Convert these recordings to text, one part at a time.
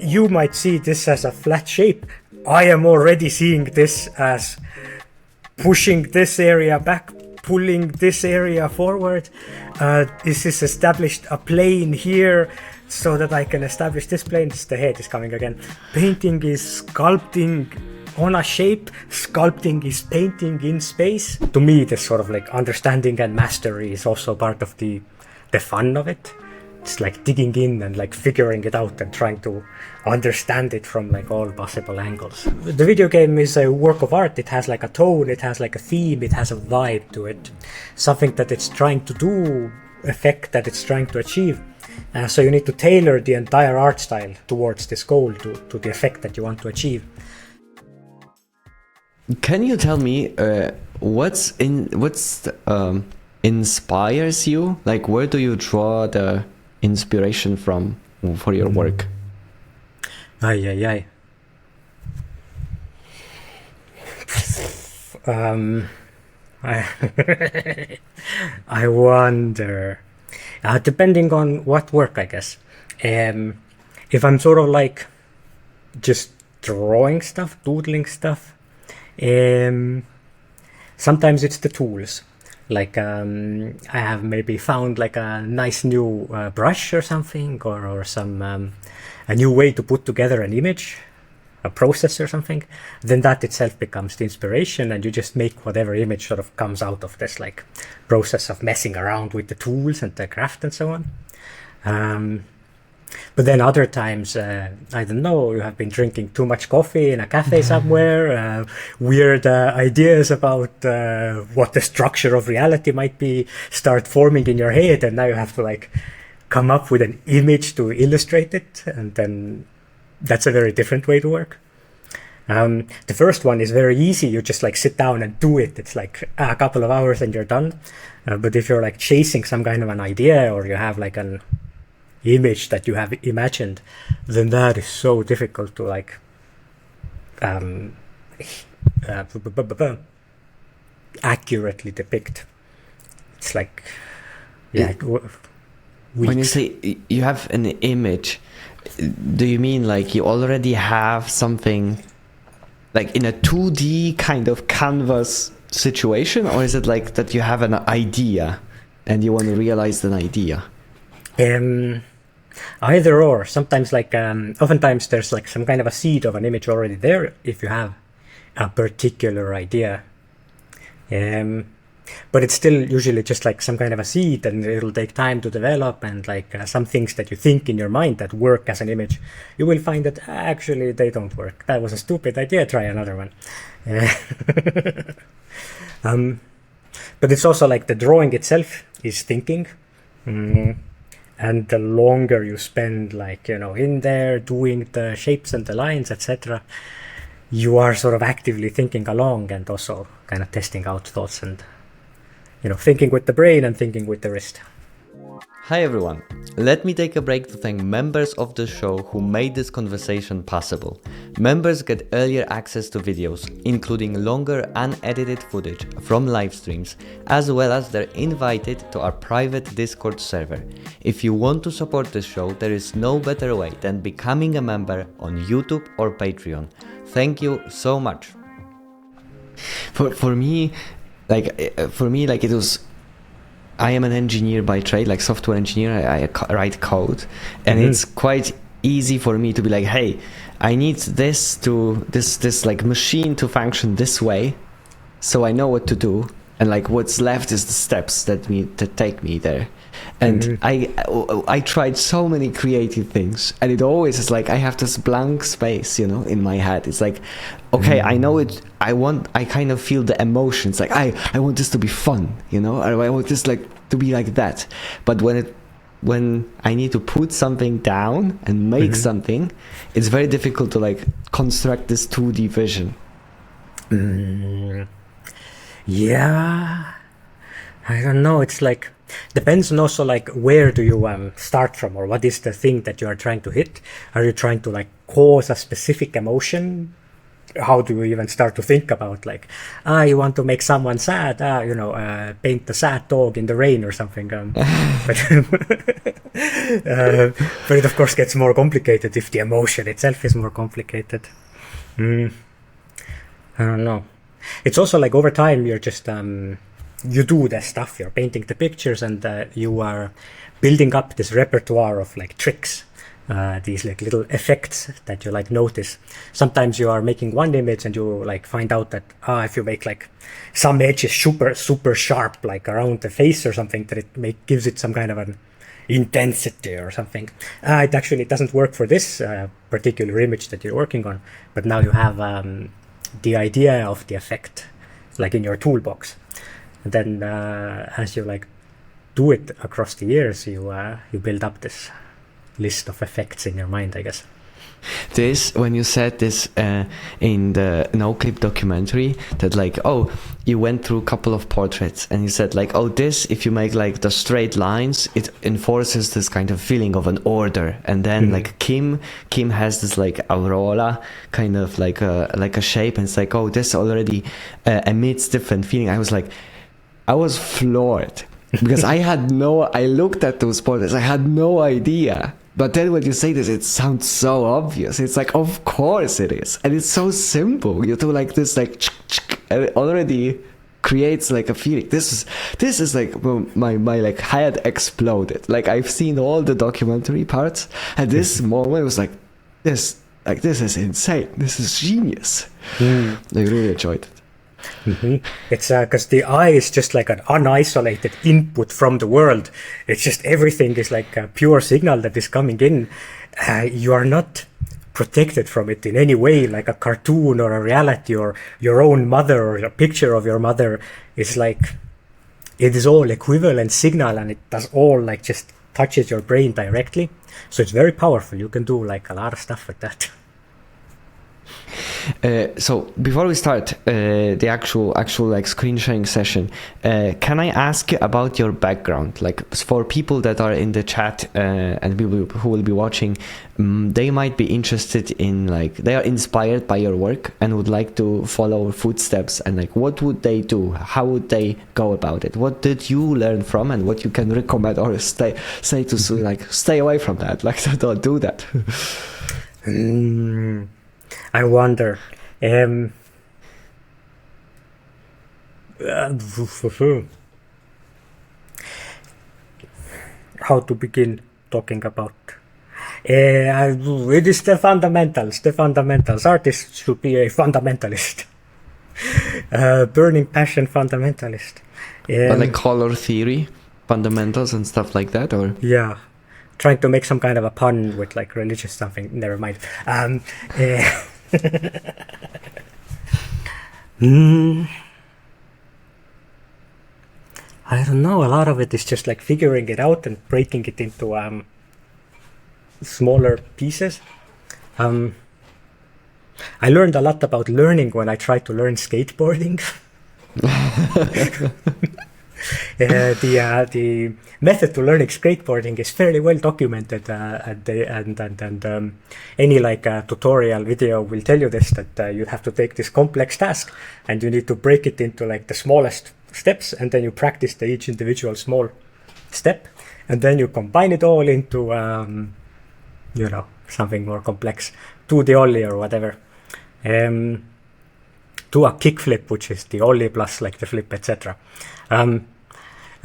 you might see this as a flat shape. I am already seeing this as pushing this area back, pulling this area forward. This is established a plane here so that I can establish this plane. The head is coming again. Painting is sculpting on a shape. Sculpting is painting in space. To me, this sort of like understanding and mastery is also part of the fun of it. It's like digging in and like figuring it out and trying to understand it from like all possible angles. The video game is a work of art. It has like a tone, it has like a theme, it has a vibe to it. Something that it's trying to do, effect that it's trying to achieve. So you need to tailor the entire art style towards this goal, to the effect that you want to achieve. Can you tell me what's inspires you? Like, where do you draw the inspiration from for your work? I wonder. Depending on what work, I guess. If I'm sort of like just drawing stuff, doodling stuff, sometimes it's the tools. Like I have maybe found like a nice new brush or something, or some a new way to put together an image, a process or something. Then that itself becomes the inspiration, and you just make whatever image sort of comes out of this like process of messing around with the tools and the craft and so on. But then other times, I don't know, you have been drinking too much coffee in a cafe somewhere, weird ideas about what the structure of reality might be start forming in your head, and now you have to like come up with an image to illustrate it, and then that's a very different way to work. The first one is very easy. You just like sit down and do it. It's like a couple of hours and you're done. But if you're like chasing some kind of an idea, or you have like an image that you have imagined, then that is so difficult to like accurately depict. It's like, yeah. When you say you have an image, do you mean like you already have something like in a 2D kind of canvas situation, or is it like that you have an idea and you want to realize an idea? Either or. Sometimes like oftentimes there's like some kind of a seed of an image already there if you have a particular idea, but it's still usually just like some kind of a seed, and it'll take time to develop. And like some things that you think in your mind that work as an image, you will find that actually they don't work. That was a stupid idea, try another one. But it's also like the drawing itself is thinking. And the longer you spend like, you know, in there doing the shapes and the lines, etc., you are sort of actively thinking along, and also kind of testing out thoughts, and, you know, thinking with the brain and thinking with the wrist. Hi everyone, let me take a break to thank members of the show who made this conversation possible. Members get earlier access to videos, including longer unedited footage from live streams, as well as they're invited to our private Discord server. If you want to support this show, there is no better way than becoming a member on YouTube or Patreon. Thank you so much. For me, it was, I am an engineer by trade, like software engineer. I write code, and it's quite easy for me to be like, hey, I need this like machine to function this way, so I know what to do, and like what's left is the steps that take me there. And I tried so many creative things, and it always is like I have this blank space, you know, in my head. It's like, okay, I know it. I kind of feel the emotions. Like I want this to be fun, you know, or I want this like to be like that. But when I need to put something down and make something, it's very difficult to like construct this 2D vision. Yeah, I don't know. It's like, depends on also like where do you start from, or what is the thing that you are trying to hit. Are you trying to like cause a specific emotion how do you even start to think about like, you want to make someone sad, paint the sad dog in the rain or something. But it of course gets more complicated if the emotion itself is more complicated. I don't know. It's also like over time you're just you do the stuff, you're painting the pictures, and you are building up this repertoire of like tricks, these like little effects that you like notice. Sometimes you are making one image and you like find out that if you make like some edge is super sharp like around the face or something, that it gives it some kind of an intensity or something. It actually doesn't work for this particular image that you're working on, but now you have the idea of the effect like in your toolbox. And then as you like do it across the years, you build up this list of effects in your mind, I guess. This, when you said this in the No Clip documentary, that like, you went through a couple of portraits and you said like, this, if you make like the straight lines, it enforces this kind of feeling of an order. And then like Kim has this like aurora kind of like a shape, and it's like, this already emits different feeling. I was floored because I looked at those portraits, I had no idea. But then when you say this, it sounds so obvious. It's like, of course it is. And it's so simple. You do like this, like, and it already creates like a feeling. This is like my like head exploded. Like I've seen all the documentary parts, and this moment was like, this is insane. This is genius. I really enjoyed it. It's because the eye is just like an unisolated input from the world. It's just everything is like a pure signal that is coming in. You are not protected from it in any way, like a cartoon or a reality or your own mother or a picture of your mother. It's like it is all equivalent signal, and it does all like just touches your brain directly. So it's very powerful. You can do like a lot of stuff with that. So before we start the actual like screen sharing session, can I ask you about your background? Like for people that are in the chat and people who will be watching, they might be interested in like they are inspired by your work and would like to follow footsteps, and like what would they do? How would they go about it? What did you learn from, and what you can recommend or say to like stay away from that? Like don't do that. I wonder. How to begin talking about. It is the fundamentals. The fundamentals. Artists should be a fundamentalist. Burning passion fundamentalist. Like color theory, fundamentals and stuff like that, or yeah. Trying to make some kind of a pun with like religious something. Never mind. I don't know. A lot of it is just like figuring it out and breaking it into smaller pieces. I learned a lot about learning when I tried to learn skateboarding. The method to learning skateboarding is fairly well documented, and any like tutorial video will tell you this, that you have to take this complex task and you need to break it into like the smallest steps, and then you practice each individual small step, and then you combine it all into something more complex. Do the ollie or whatever. Do a kickflip, which is the ollie plus like the flip, etc. And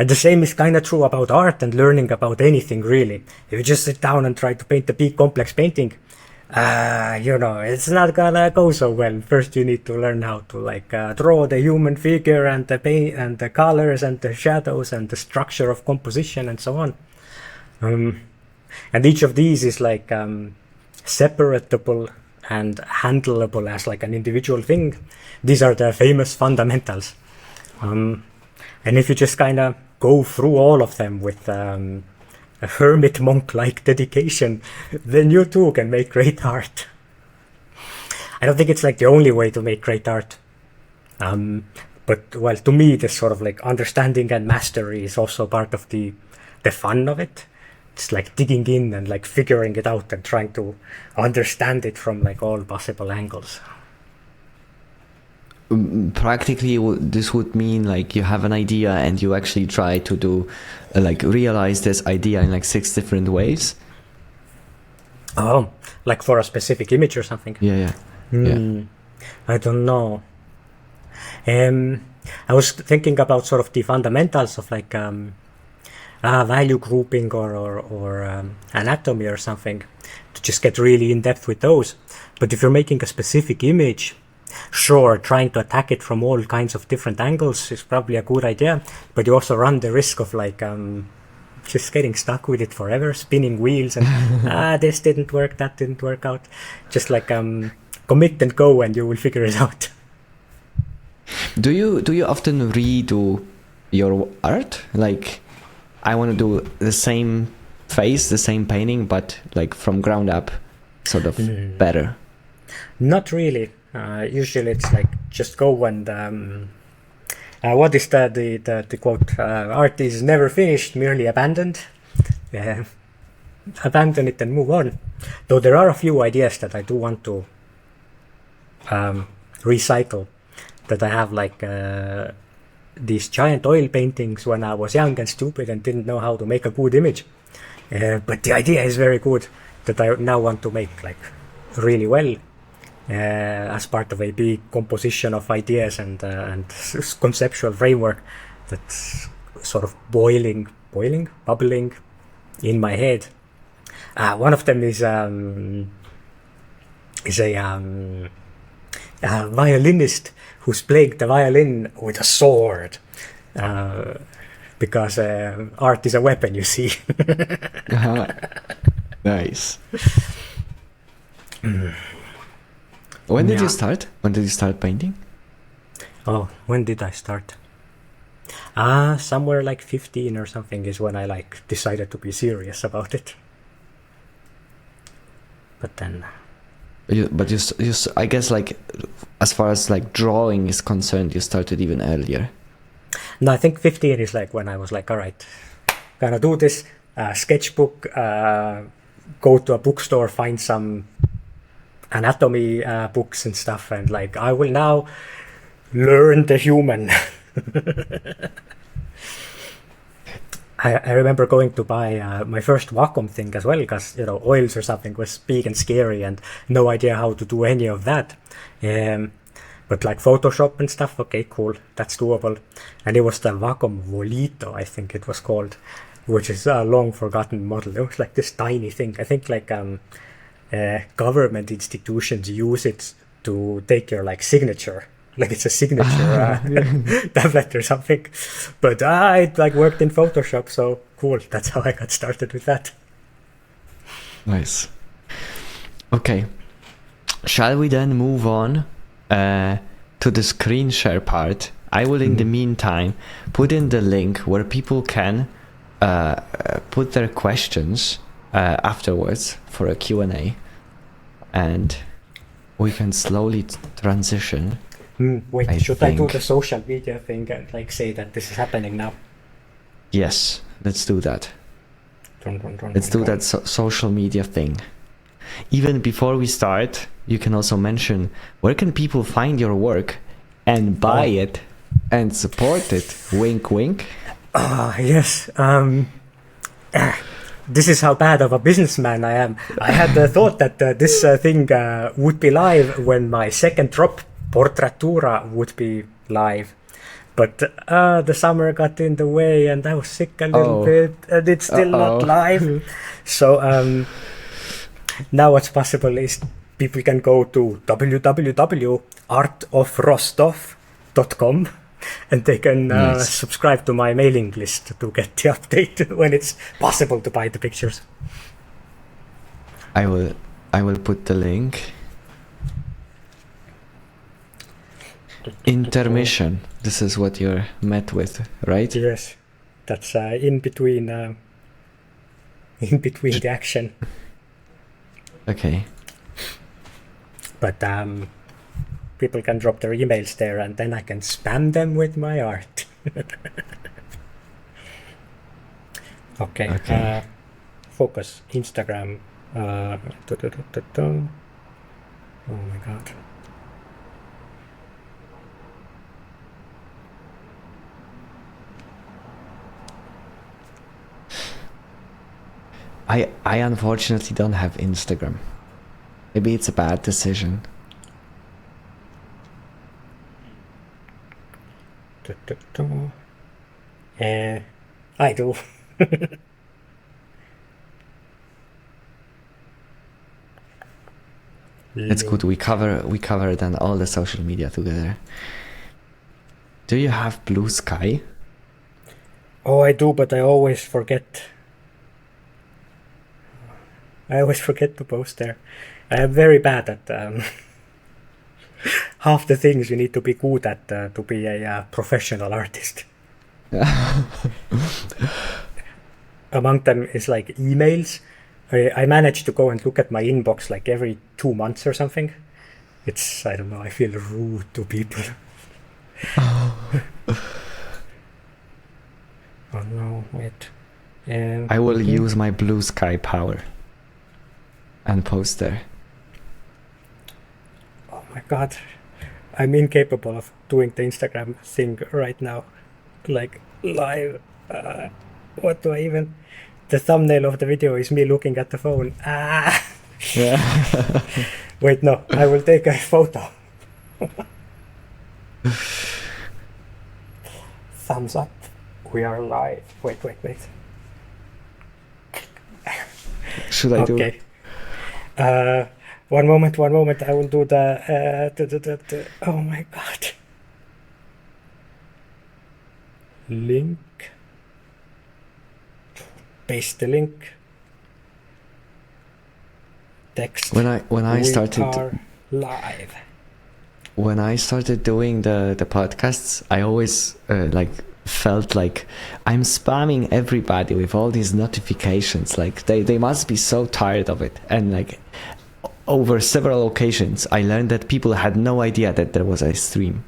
the same is kind of true about art and learning about anything, really. If you just sit down and try to paint a big complex painting, it's not gonna go so well. First you need to learn how to like draw the human figure and the paint and the colors and the shadows and the structure of composition and so on. And each of these is like separatable and handleable as like an individual thing. These are the famous fundamentals. And if you just kind of go through all of them with a hermit monk-like dedication, then you too can make great art. I don't think it's like the only way to make great art. But well, to me, this sort of like understanding and mastery is also part of the fun of it. It's like digging in and like figuring it out and trying to understand it from like all possible angles. practically this would mean like you have an idea and you actually try to do like realize this idea in like 6 different ways. Oh, like for a specific image or something? Yeah. I don't know. I was thinking about sort of the fundamentals of like value grouping or anatomy or something, to just get really in depth with those. But if you're making a specific image, sure, trying to attack it from all kinds of different angles is probably a good idea, but you also run the risk of like just getting stuck with it forever, spinning wheels and this didn't work, that didn't work out. Just like commit and go and you will figure it out. Do you often redo your art? Like, I want to do the same face, the same painting, but like from ground up, sort of better. Not really. Usually it's like just go and what is the quote? Art is never finished, merely abandoned. Abandon it and move on. Though there are a few ideas that I do want to recycle. That I have like these giant oil paintings when I was young and stupid and didn't know how to make a good image. But the idea is very good, that I now want to make like really well as part of a big composition of ideas and conceptual framework that's sort of bubbling in my head. One of them is a violinist who's playing the violin with a sword, because art is a weapon, you see. Nice. When did you start? When did you start painting? Oh, when did I start? Somewhere like 15 or something is when I like decided to be serious about it. But then... I guess like as far as like drawing is concerned, you started even earlier. No, I think 15 is like when I was like, all right, gonna do this sketchbook, go to a bookstore, find some anatomy books and stuff, and like I will now learn the human. I remember going to buy my first Wacom thing as well, because, you know, oils or something was big and scary and no idea how to do any of that. But like Photoshop and stuff, okay, cool, that's doable. And it was the Wacom Volito, I think it was called, which is a long forgotten model. It was like this tiny thing. I think like government institutions use it to take your like signature. Like it's a signature tablet or something. But it like worked in Photoshop, so cool. That's how I got started with that. Nice. Okay. Shall we then move on to the screen share part? I will in the meantime put in the link where people can put their questions afterwards for a Q&A, and we can slowly transition. Wait, should I do the social media thing and like say that this is happening now? Yes, let's do that. Let's do that social media thing. Even before we start, you can also mention where can people find your work and buy it and support it. Wink, wink. Yes. This is how bad of a businessman I am. I had the thought that this thing would be live when my second drop, Portratura, would be live. But the summer got in the way and I was sick a little bit and it's still not live. So now what's possible is people can go to www.artofrostov.com and they can subscribe to my mailing list to get the update when it's possible to buy the pictures. I will put the link. Intermission. This is what you're met with, right? Yes, that's in between the action. Okay. But people can drop their emails there, and then I can spam them with my art. Okay. Focus. Instagram. Oh my god. I unfortunately don't have Instagram. Maybe it's a bad decision. I do. It's good. We cover then all the social media together. Do you have Blue Sky? Oh, I do, but I always forget. I always forget to post there. I am very bad at half the things you need to be good at to be a professional artist. Among them is like emails. I managed to go and look at my inbox like every 2 months or something. It's, I don't know, I feel rude to people. Oh no, wait. I will use my Blue Sky power and post there. Oh my god. I'm incapable of doing the Instagram thing right now. Like, live. What do I even... The thumbnail of the video is me looking at the phone. Yeah. Wait, no. I will take a photo. Thumbs up. We are live. Wait. Should I do? Okay. One moment. I will do the oh my god. Link. Paste the link. Text. When I started are live. When I started doing the podcasts, I always felt like I'm spamming everybody with all these notifications. Like they must be so tired of it. And like over several occasions, I learned that people had no idea that there was a stream,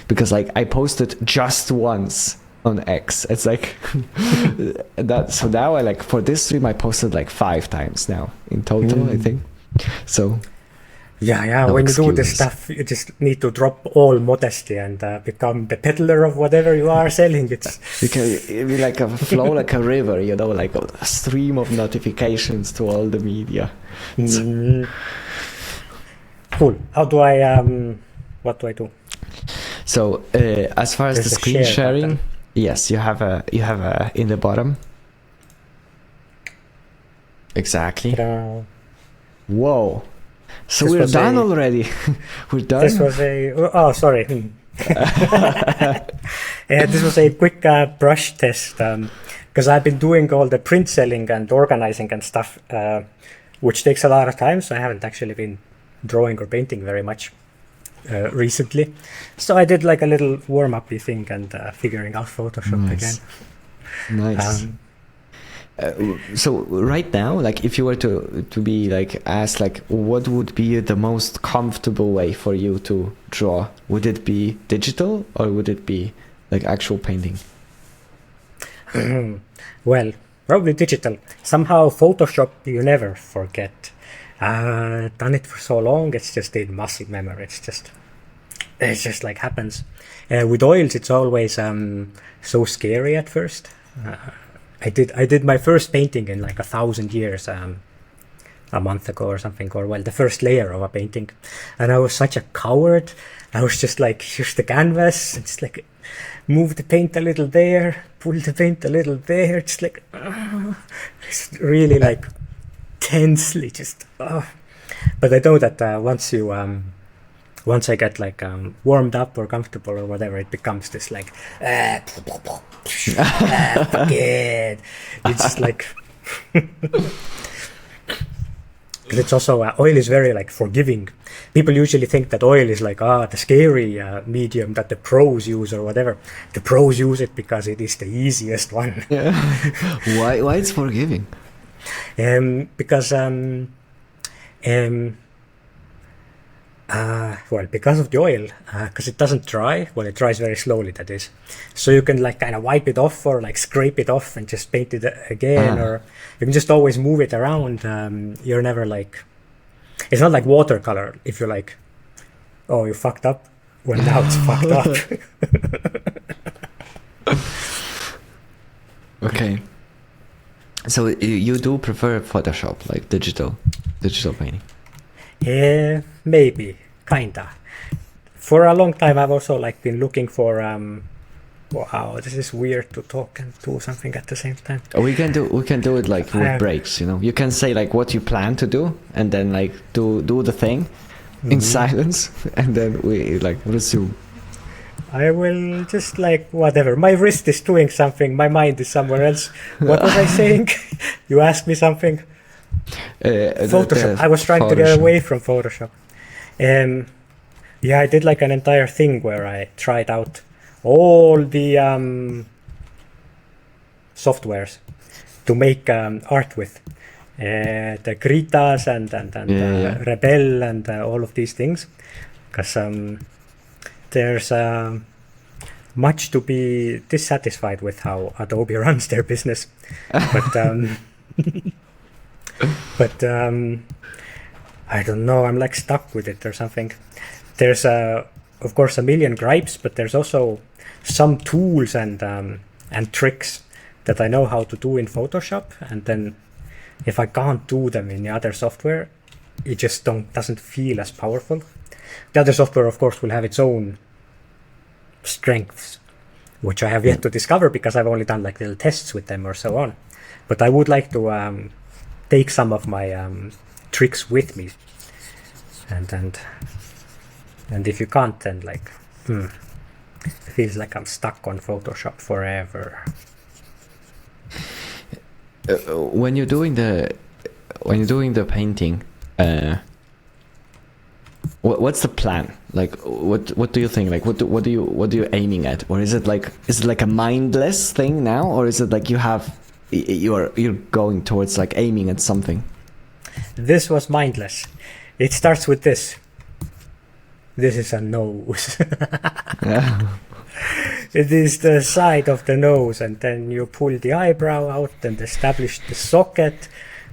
because like I posted just once on X. It's like that. So now I like, for this stream I posted like 5 times now in total, I think. So yeah, no when excuses. you do this stuff, you just need to drop all modesty and become the peddler of whatever you are selling. It's you can be like a flow like a river, you know, like a stream of notifications to all the media. Cool. How do I what do I do? So as far as There's the a screen share sharing, button. yes, you have a in the bottom. Exactly. Ta-da. Whoa. So This we're was done a- already. We're done. This was sorry. This was a quick brush test because I've been doing all the print selling and organizing and stuff, which takes a lot of time. So I haven't actually been drawing or painting very much recently. So I did like a little warm-up-y thing and figuring out Photoshop again. Nice. So right now, like if you were to be like asked like what would be the most comfortable way for you to draw, would it be digital or would it be like actual painting? Well, probably digital. Somehow Photoshop you never forget. Done it for so long, it's just in muscle memory. It's just like happens. With oils, it's always so scary at first. I did my first painting in like 1,000 years a month ago or something, or well, the first layer of a painting, and I was such a coward. I was just like, here's the canvas, and just like move the paint a little there, pull the paint a little there, just like just really like tensely just. But I know that once I get like warmed up or comfortable or whatever, it becomes this like fuck it. It's just like but it's also oil is very like forgiving. People usually think that oil is like the scary medium that the pros use or whatever. The pros use it because it is the easiest one. Yeah. Why it's forgiving? Because well, because of the oil, because it doesn't dry. Well, it dries very slowly, that is. So you can like kind of wipe it off or like scrape it off and just paint it again, or you can just always move it around. You're never like, it's not like watercolor. If you're like, oh, you fucked up. Well, now it's fucked up. Okay. So you do prefer Photoshop, like digital painting? Maybe, kinda. For a long time, I've also like been looking for. Wow, this is weird to talk and do something at the same time. We can do it like with breaks. You know, you can say like what you plan to do, and then like do the thing in silence, and then we like resume. I will just like whatever. My wrist is doing something. My mind is somewhere else. What was I saying? You asked me something. Photoshop. I was trying to get away from Photoshop. Yeah, I did like an entire thing where I tried out all the softwares to make art with. The Gritas and Rebel and all of these things. Because there's much to be dissatisfied with how Adobe runs their business. But I don't know, I'm like stuck with it or something. There's of course a million gripes, but there's also some tools and tricks that I know how to do in Photoshop, and then if I can't do them in the other software, it just doesn't feel as powerful. The other software, of course, will have its own strengths, which I have yet to discover because I've only done like little tests with them or so on. But I would like to take some of my tricks with me, and if you can't, then like it feels like I'm stuck on Photoshop forever. When you're doing the painting, what's the plan? Like, what do you think? Like, what are you aiming at? Or is it like a mindless thing now, or is it like you're going towards like aiming at something? This was mindless. It starts with this. This is a nose. It is the side of the nose, and then you pull the eyebrow out and establish the socket.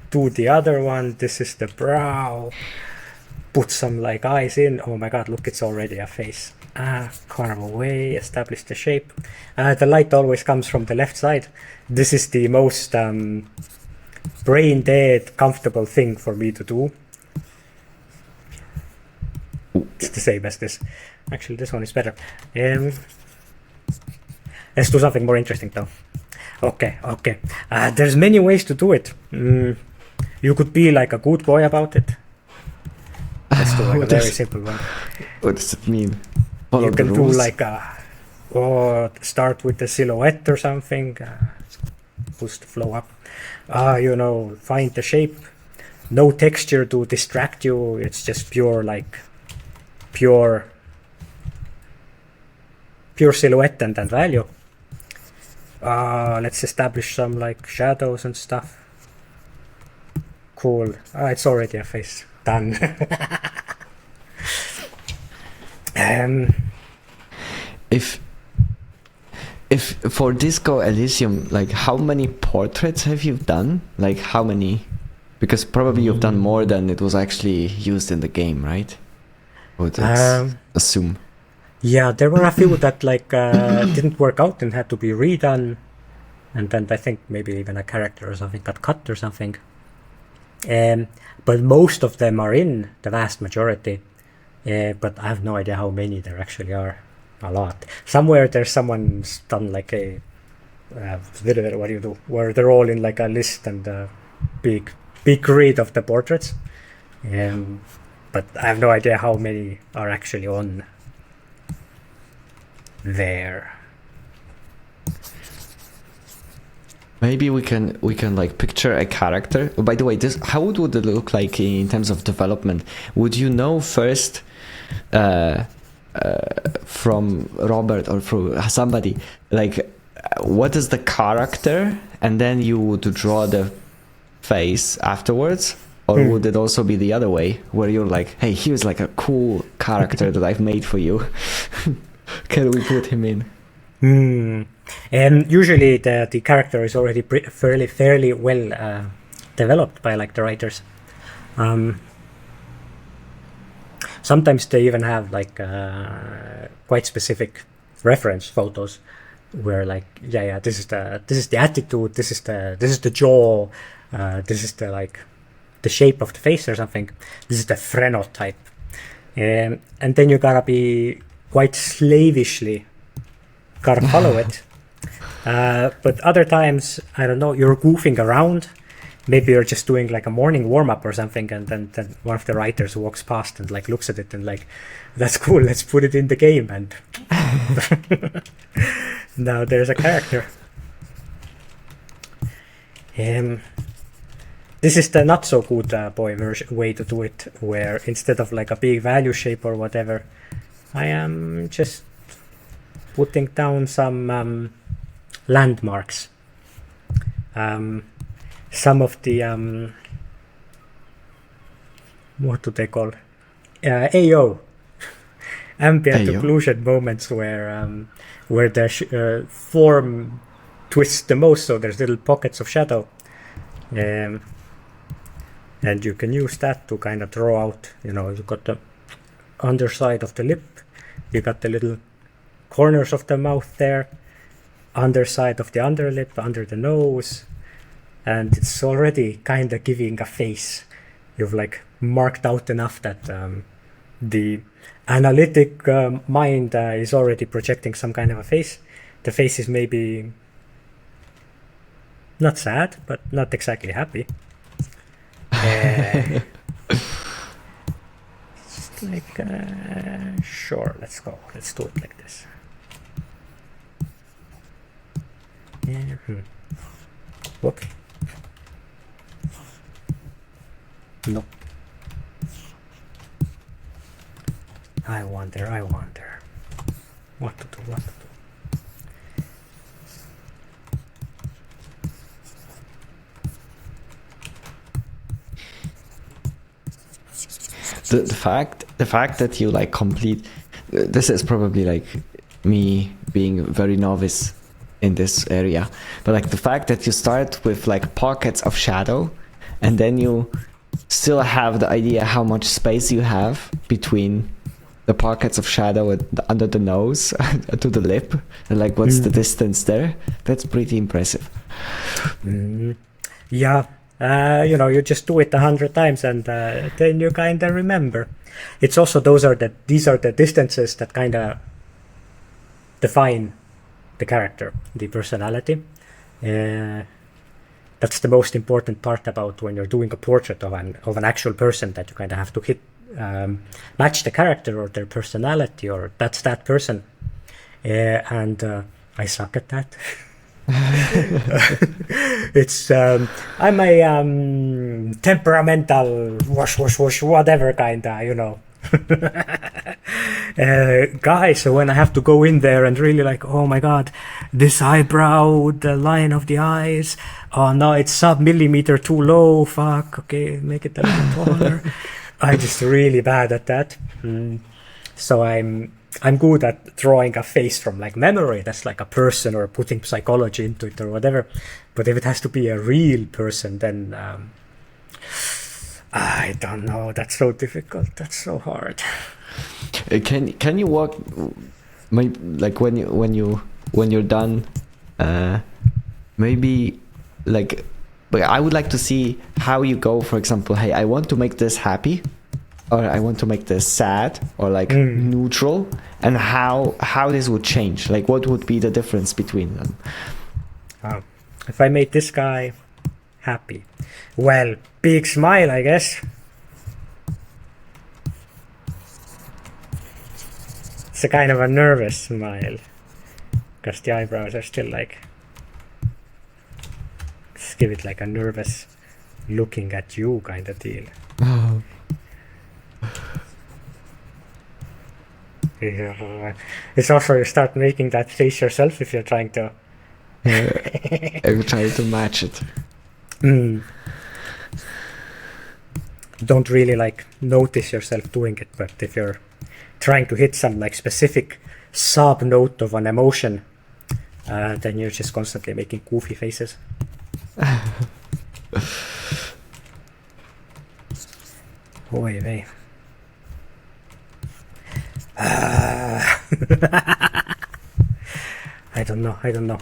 Do the other one. This is the brow. Put some like eyes in. Oh my god, look, it's already a face. Carve away, establish the shape. The light always comes from the left side. This is the most brain dead, comfortable thing for me to do. It's the same as this. Actually, this one is better. Let's do something more interesting though. Okay. There's many ways to do it. You could be like a good boy about it. Let's do like a very simple one. What does it mean? You can do like or start with the silhouette or something. Push the flow up. Find the shape. No texture to distract you. It's just pure silhouette and value. Let's establish some like shadows and stuff. Cool. It's already a face. Done. If for Disco Elysium, like how many portraits have you done? Like how many? Because probably you've done more than it was actually used in the game, right? Would assume. Yeah, there were a few that like didn't work out and had to be redone, and then I think maybe even a character or something got cut or something. But most of them are in, the vast majority. But I have no idea how many there actually are. A lot. Somewhere there's someone's done like a what do you do? Where they're all in like a list and a big grid of the portraits. But I have no idea how many are actually on there. Maybe we can like picture a character. By the way, how would it look like in terms of development? Would you know first from Robert or from somebody, like what is the character, and then you would draw the face afterwards? Or would it also be the other way, where you're like, hey, here's like a cool character that I've made for you. Can we put him in? And usually the character is already fairly well developed by like the writers. Sometimes they even have like quite specific reference photos where like this is the attitude, this is the jaw, this is the shape of the face or something. This is the phenotype, and then you gotta be quite slavishly gotta follow it. But other times, I don't know, you're goofing around. Maybe you're just doing like a morning warm-up or something, and then one of the writers walks past and like looks at it and like, that's cool, let's put it in the game, and now there's a character. This is the not so good boy way to do it, where instead of like a big value shape or whatever, I am just putting down some landmarks. Some of the what do they call AO, ambient occlusion moments, where the form twists the most, so there's little pockets of shadow, and you can use that to kind of draw out, you got the underside of the lip, you got the little corners of the mouth there, underside of the underlip, under the nose, and it's already kind of giving a face. You've like marked out enough that the analytic mind is already projecting some kind of a face. The face is maybe not sad, but not exactly happy. Just like, sure, let's go. Let's do it like this. Whoop. No. I wonder what to do. The fact that you like complete, this is probably like me being very novice in this area, but like the fact that you start with like pockets of shadow, and then you still have the idea how much space you have between the pockets of shadow under the nose to the lip, and like what's the distance there. That's pretty impressive. Yeah, you just do it 100 times, and then you kind of remember. It's also these are the distances that kind of define the character, the personality. That's the most important part about when you're doing a portrait of an actual person, that you kind of have to match the character or their personality, or that's that person. And I suck at that. It's I'm a temperamental wash whatever kind of guy, so when I have to go in there and really like, oh my god, this eyebrow, the line of the eyes, oh no, it's sub-millimeter too low, fuck, okay, make it a little taller. I'm just really bad at that. So I'm good at drawing a face from like memory, that's like a person, or putting psychology into it or whatever. But if it has to be a real person, then I don't know. That's so difficult. That's so hard. Can you walk, like when you're done, maybe like, but I would like to see how you go. For example, hey, I want to make this happy, or I want to make this sad, or like neutral, and how this would change. Like, what would be the difference between them? If I made this guy happy, well, big smile, I guess. It's a kind of a nervous smile, because the eyebrows are still like, just give it like a nervous looking at you kind of deal. It's also, you start making that face yourself if you're trying to I'm trying to match it. Don't really like notice yourself doing it, but if you're trying to hit some like specific sub note of an emotion, then you're just constantly making goofy faces. Oy vey. I don't know.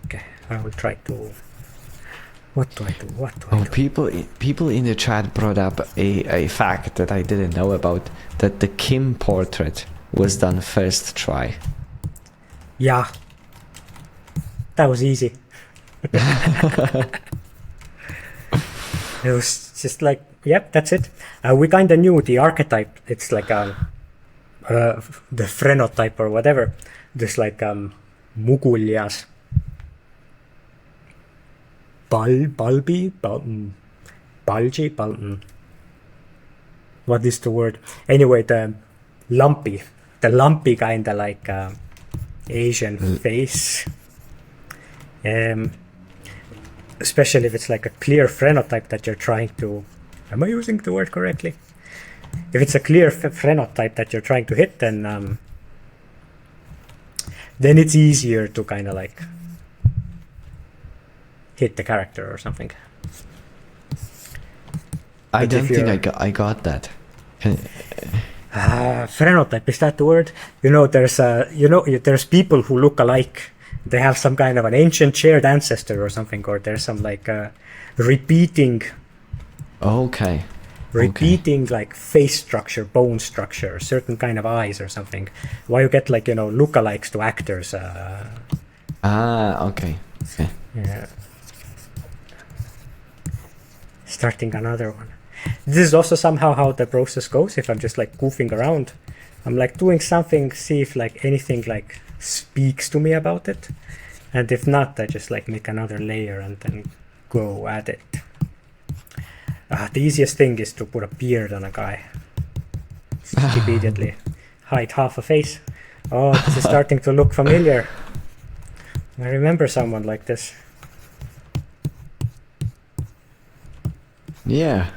Okay, I will try to... What do I do? People in the chat brought up a fact that I didn't know about, that the Kim portrait was done first try. Yeah. That was easy. It was just like, yep, that's it. We kind of knew the archetype. It's like the phenotype or whatever. Just like Muguljas. Bulgy. What is the word? Anyway, the lumpy kind of like Asian face. Especially if it's like a clear phenotype that you're trying to... Am I using the word correctly? If it's a clear phenotype that you're trying to hit, then it's easier to kind of like hit the character or something. I don't think I got that. Phenotype, is that the word? There's people who look alike. They have some kind of an ancient shared ancestor or something, or there's some like repeating like face structure, bone structure, certain kind of eyes or something. Why you get like, lookalikes to actors. Okay. Yeah. Starting another one. This is also somehow how the process goes. If I'm just like goofing around, I'm like doing something, see if like anything like speaks to me about it, and if not, I just like make another layer and then go at it. The easiest thing is to put a beard on a guy. Immediately hide half a face. Oh, this is starting to look familiar. I remember someone like this. Yeah.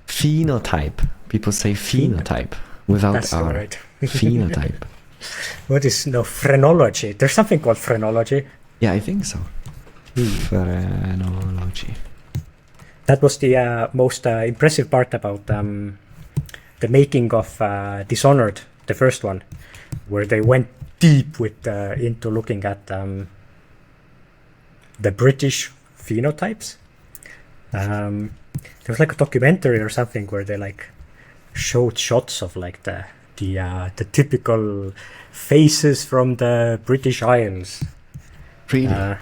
Phenotype. People say phenotype without That's R. right. Phenotype. What is phrenology? There's something called phrenology. Yeah, I think so. Phrenology. That was the most impressive part about the making of Dishonored, the first one, where they went deep with into looking at the British phenotypes. There was like a documentary or something where they like showed shots of like the typical faces from the British Isles. Really?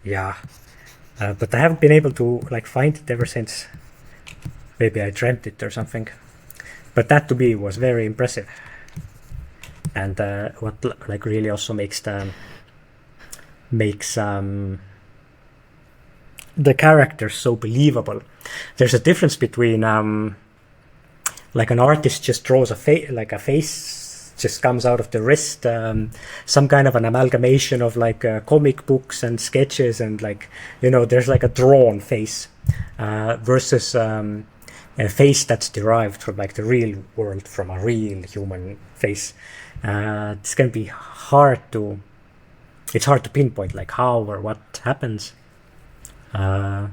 Yeah. But I haven't been able to like find it ever since. Maybe I dreamt it or something. But that to me was very impressive. And what like really also makes the characters so believable. There's a difference between like an artist just draws a face just comes out of the wrist, some kind of an amalgamation of like comic books and sketches, and like there's like a drawn face versus a face that's derived from like the real world, from a real human face. It's gonna be hard to pinpoint like how or what happens. But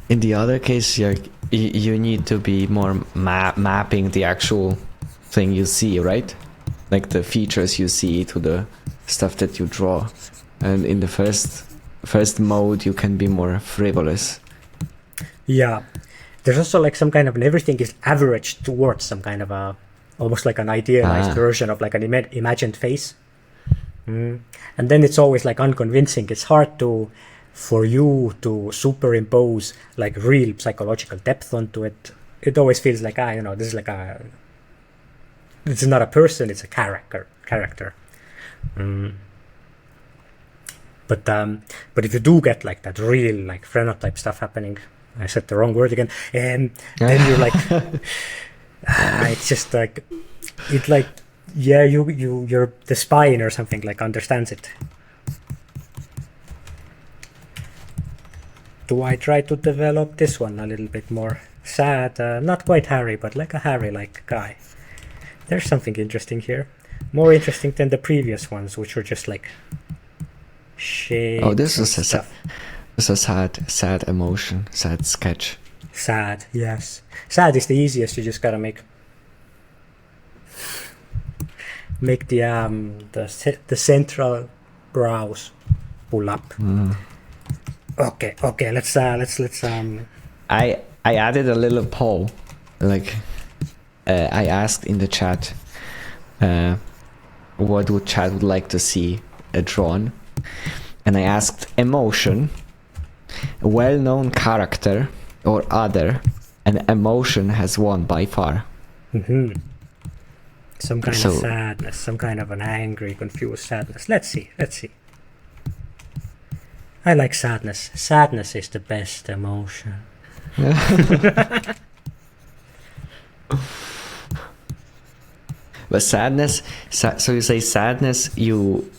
in the other case, you need to be more mapping the actual thing you see, right? Like the features you see to the stuff that you draw. And in the first mode, you can be more frivolous. Yeah, there's also like some kind of, and everything is averaged towards some kind of a, almost like an idealized version of like an imagined face. And then it's always like unconvincing. It's hard for you to superimpose like real psychological depth onto it. It always feels like this is not a person, it's a character. But if you do get like that real like phenotype stuff happening, I said the wrong word again, and then you're like it's just like it like you're the spine or something like understands it. Do I try to develop this one a little bit more? Sad, not quite Harry, but like a Harry-like guy. There's something interesting here. More interesting than the previous ones, which were just like shapes. Oh, this and is a stuff. It's a sad emotion, sad sketch. Sad, yes. Sad is the easiest. You just gotta make the central brows pull up. Okay. Let's I added a little poll, like I asked in the chat, what would chat would like to see drawn, and I asked emotion, a well-known character or other, and emotion has won by far. Some kind of sadness, some kind of an angry, confused sadness. Let's see. I like sadness. Sadness is the best emotion. But sadness, so you say sadness, you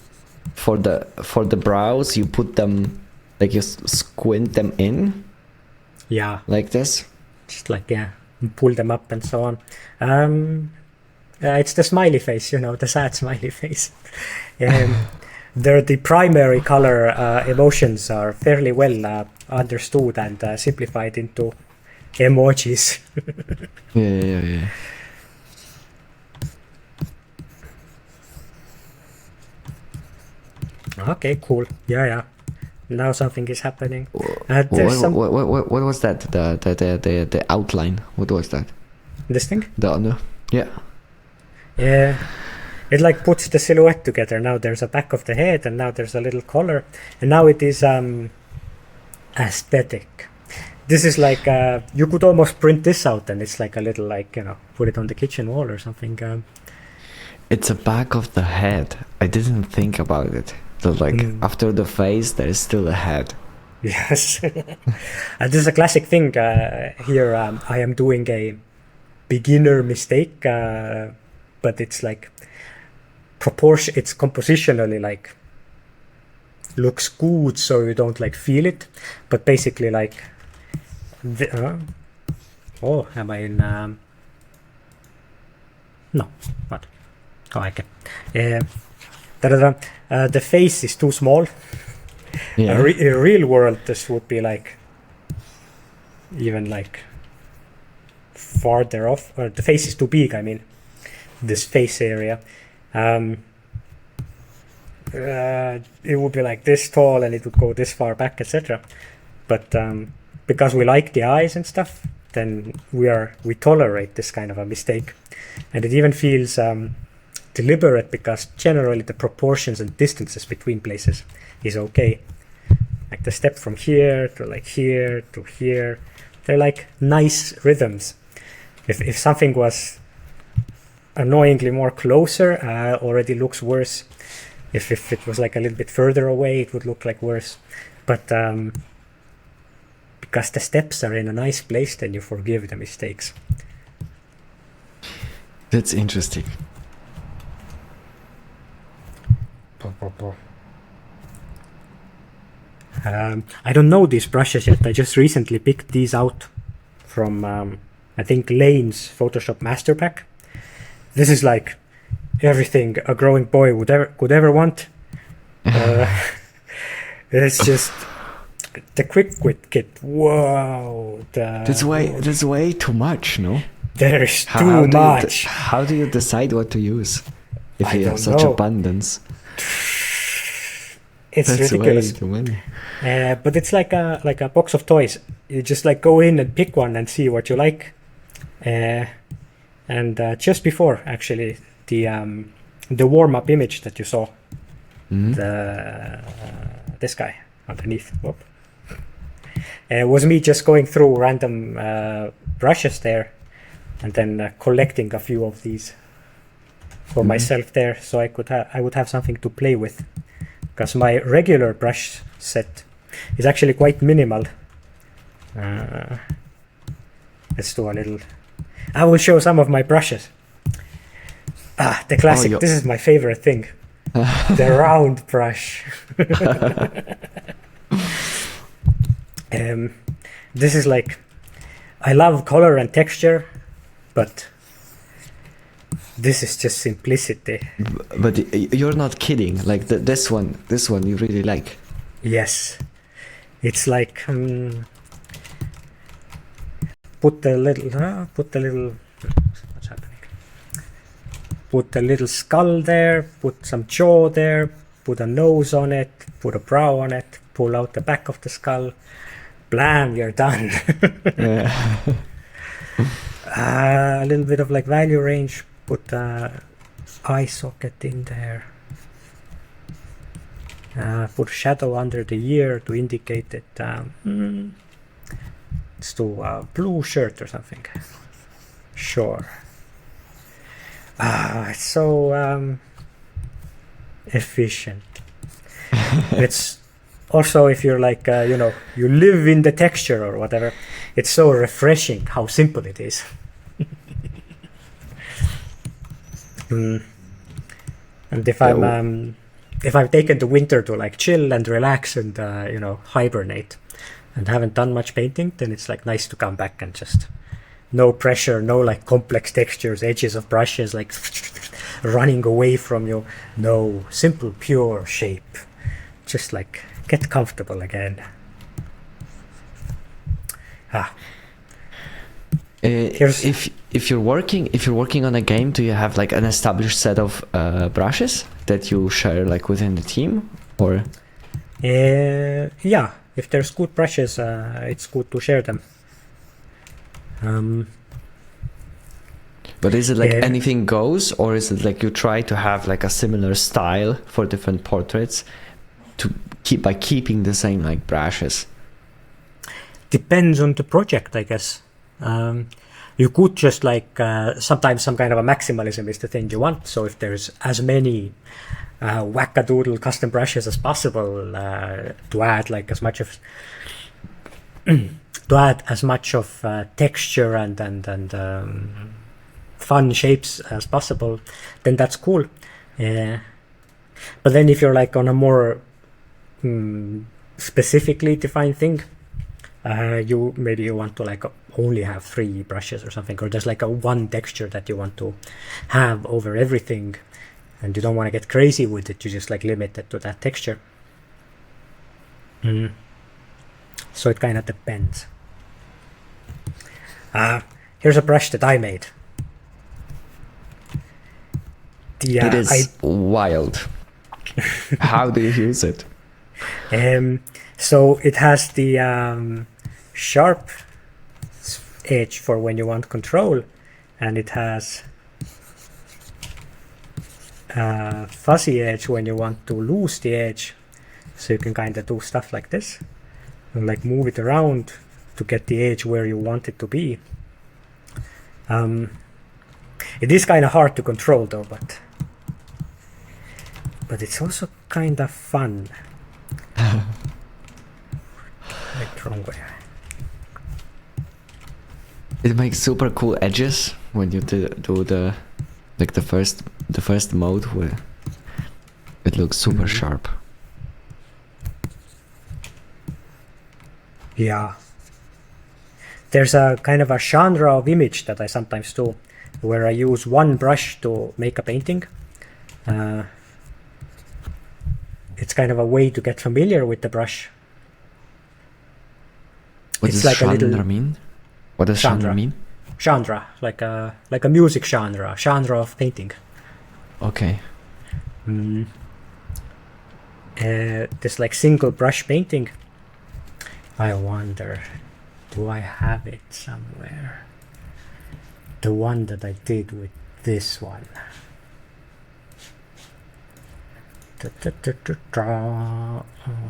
for the brows you put them, like you squint them in, Yeah, like this. just like pull them up and so on. It's the smiley face, the sad smiley face. The primary color emotions are fairly well understood and simplified into emojis. Yeah. Okay, cool. Yeah. Now something is happening. What was that? The outline. What was that? This thing? Yeah. Yeah. It like puts the silhouette together. Now there's a back of the head, and now there's a little collar, and now it is aesthetic. This is like you could almost print this out, and it's like a little put it on the kitchen wall or something. It's a back of the head. I didn't think about it. So after the face, there is still a head. Yes. And this is a classic thing. Here I am doing a beginner mistake, but it's like it's compositionally like looks good, so you don't like feel it. But basically like am I in no, what? Oh, I can. The face is too small. Yeah. In real world, this would be like even like farther off, or the face is too big. I mean, this face area. It would be like this tall, and it would go this far back, etc. But because we like the eyes and stuff, then we tolerate this kind of a mistake, and it even feels deliberate, because generally the proportions and distances between places is okay. Like the step from here to like here to here, they're like nice rhythms. If something was annoyingly more closer, already looks worse. If it was like a little bit further away, it would look like worse. But because the steps are in a nice place, then you forgive the mistakes. That's interesting. I don't know these brushes yet. I just recently picked these out from I think Lane's Photoshop Master Pack. This is like everything a growing boy could ever want. It's just the quick quit kit. Whoa! That's way too much, no? There's too much. How do you decide what to use if you have such abundance? It's That's ridiculous. Way too many. But it's like a box of toys. You just like go in and pick one and see what you like. And just before actually the warm-up image that you saw, this guy underneath, was me just going through random brushes there, and then collecting a few of these for myself there, so I would have something to play with, because my regular brush set is actually quite minimal. Let's do a little. I will show some of my brushes. The classic. This is my favorite thing. The round brush. This is like, I love color and texture, but This is just simplicity. But you're not kidding. Like this one you really like. Yes. It's like put the little what's happening? Put a little skull there, put some jaw there, put a nose on it, put a brow on it, pull out the back of the skull, blam, you're done. Yeah. A little bit of like value range, put eye socket in there. Put shadow under the ear to indicate that let's do a blue shirt or something. Sure. It's so efficient. It's also, if you're like, you live in the texture or whatever, it's so refreshing how simple it is. And if I've taken the winter to like chill and relax and hibernate and haven't done much painting, then it's like nice to come back and just no pressure, no like complex textures, edges of brushes like running away from you. No, simple, pure shape. Just like get comfortable again. If you're working on a game, do you have like an established set of brushes that you share like within the team, or? Yeah, if there's good brushes, it's good to share them. But is it like anything goes, or is it like you try to have like a similar style for different portraits to keeping the same like brushes? Depends on the project, I guess. You could just like sometimes some kind of a maximalism is the thing you want. So if there's as many wackadoodle custom brushes as possible to add like as much of texture and fun shapes as possible, then that's cool. But then if you're like on a more specifically defined thing, you want to like only have 3 brushes or something, or there's like a one texture that you want to have over everything, and you don't want to get crazy with it. You just like limit it to that texture. So it kind of depends. Here's a brush that I made. It is wild. How do you use it? So it has the sharp edge for when you want control, and it has fuzzy edge when you want to lose the edge. So you can kind of do stuff like this and like move it around to get the edge where you want it to be. It is kind of hard to control though, but it's also kind of fun. Like wrong way. It makes super cool edges when you do the like the first mode where it looks super sharp. Yeah. There's a kind of a genre of image that I sometimes do where I use one brush to make a painting. It's kind of a way to get familiar with the brush. What does like genre mean? What does genre mean? Genre, like a music genre of painting. Okay. This like single brush painting. I wonder, do I have it somewhere? The one that I did with this one. Oh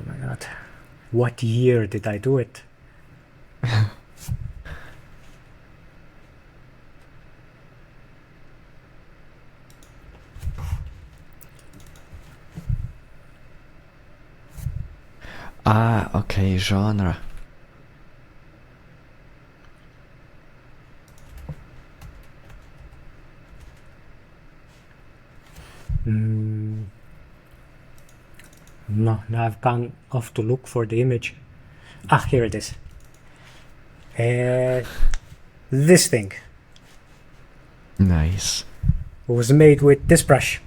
my god. What year did I do it? Okay, genre. No, now I've gone off to look for the image. Here it is. This thing. Nice. was made with this brush.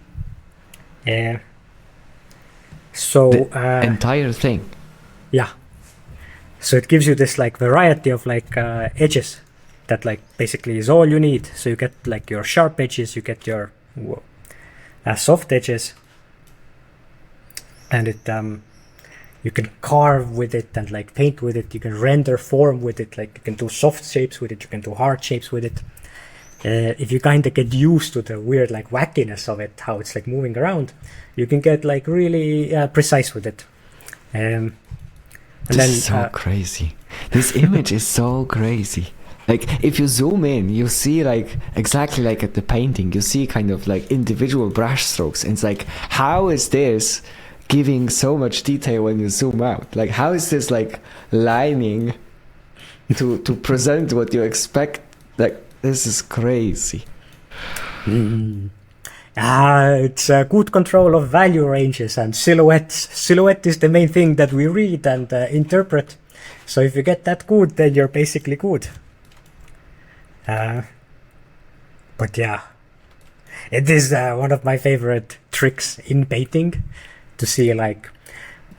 So the entire thing. Yeah. So it gives you this like variety of like edges that like basically is all you need. So you get like your sharp edges, you get your soft edges, and it you can carve with it and like paint with it. You can render form with it. Like you can do soft shapes with it. You can do hard shapes with it. If you kind of get used to the weird like wackiness of it, how it's like moving around, you can get like really precise with it. And this then is so crazy. This image is so crazy. Like if you zoom in, you see like exactly like at the painting, you see kind of like individual brush strokes. And it's like, how is this giving so much detail when you zoom out? Like how is this like lining to present what you expect? Like this is crazy. It's a good control of value ranges and silhouettes. Silhouette is the main thing that we read and interpret. So if you get that good, then you're basically good. But yeah, it is one of my favorite tricks in painting to see like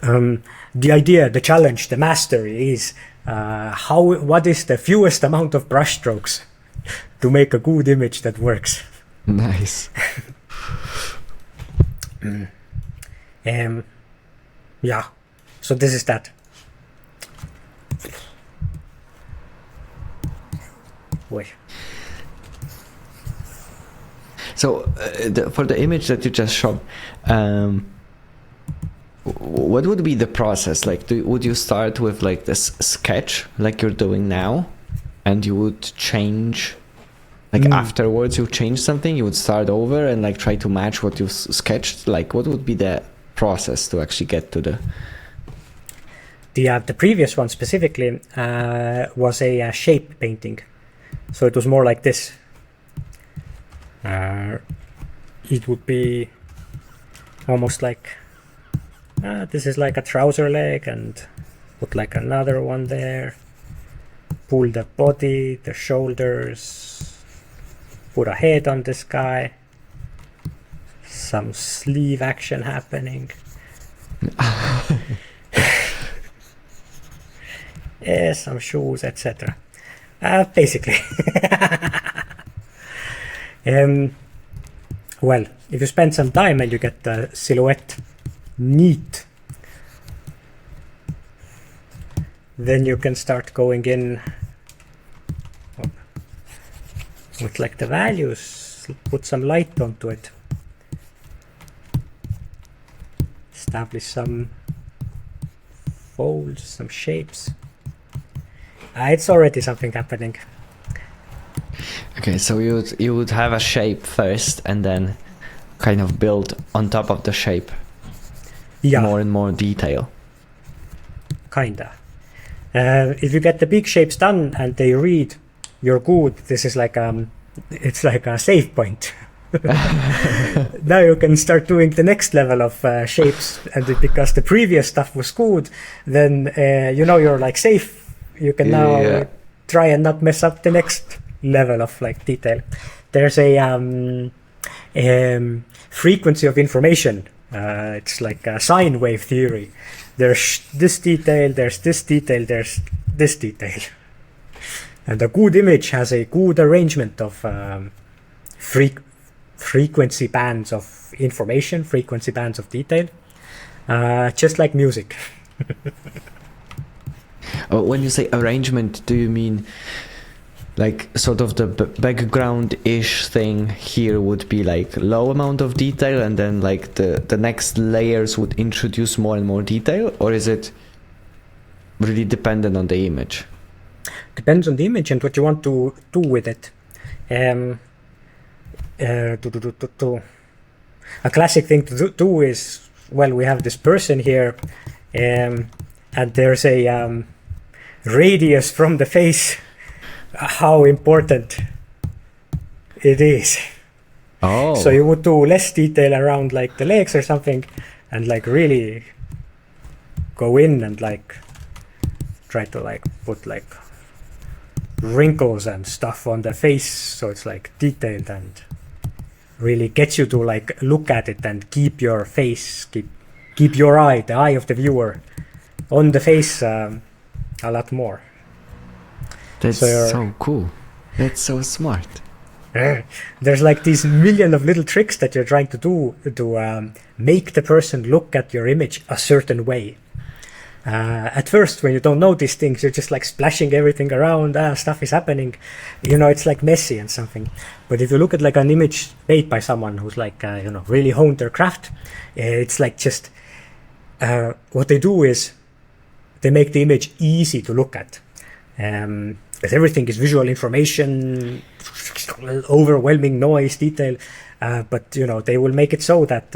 the idea, the challenge, the mastery is what is the fewest amount of brush strokes to make a good image that works. Nice. Yeah, so this is that. Wait. So for the image that you just showed, what would be the process? Like, would you start with like this sketch like you're doing now, and you would change, like afterwards you change something, you would start over and like try to match what you sketched? Like what would be the process to actually get to the previous one specifically was a shape painting, so it was more like this. It would be almost like this is like a trouser leg, and put like another one there, pull the body, the shoulders, put a head on this guy, some sleeve action happening. Yeah, some shoes, etc. Basically. Well, if you spend some time and you get the silhouette neat, then you can start going in with like the values, put some light onto it, establish some folds, some shapes. It's already something happening. Okay, so you would have a shape first and then kind of build on top of the shape. Yeah. More and more detail. Kinda. If you get the big shapes done and they read, you're good. This is like it's like a save point. Now you can start doing the next level of shapes, and because the previous stuff was good, then you're like safe. You can now try and not mess up the next level of like detail. There's a frequency of information. It's like a sine wave theory. There's this detail, there's this detail, there's this detail. And a good image has a good arrangement of frequency bands of information, frequency bands of detail, just like music. When you say arrangement, do you mean like sort of the background-ish thing here would be like low amount of detail, and then like the next layers would introduce more and more detail? Or is it really dependent on the image? Depends on the image and what you want to do with it. A classic thing to do is, well, we have this person here, and there's a radius from the face, how important it is. Oh. So you would do less detail around like the legs or something, and like really go in and like try to like put like wrinkles and stuff on the face, so it's like detailed and really gets you to like look at it and keep your face, keep your eye, the eye of the viewer, on the face a lot more. That's so cool. That's so smart. There's like these million of little tricks that you're trying to do to make the person look at your image a certain way. At first, when you don't know these things, you're just like splashing everything around, stuff is happening, it's like messy and something. But if you look at like an image made by someone who's like really honed their craft, it's like just what they do is they make the image easy to look at. Because everything is visual information, overwhelming noise, detail, but they will make it so that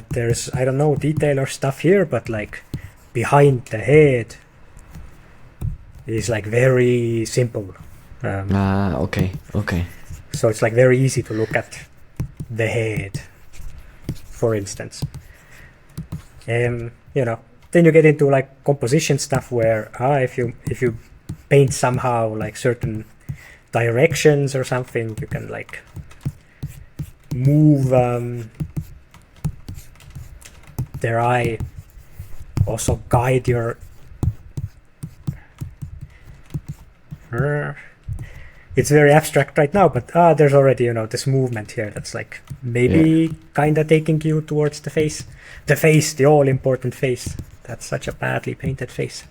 there's, I don't know, detail or stuff here, but like behind the head is like very simple. Okay. So it's like very easy to look at the head, for instance. Then you get into like composition stuff where if you paint somehow like certain directions or something, you can like move their eye, also guide your it's very abstract right now, but there's already this movement here that's like maybe kind of taking you towards the face, the all important face. That's such a badly painted face.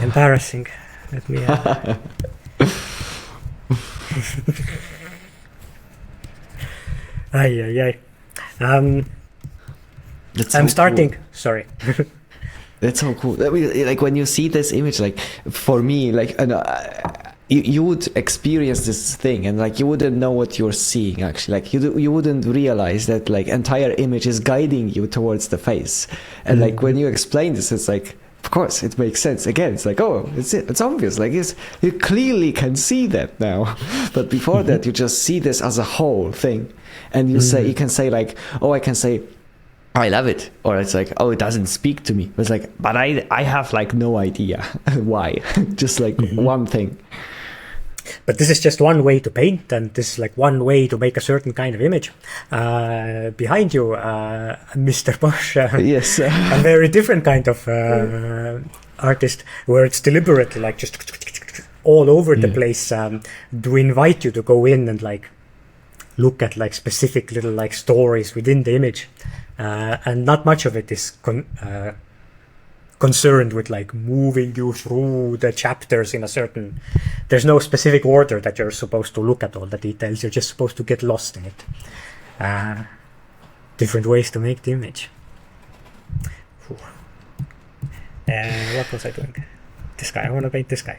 Embarrassing. Let me ay. I'm starting. Cool. Sorry. That's so cool. Like when you see this image, like for me, like you would experience this thing, and like you wouldn't know what you're seeing. Actually, like you wouldn't realize that like entire image is guiding you towards the face. And like when you explain this, it's like, of course, it makes sense. Again, it's like, oh, it's obvious. Like you clearly can see that now. But before that, you just see this as a whole thing, and you can say like, oh, I can say, I love it, or it's like, oh, it doesn't speak to me. It's like, but I have like no idea why. Just like one thing. But this is just one way to paint, and this is like one way to make a certain kind of image. Behind you, Mr. Bosch, yes, a very different kind of artist, where it's deliberately like just all over the place to invite you to go in and like look at like specific little like stories within the image, and not much of it is concerned with like moving you through the chapters in a certain, there's no specific order that you're supposed to look at all the details. You're just supposed to get lost in it. Different ways to make the image. What was I doing? This guy, I want to paint this guy.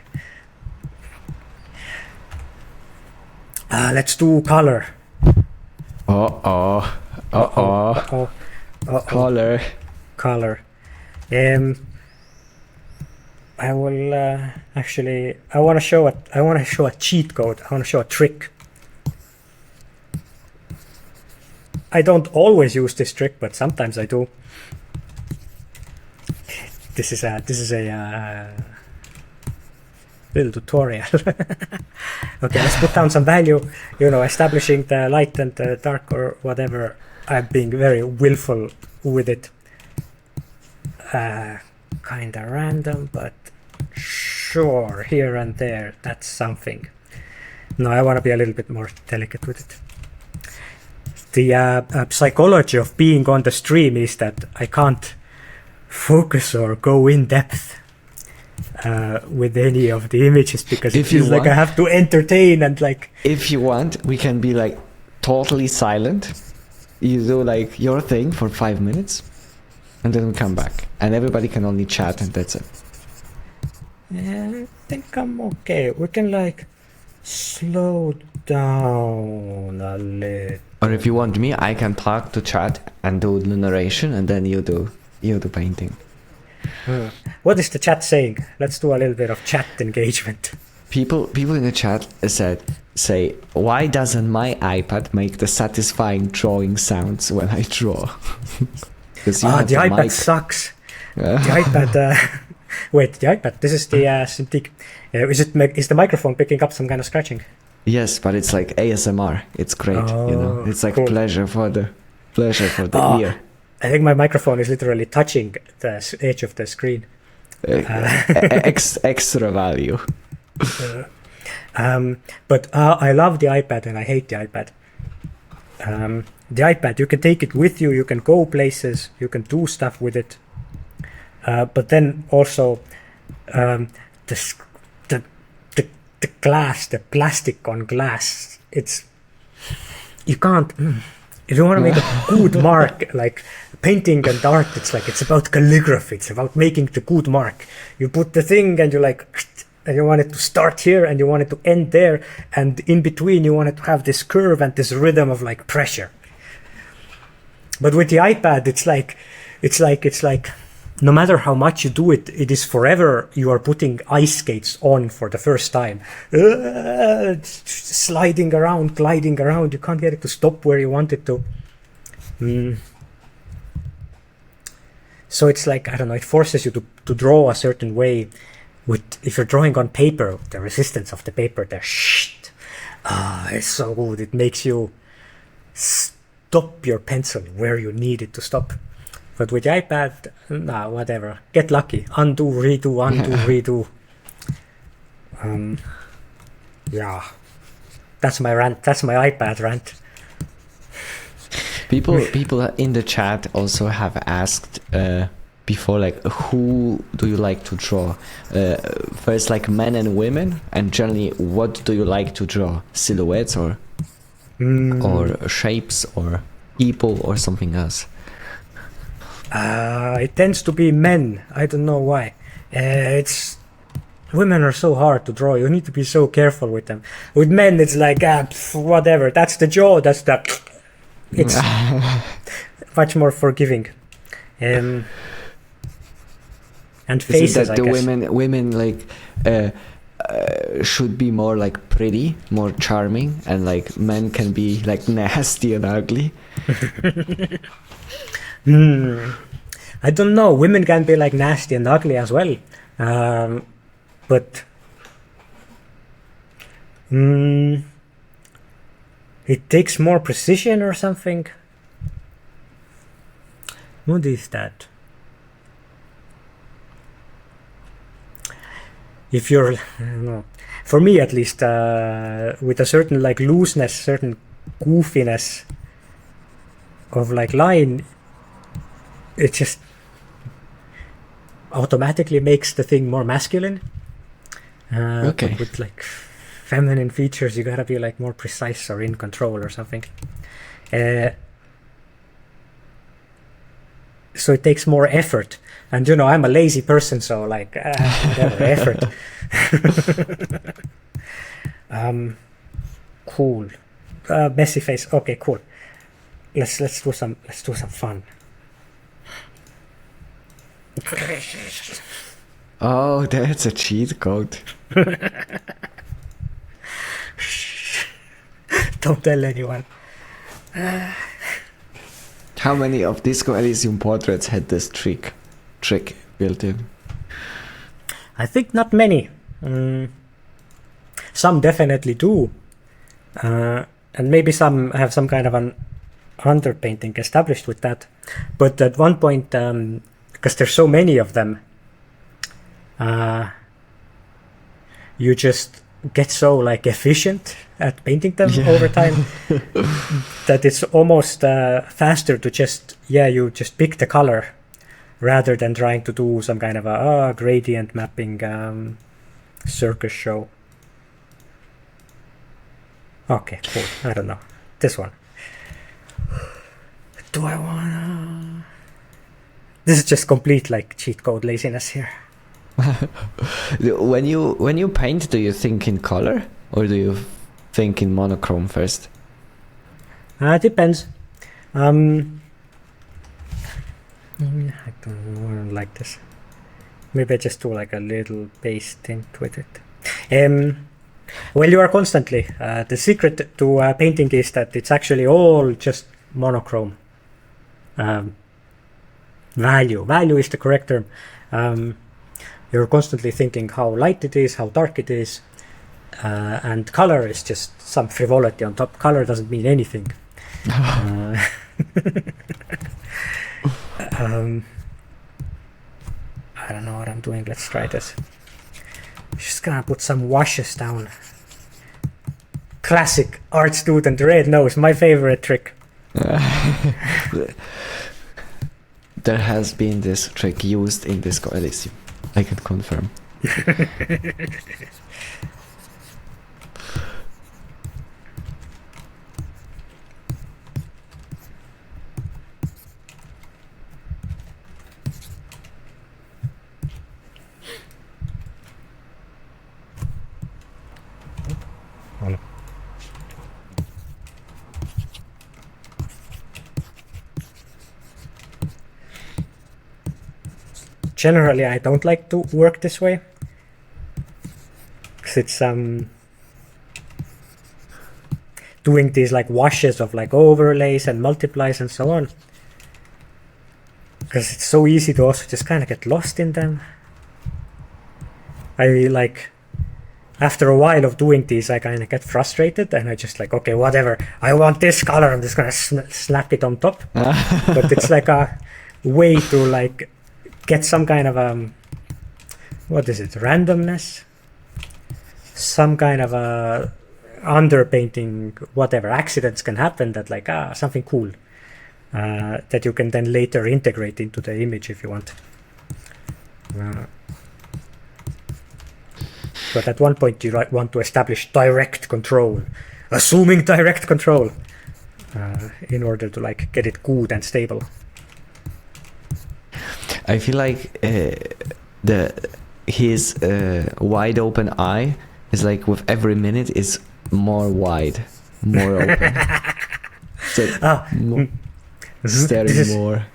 Let's do color. Color. I will actually. I want to show a cheat code. I want to show a trick. I don't always use this trick, but sometimes I do. This is a little tutorial. Okay, let's put down some value. Establishing the light and the dark or whatever. I'm being very willful with it. Kinda random, but sure, here and there, that's something. No, I want to be a little bit more delicate with it. The psychology of being on the stream is that I can't focus or go in depth with any of the images, because it feels like I have to entertain and like... If you want, we can be like totally silent. You do like your thing for 5 minutes, and then we come back, and everybody can only chat, and that's it. Yeah, I think I'm okay. We can like slow down a little. Or if you want me, I can talk to chat and do the narration, and then you do painting. What is the chat saying? Let's do a little bit of chat engagement. People in the chat say, why doesn't my iPad make the satisfying drawing sounds when I draw? The iPad sucks. The iPad. Wait, the iPad. This is the Cintiq. Is the microphone picking up some kind of scratching? Yes, but it's like ASMR. It's great, you know. Oh, It's like cool. pleasure for the Oh, ear. I think my microphone is literally touching the edge of the screen. Extra value. But I love the iPad and I hate the iPad. The iPad, you can take it with you, you can go places, you can do stuff with it. But then also the glass, the plastic on glass, you can't. If you want to make a good mark, like painting and art, it's about calligraphy. It's about making the good mark. You put the thing and and you want it to start here and you want it to end there, and in between you want it to have this curve and this rhythm of like pressure. But with the iPad, it's like no matter how much you do it, it is forever you are putting ice skates on for the first time. Sliding around, gliding around. You can't get it to stop where you want it to. So it's like, I don't know, it forces you to draw a certain way. If you're drawing on paper, the resistance of the paper, it's so good. It makes you stop your pencil where you need it to stop. But with the iPad, nah, whatever. Get lucky. Undo, redo. Yeah. That's my rant. That's my iPad rant. People in the chat also have asked before, like, who do you like to draw? First, like men and women, and generally, what do you like to draw? Silhouettes or shapes or people or something else? It tends to be men. I don't know why. Women are so hard to draw. You need to be so careful with them. With men, it's like whatever. That's the jaw. It's much more forgiving. And faces. Isn't that I guess. women like should be more like pretty, more charming, and like men can be like nasty and ugly? I don't know. Women can be like nasty and ugly as well, but it takes more precision or something. What is that? If you're, I don't know, for me at least, with a certain like looseness, certain goofiness of like line, it just automatically makes the thing more masculine. Okay. But with like feminine features, you gotta be like more precise or in control or something. So it takes more effort. And you know, I'm a lazy person, so like whatever effort. Cool. Messy face. Okay, cool. Let's do some fun. Oh, that's a cheat code. Don't tell anyone. How many of Disco Elysium portraits had this trick built in? I think not many. Some definitely do. And maybe some have some kind of an underpainting established with that. But at one point, because there's so many of them, you just get so like efficient at painting them over time that it's almost faster to you just pick the color rather than trying to do some kind of a gradient mapping circus show. Okay, cool. I don't know. This one. Do I wanna... This is just complete like cheat code laziness here. When you paint, do you think in color or do you think in monochrome first? It depends. I don't like this. Maybe I just do like a little base tint with it. Well, you are constantly. The secret to painting is that it's actually all just monochrome. Value is the correct term. You're constantly thinking how light it is, how dark it is, and color is just some frivolity on top. Color doesn't mean anything. I don't know what I'm doing. Let's try this. Just gonna put some washes down. Classic art student red nose, my favorite trick. There has been this trick used in Disco Elysium. I can confirm. Generally, I don't like to work this way, because it's doing these like washes of like overlays and multiplies and so on, because it's so easy to also just kind of get lost in them. I like, after a while of doing these, I kind of get frustrated and I just like, okay, whatever, I want this color, I'm just gonna snap it on top. But it's like a way to like get some kind of what is it, randomness, some kind of a underpainting, whatever accidents can happen, that like something cool that you can then later integrate into the image if you want. But at one point you want to establish direct control, assuming direct control, in order to like get it good and stable. I feel like his wide open eye is like with every minute is more wide, more open. So staring more.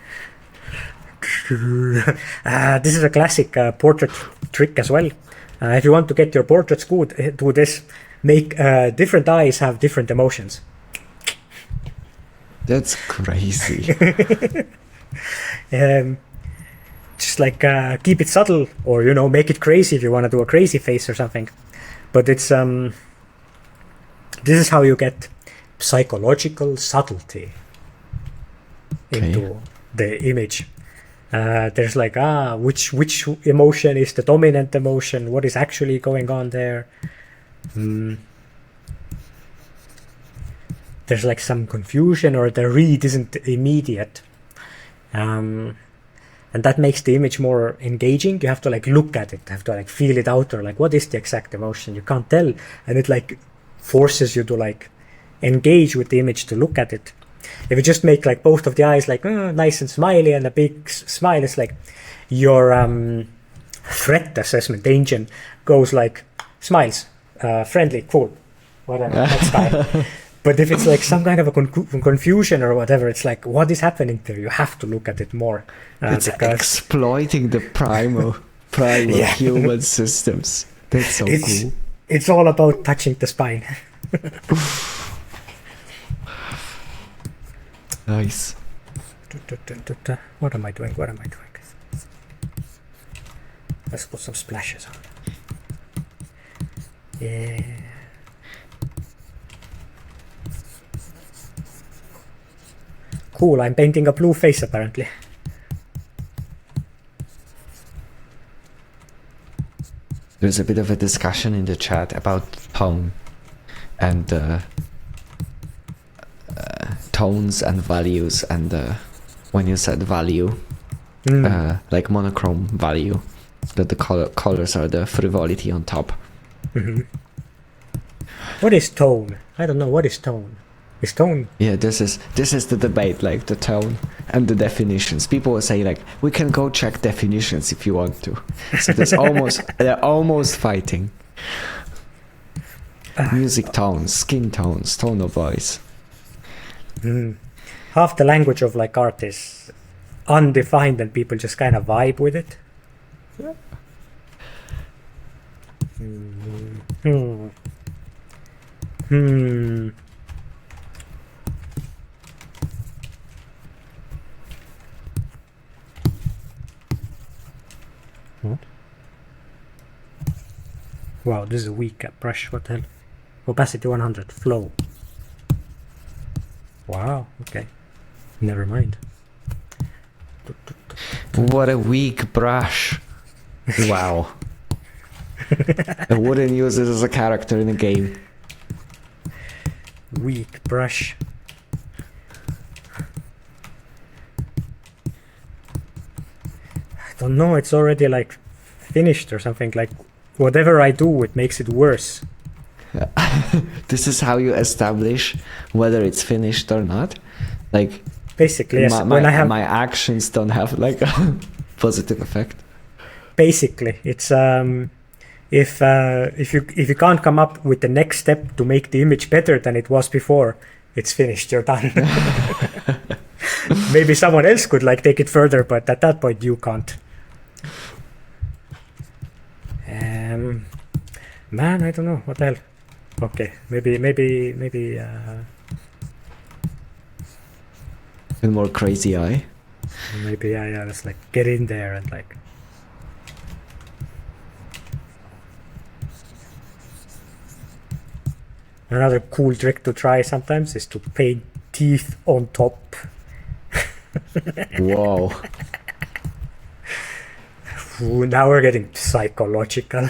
This is a classic portrait trick as well. If you want to get your portraits good, do this. Make different eyes have different emotions. That's crazy. Just like keep it subtle, or you know, make it crazy if you want to do a crazy face or something. But it's this is how you get psychological subtlety into the image. There's like which emotion is the dominant emotion, what is actually going on there. There's like some confusion, or the read isn't immediate, and that makes the image more engaging. You have to like look at it, have to like feel it out, or like what is the exact emotion, you can't tell, and it like forces you to like engage with the image, to look at it. If you just make like both of the eyes like nice and smiley, and a big smile, is like your threat assessment engine goes like smiles, friendly, cool, whatever, next guy. But if it's like some kind of a confusion or whatever, it's like, what is happening there? You have to look at it more. It's exploiting the primal human systems. That's so cool. It's all about touching the spine. Nice. What am I doing? Let's put some splashes on. Yeah. Cool, I'm painting a blue face apparently. There's a bit of a discussion in the chat about tone and tones and values, and when you said value, like monochrome value, that the colors are the frivolity on top. Mm-hmm. What is tone? I don't know. What is tone? Is tone? Yeah, this is the debate, like the tone and the definitions. People will say like, we can go check definitions if you want to. So they're almost fighting. Music tones, skin tones, tone of voice. Half the language of like art is undefined, and people just kind of vibe with it. Yeah. What? Wow, this is a weak brush. What the hell? Opacity 100. Flow. Wow, okay. Never mind. What a weak brush. Wow. I wouldn't use it as a character in a game. Weak brush. I don't know, it's already like finished or something. Like whatever I do, it makes it worse. This is how you establish whether it's finished or not. Like basically, yes. When I have my actions don't have like a positive effect. Basically, it's if you can't come up with the next step to make the image better than it was before, it's finished. You're done. Maybe someone else could like take it further, but at that point you can't. Man, I don't know what the hell. Okay, maybe. A more crazy eye. Maybe I just like get in there and like. Another cool trick to try sometimes is to paint teeth on top. Whoa. Ooh, now we're getting psychological.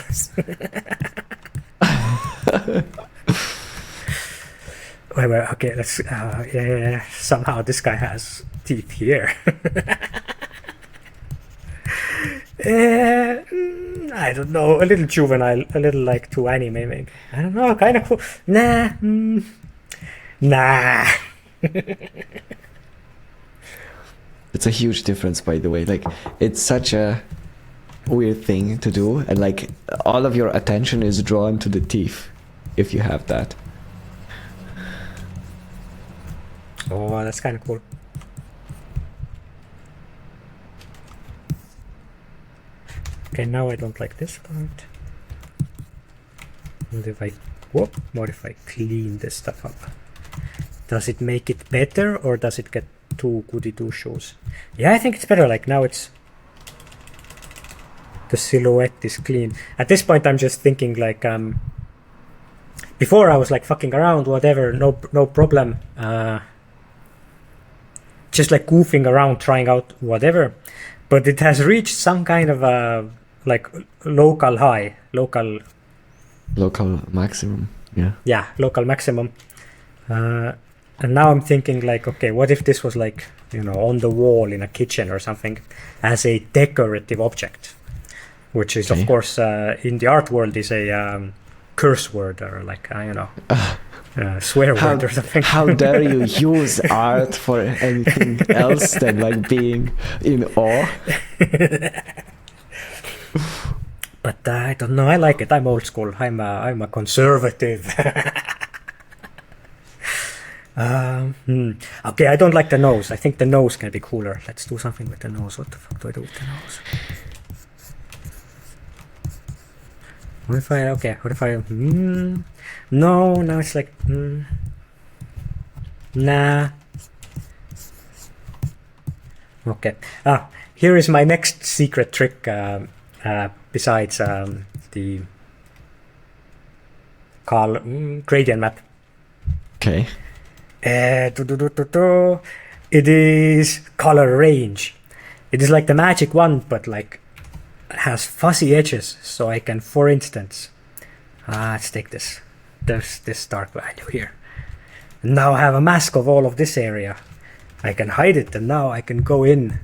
Wait, okay, let's. Yeah. Somehow this guy has teeth here. I don't know. A little juvenile, a little like too anime. Maybe. I don't know. Kind of cool. Nah. Nah. It's a huge difference, by the way. Like, it's such a weird thing to do, and like all of your attention is drawn to the teeth if you have that. Oh, that's kind of cool. Okay, now I don't like this part. What if I clean this stuff up? Does it make it better, or does it get too goody two shoes? Yeah, I think it's better. Like now it's the silhouette is clean. At this point, I'm just thinking like before I was like fucking around, whatever, no problem. Just like goofing around, trying out whatever. But it has reached some kind of a like local high, local maximum. Yeah, local maximum. And now I'm thinking like, okay, what if this was like, you know, on the wall in a kitchen or something as a decorative object, which is of course in the art world is a curse word or like swear word or something. How dare you use art for anything else than like being in awe? But I don't know. I like it. I'm old school. I'm a conservative. Okay, I don't like the nose. I think the nose can be cooler. Let's do something with the nose. What the fuck do I do with the nose? What if I no, now it's like nah. Okay. Here is my next secret trick besides the gradient map. Okay. It is color range. It is like the magic wand, but like has fuzzy edges, so I can, for instance, let's take this. There's this dark value here. And now I have a mask of all of this area. I can hide it, and now I can go in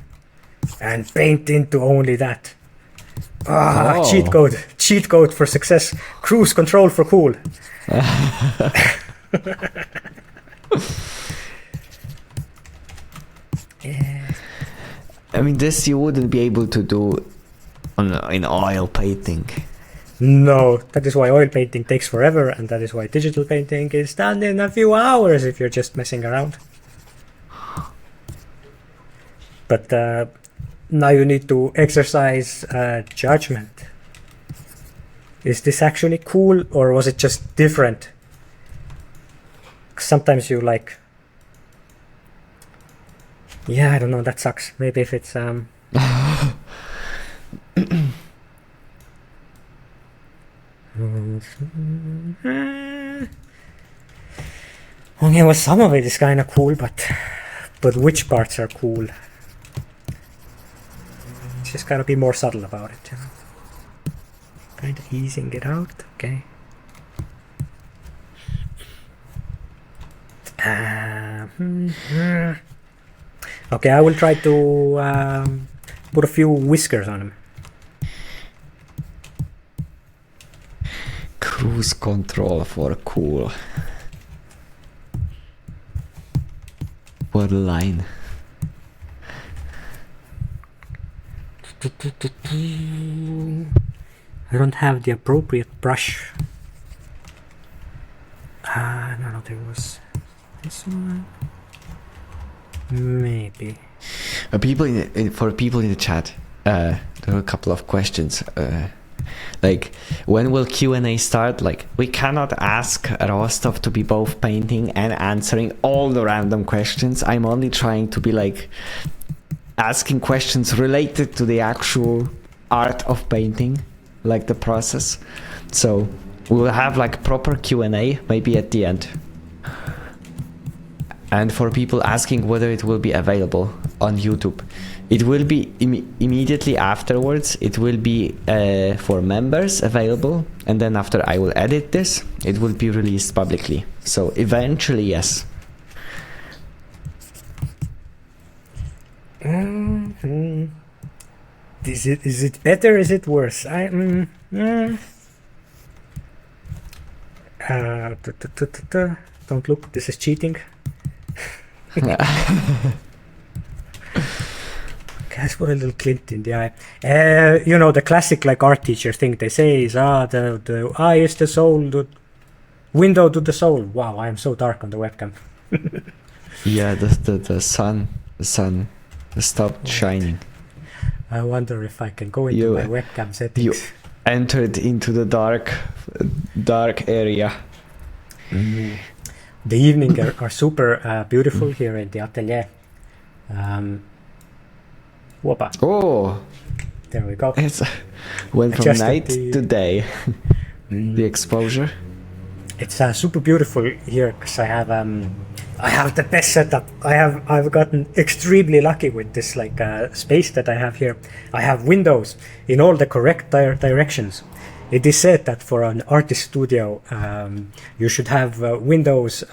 and paint into only that. Cheat code for success. Cruise control for cool. Yeah. I mean, this you wouldn't be able to do in oil painting. No, that is why oil painting takes forever, and that is why digital painting is done in a few hours if you're just messing around. But now you need to exercise judgment. Is this actually cool, or was it just different? Sometimes you like... Yeah, I don't know, that sucks. Maybe if it's... Okay, well, some of it is kind of cool, but which parts are cool? Just gotta be more subtle about it, you know. Kind of easing it out, okay. Okay, I will try to put a few whiskers on him. Cruise control for cool. Borderline. I don't have the appropriate brush. No, there was this one. Maybe. For people in the chat, there are a couple of questions. Like, when will Q&A start? Like, we cannot ask Rostov to be both painting and answering all the random questions. I'm only trying to be like asking questions related to the actual art of painting, like the process. So we'll have like proper Q&A maybe at the end. And for people asking whether it will be available on YouTube, it will be immediately afterwards. It will be for members available, and then after I will edit this, it will be released publicly. So eventually, yes. Mm-hmm. Is it better? Is it worse? Don't look. This is cheating. Let's put a little glint in the eye. You know, the classic like art teacher thing they say is the eye is the soul, the window to the soul. Wow, I am so dark on the webcam. Yeah, the sun stopped shining. I wonder if I can go into my webcam settings. You entered into the dark area. Mm. The evening are super beautiful here in the atelier. Whoopa. Oh, there we go. It's went from night to day. The exposure. It's super beautiful here because I have the best setup. I've gotten extremely lucky with this like space that I have here. I have windows in all the correct directions. It is said that for an artist studio, you should have windows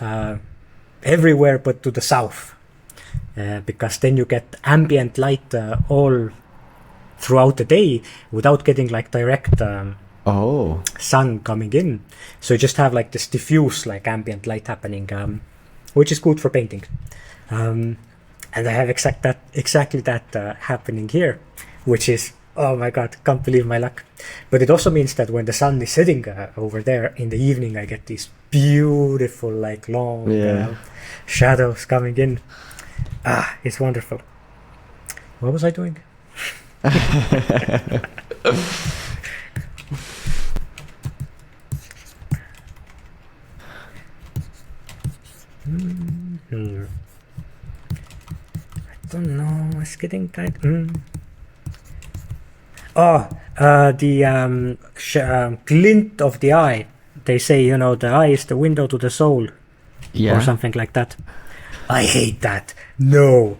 everywhere but to the south. Because then you get ambient light all throughout the day without getting like direct sun coming in. So you just have like this diffuse like ambient light happening, which is good for painting. And I have exactly that happening here, which is, oh my god, can't believe my luck. But it also means that when the sun is setting over there in the evening, I get these beautiful like long shadows coming in. It's wonderful. What was I doing? I don't know. It's getting kind. The glint of the eye. They say, you know, the eye is the window to the soul, or something like that. I hate that. No,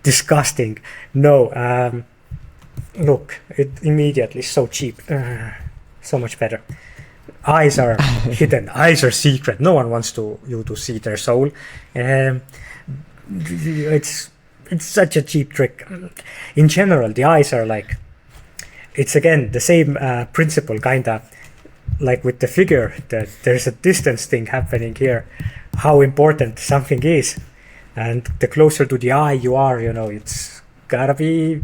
disgusting. No, look, it immediately so cheap. So much better. Eyes are hidden. Eyes are secret. No one wants you to see their soul. It's such a cheap trick. In general, the eyes are like. It's again the same principle, kinda like with the figure. That there's a distance thing happening here. How important something is. And the closer to the eye you are, you know, it's gotta be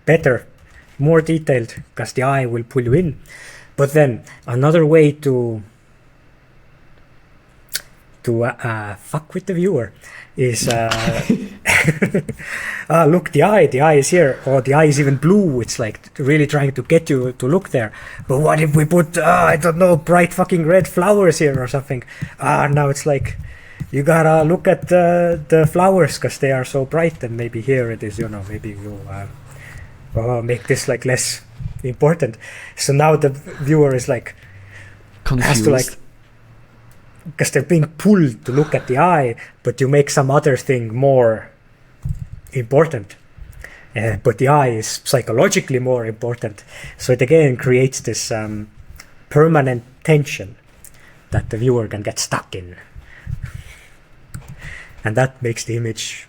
better, more detailed, because the eye will pull you in. But then another way to fuck with the viewer is look, the eye is here, or the eye is even blue. It's like really trying to get you to look there. But what if we put I don't know, bright fucking red flowers here or something? Now it's like you gotta look at the flowers because they are so bright, and maybe here it is, you know, maybe you make this like less important. So now the viewer is like Confused. has to like, because they're being pulled to look at the eye, but you make some other thing more important. But the eye is psychologically more important. So it again creates this permanent tension that the viewer can get stuck in. And that makes the image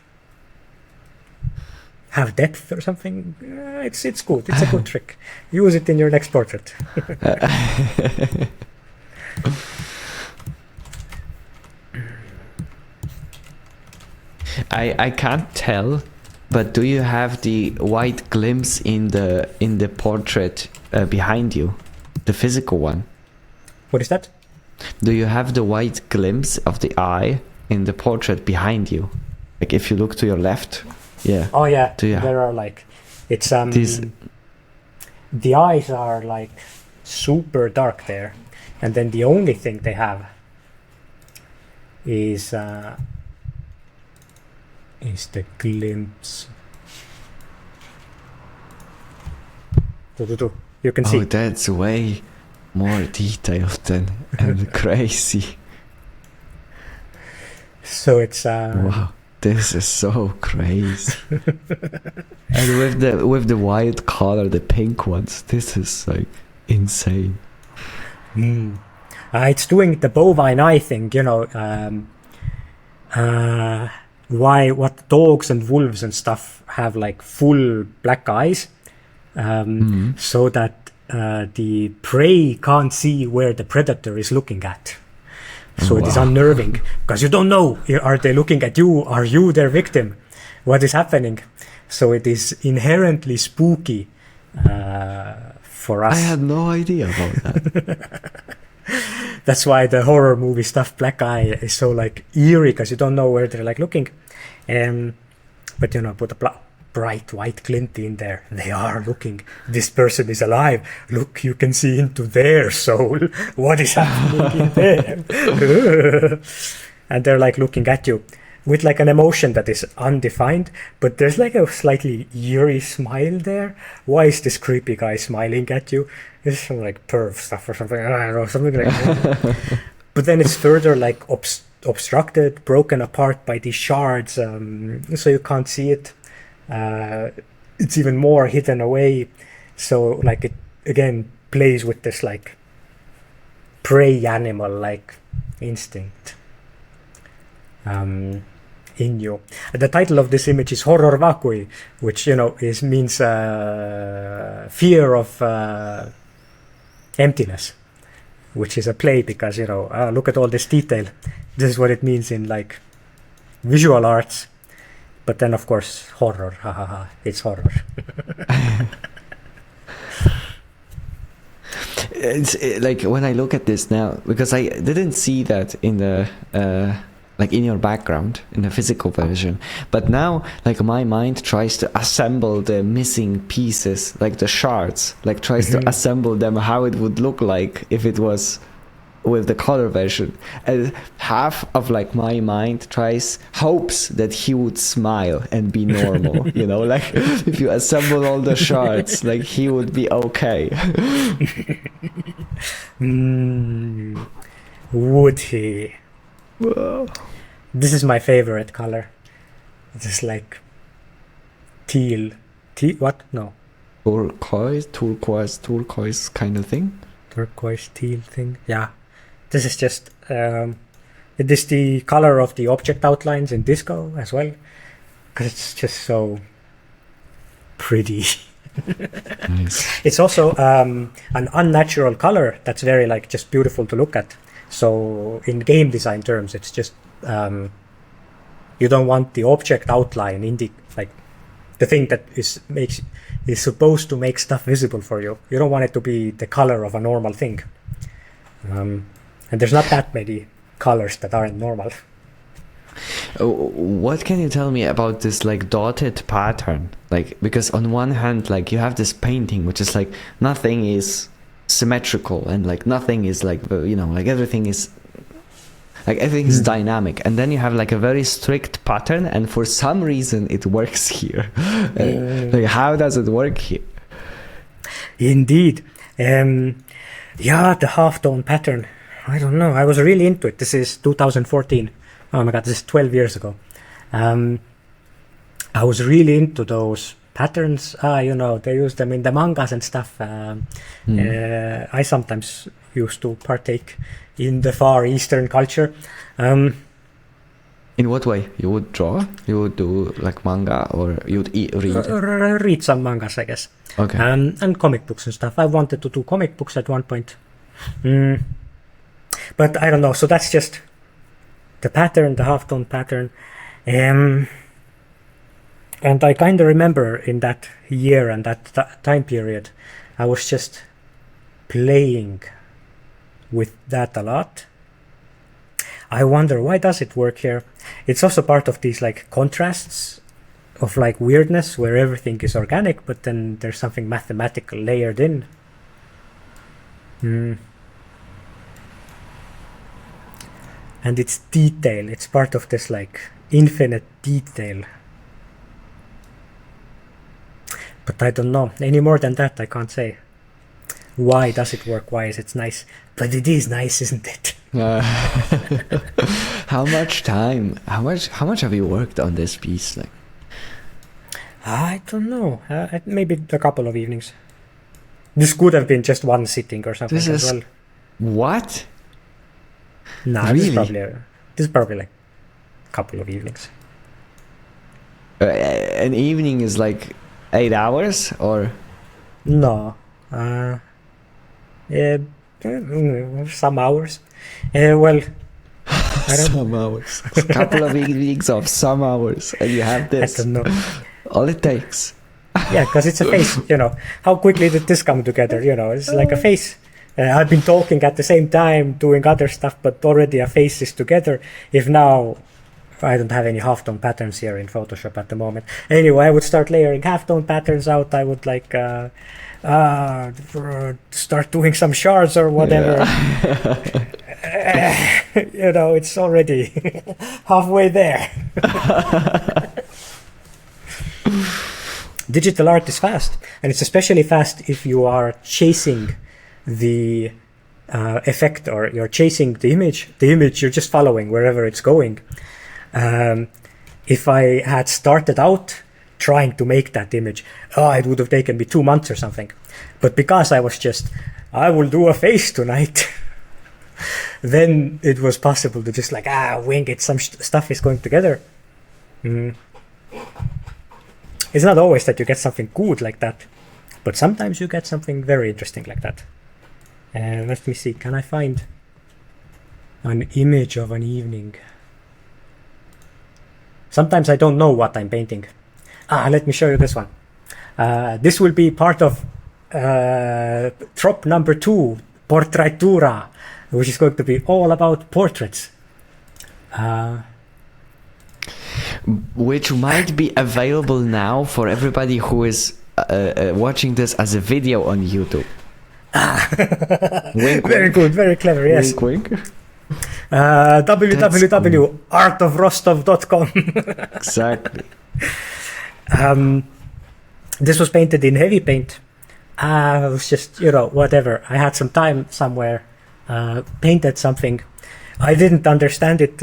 have depth or something. It's good. It's a good trick. Use it in your next portrait. I can't tell, but do you have the white glimpse in the portrait behind you, the physical one? What is that? Do you have the white glimpse of the eye in the portrait behind you? Like if you look to your left, yeah. Oh yeah, Do you there are like, it's These- the eyes are like super dark there, and then the only thing they have is the glimpse. You can see. Oh, that's way more detailed than and crazy. So it's Wow, this is so crazy. And with the white color, the pink ones, this is like insane. It's doing the bovine eye thing, you know. What dogs and wolves and stuff have like full black eyes, so that the prey can't see where the predator is looking at. So it is unnerving because you don't know, are they looking at you? Are you their victim? What is happening? So it is inherently spooky for us. I had no idea about that. That's why the horror movie stuff, black eye, is so like eerie, because you don't know where they're like looking. But you know, put a bright white glint in there. They are looking. This person is alive. Look, you can see into their soul. What is happening in there? And they're like looking at you with like an emotion that is undefined, but there's like a slightly eerie smile there. Why is this creepy guy smiling at you? It's some like perv stuff or something. I don't know, something like that. But then it's further like obstructed, broken apart by these shards, so you can't see it. It's even more hidden away. So like it again plays with this like prey animal like instinct in you. The title of this image is Horror Vacui, which you know means fear of emptiness, which is a play because you know look at all this detail. This is what it means in like visual arts. But then of course horror, it's horror. It's like when I look at this now, because I didn't see that in the like in your background in the physical version, but now like my mind tries to assemble the missing pieces, like the shards, like tries to assemble them how it would look like if it was with the color version. And half of like my mind hopes that he would smile and be normal. You know, like if you assemble all the shards, like he would be okay. Would he? Whoa. This is my favorite color. It's like teal. What? No. Turquoise kind of thing. Turquoise teal thing. Yeah. This is just it is the color of the object outlines in Disco as well, because it's just so pretty. Nice. It's also an unnatural color that's very like just beautiful to look at. So in game design terms, it's just you don't want the object outline in the like the thing that is supposed to make stuff visible for you. You don't want it to be the color of a normal thing. And there's not that many colors that aren't normal. What can you tell me about this like dotted pattern? Like, because on one hand, like you have this painting which is like nothing is symmetrical and like nothing is like, you know, like everything is dynamic, and then you have like a very strict pattern, and for some reason it works here. Like how does it work here? Indeed. Yeah, the half-tone pattern. I don't know. I was really into it. This is 2014. Oh my god, this is 12 years ago. I was really into those patterns. They use them in the mangas and stuff. I sometimes used to partake in the Far Eastern culture. In what way? You would draw? You would do like manga, or you'd read? Read some mangas, I guess. Okay. And comic books and stuff. I wanted to do comic books at one point. But I don't know. So that's just the pattern, the half-tone pattern. And I kind of remember in that year and that time period, I was just playing with that a lot. I wonder, why does it work here? It's also part of these like contrasts of like weirdness where everything is organic, but then there's something mathematical layered in. And it's detail. It's part of this like infinite detail. But I don't know. Any more than that, I can't say. Why does it work? Why is it nice? But it is nice, isn't it? How much time? How much have you worked on this piece? Like, I don't know. Maybe a couple of evenings. This could have been just one sitting or something as well. What? Nah, really? This is probably like a couple of evenings. An evening is like 8 hours, or? No. Some hours. Well, I don't some hours. A couple of evenings of some hours, and you have this. I don't know. All it takes. Yeah, because it's a face, How quickly did this come together, It's like a face. I've been talking at the same time, doing other stuff, but already a face is together. If now I don't have any half-tone patterns here in Photoshop at the moment. Anyway, I would start layering half-tone patterns out. I would like start doing some shards or whatever. Yeah. It's already halfway there. Digital art is fast, and it's especially fast if you are chasing the effect, or you're chasing the image you're just following wherever it's going. If I had started out trying to make that image, it would have taken me 2 months or something. But because I was I will do a face tonight, then it was possible to just wing it. Some stuff is going together. It's not always that you get something good like that, but sometimes you get something very interesting like that. Let me see, can I find an image of an evening? Sometimes I don't know what I'm painting. Let me show you this one. This will be part of trop number 2, Portraitura, which is going to be all about portraits. Which might be available now for everybody who is watching this as a video on YouTube. Wink, very wink. good, very clever, yes. Wink, wink. www.artofrostov.com. Exactly. This was painted in heavy paint. It was just, whatever. I had some time somewhere, painted something. I didn't understand it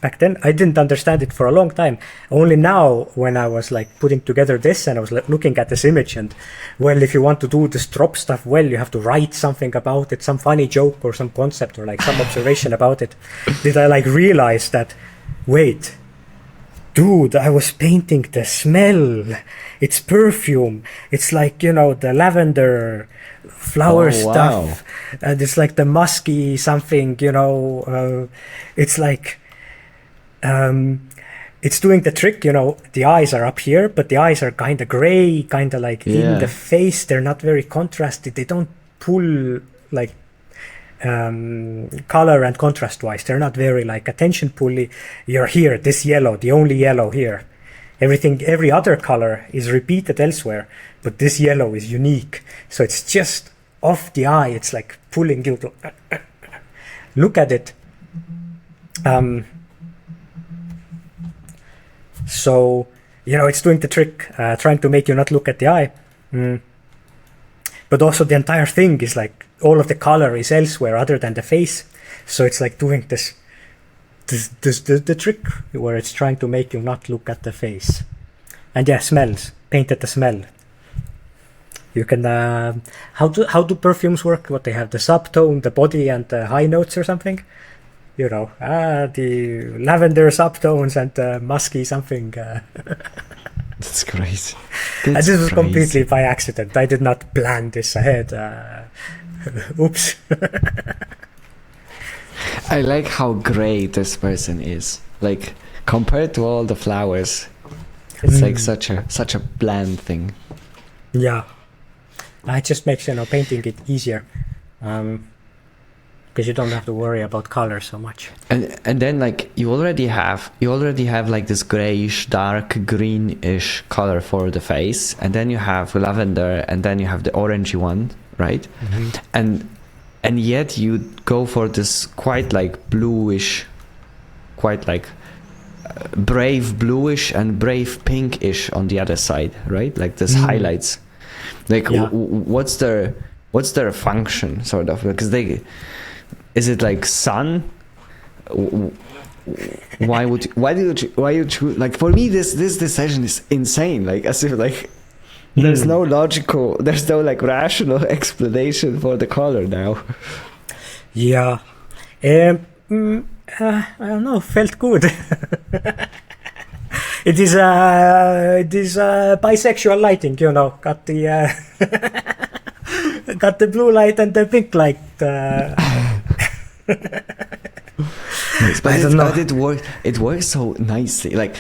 back then. I didn't understand it for a long time. Only now, when I was putting together this, and I was looking at this image, and if you want to do this drop stuff you have to write something about it, some funny joke or some concept or some observation about it. Did I realize that, wait, dude, I was painting the smell. It's perfume. It's the lavender flower stuff. And it's the musky something, it's it's doing the trick, the eyes are up here, but the eyes are kind of gray, kind of in the face. They're not very contrasted. They don't pull color and contrast wise. They're not very attention pully. You're here, this yellow, the only yellow here. Every other color is repeated elsewhere, but this yellow is unique. So it's just off the eye. It's pulling you to look at it. So, it's doing the trick, trying to make you not look at the eye. but also the entire thing is like all of the color is elsewhere other than the face. So it's like doing the trick where it's trying to make you not look at the face. And yeah, smells. Paint at the smell. You can how do perfumes work? What they have, the subtone, the body, and the high notes or something. You know, the lavender subtones and the musky something. That's crazy. And this was completely by accident. I did not plan this ahead. Oops. I like how gray this person is. Like compared to all the flowers, it's like such a bland thing. Yeah, it just makes painting it easier, because you don't have to worry about color so much. And then like you already have like this grayish, dark greenish color for the face, and then you have lavender, and then you have the orangey one, right? And yet you go for this quite like bluish, quite like brave bluish and brave pinkish on the other side, right? Like this highlights. Like what's their function, sort of? Because is it like sun? Why do you choose? Like for me, this decision is insane. Like as if like there's no like rational explanation for the color now. Yeah, I don't know. Felt good. It is bisexual lighting, Got the got the blue light and the pink light. But it works so nicely. Like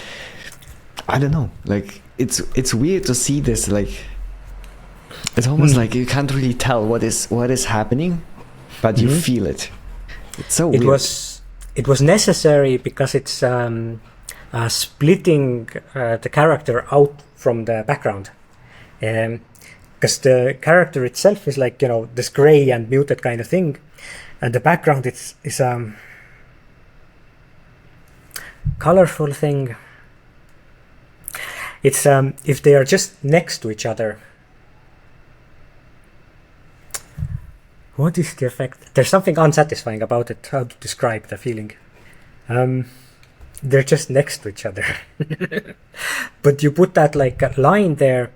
I don't know. Like it's weird to see this. Like it's almost like you can't really tell what is happening, but you feel it. It's so weird. It was necessary because it's splitting the character out from the background, because the character itself is like this gray and muted kind of thing, and the background is colorful thing. It's if they are just next to each other. What is the effect? There's something unsatisfying about it. How to describe the feeling? They're just next to each other. But you put that like a line there,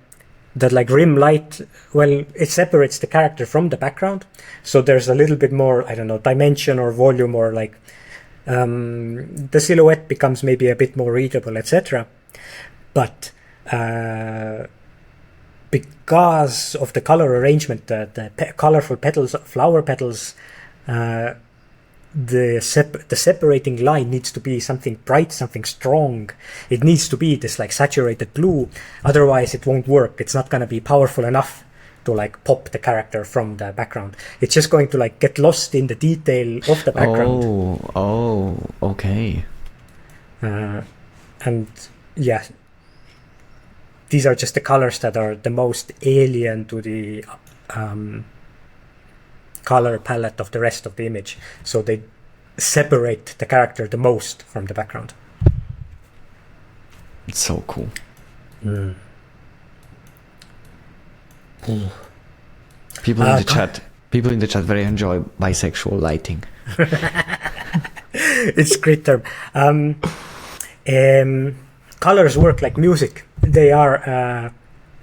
that like rim light, well, it separates the character from the background. So there's a little bit more, I don't know, dimension or volume, or like the silhouette becomes maybe a bit more readable, etc. But because of the color arrangement, the colorful petals, flower petals, the separating line needs to be something bright, something strong. It needs to be this like saturated blue. Otherwise, it won't work. It's not going to be powerful enough to like pop the character from the background. It's just going to like get lost in the detail of the background. Oh, okay. And yeah. These are just the colors that are the most alien to the color palette of the rest of the image. So they separate the character the most from the background. It's so cool. People in the chat very enjoy bisexual lighting. It's a great term. Colors work like music. They are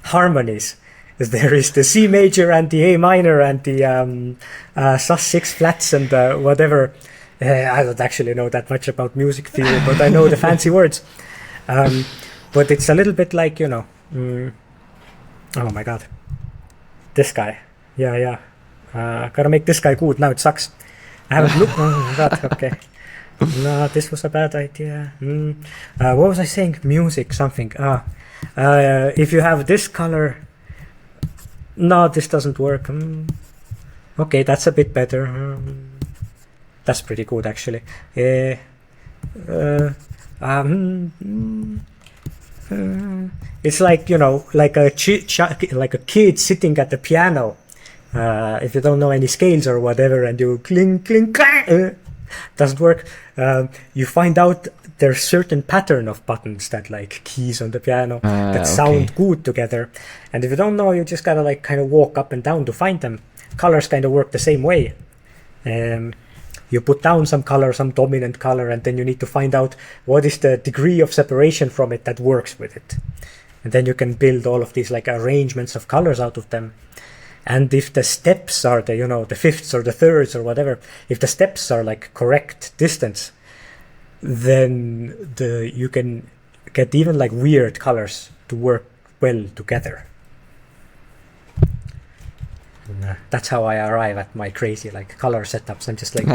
harmonies. There is the C major and the A minor and the sus6 flats and whatever. I don't actually know that much about music theory, but I know the fancy words. But it's a little bit like, oh my god. This guy. Yeah. Gotta make this guy good. Now it sucks. I haven't looked. Oh my god, okay. No, this was a bad idea. What was I saying? Music, something. If you have this color, no, this doesn't work. Okay, that's a bit better. That's pretty good, actually. It's like like a kid sitting at the piano. If you don't know any scales or whatever, and you cling cling clang. doesn't work. You find out there's certain pattern of buttons that like keys on the piano that sound good together. And if you don't know, you just gotta like kind of walk up and down to find them. Colors kind of work the same way. You put down some color, some dominant color, and then you need to find out what is the degree of separation from it that works with it. And then you can build all of these like arrangements of colors out of them. And if the steps are the, you know, the fifths or the thirds or whatever, if the steps are like correct distance, then you can get even like weird colors to work well together. That's how I arrive at my crazy like color setups. I'm just like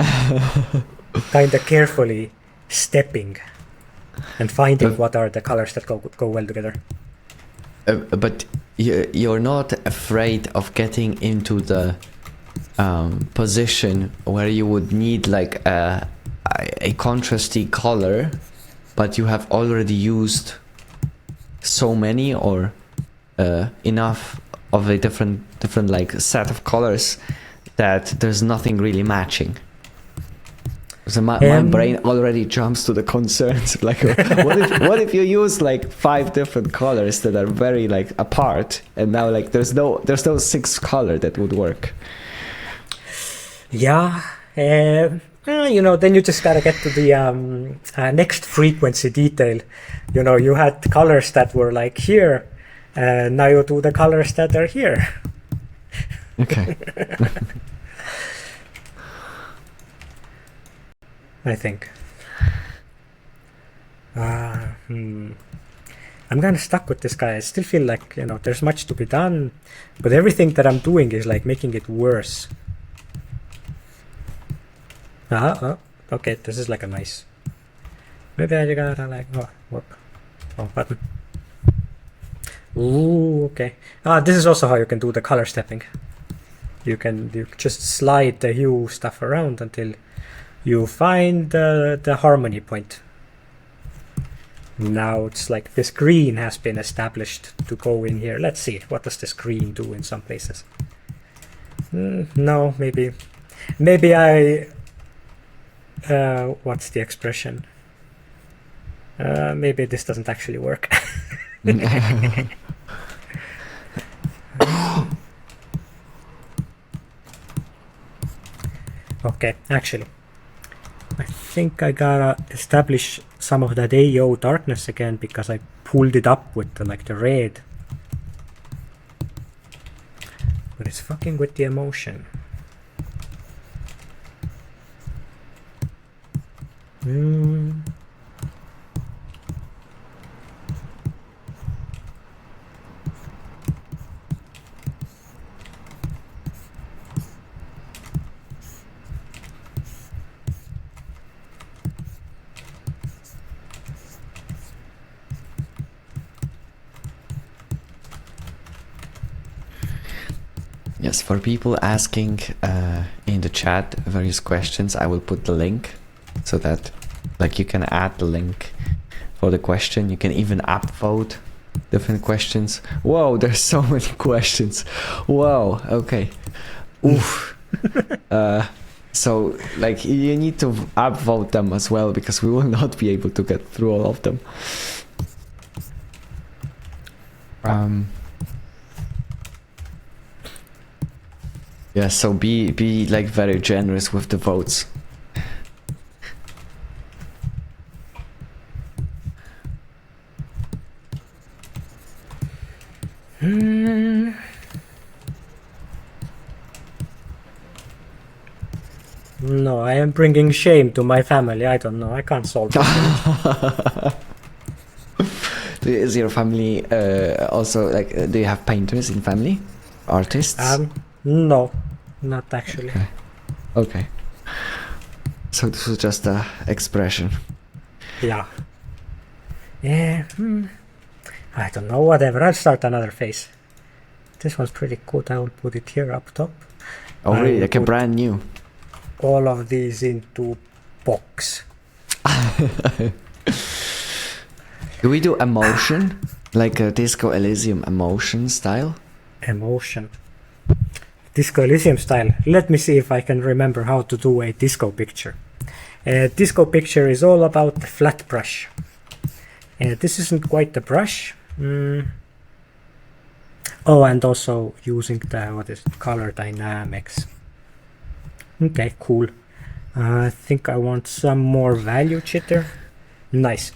kind of carefully stepping and finding what are the colors that go well together. But you're not afraid of getting into the position where you would need like a contrasty color, but you have already used so many or enough of a different like set of colors that there's nothing really matching. So my brain already jumps to the concerns like what if you use like 5 different colors that are very like apart, and now like there's no 6th color that would work. Yeah, you know, then you just gotta get to the next frequency detail. You know, you had colors that were like here, and now you do the colors that are here. Okay. I think. I'm kind of stuck with this guy. I still feel like, you know, there's much to be done, but everything that I'm doing is like making it worse. Okay, this is like a nice. Maybe I gotta like, button. Ooh, okay. This is also how you can do the color stepping. You just slide the hue stuff around until you find the harmony point. Now it's like this green has been established to go in here. Let's see, what does this green do in some places? No, maybe I what's the expression? Maybe this doesn't actually work. Okay, actually, I think I gotta establish some of that AO darkness again because I pulled it up with the red. But it's fucking with the emotion. Yes, for people asking in the chat various questions, I will put the link so that like you can add the link for the question. You can even upvote different questions. Whoa, there's so many questions. Whoa, okay. Oof. So like you need to upvote them as well because we will not be able to get through all of them. Yeah, so be like very generous with the votes. No, I am bringing shame to my family. I don't know. I can't solve it. Is your family also like? Do you have painters in family? Artists? No, not actually. Okay. So this was just a expression. Yeah. Yeah. I don't know. Whatever. I'll start another phase. This one's pretty good. I will put it here up top. Oh, really? Like a brand new. All of these into box. Do we do emotion? Like a Disco Elysium emotion style? Emotion. Disco Elysium style. Let me see if I can remember how to do a disco picture. Disco picture is all about the flat brush. This isn't quite the brush. Oh, and also using the color dynamics. Okay, cool. I think I want some more value jitter. Nice.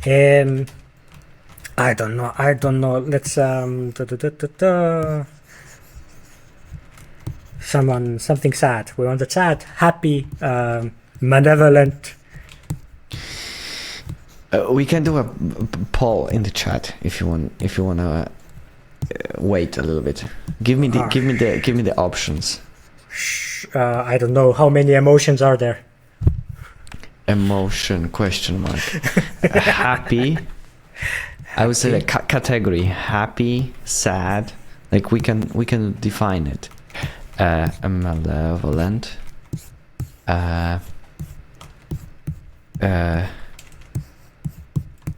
I don't know. Let's something sad. We want a sad, happy, malevolent. We can do a poll in the chat if you want. If you want to wait a little bit. Give me the options. I don't know how many emotions are there. Emotion ? Happy. I would say the category happy, sad. Like we can define it. Malevolent.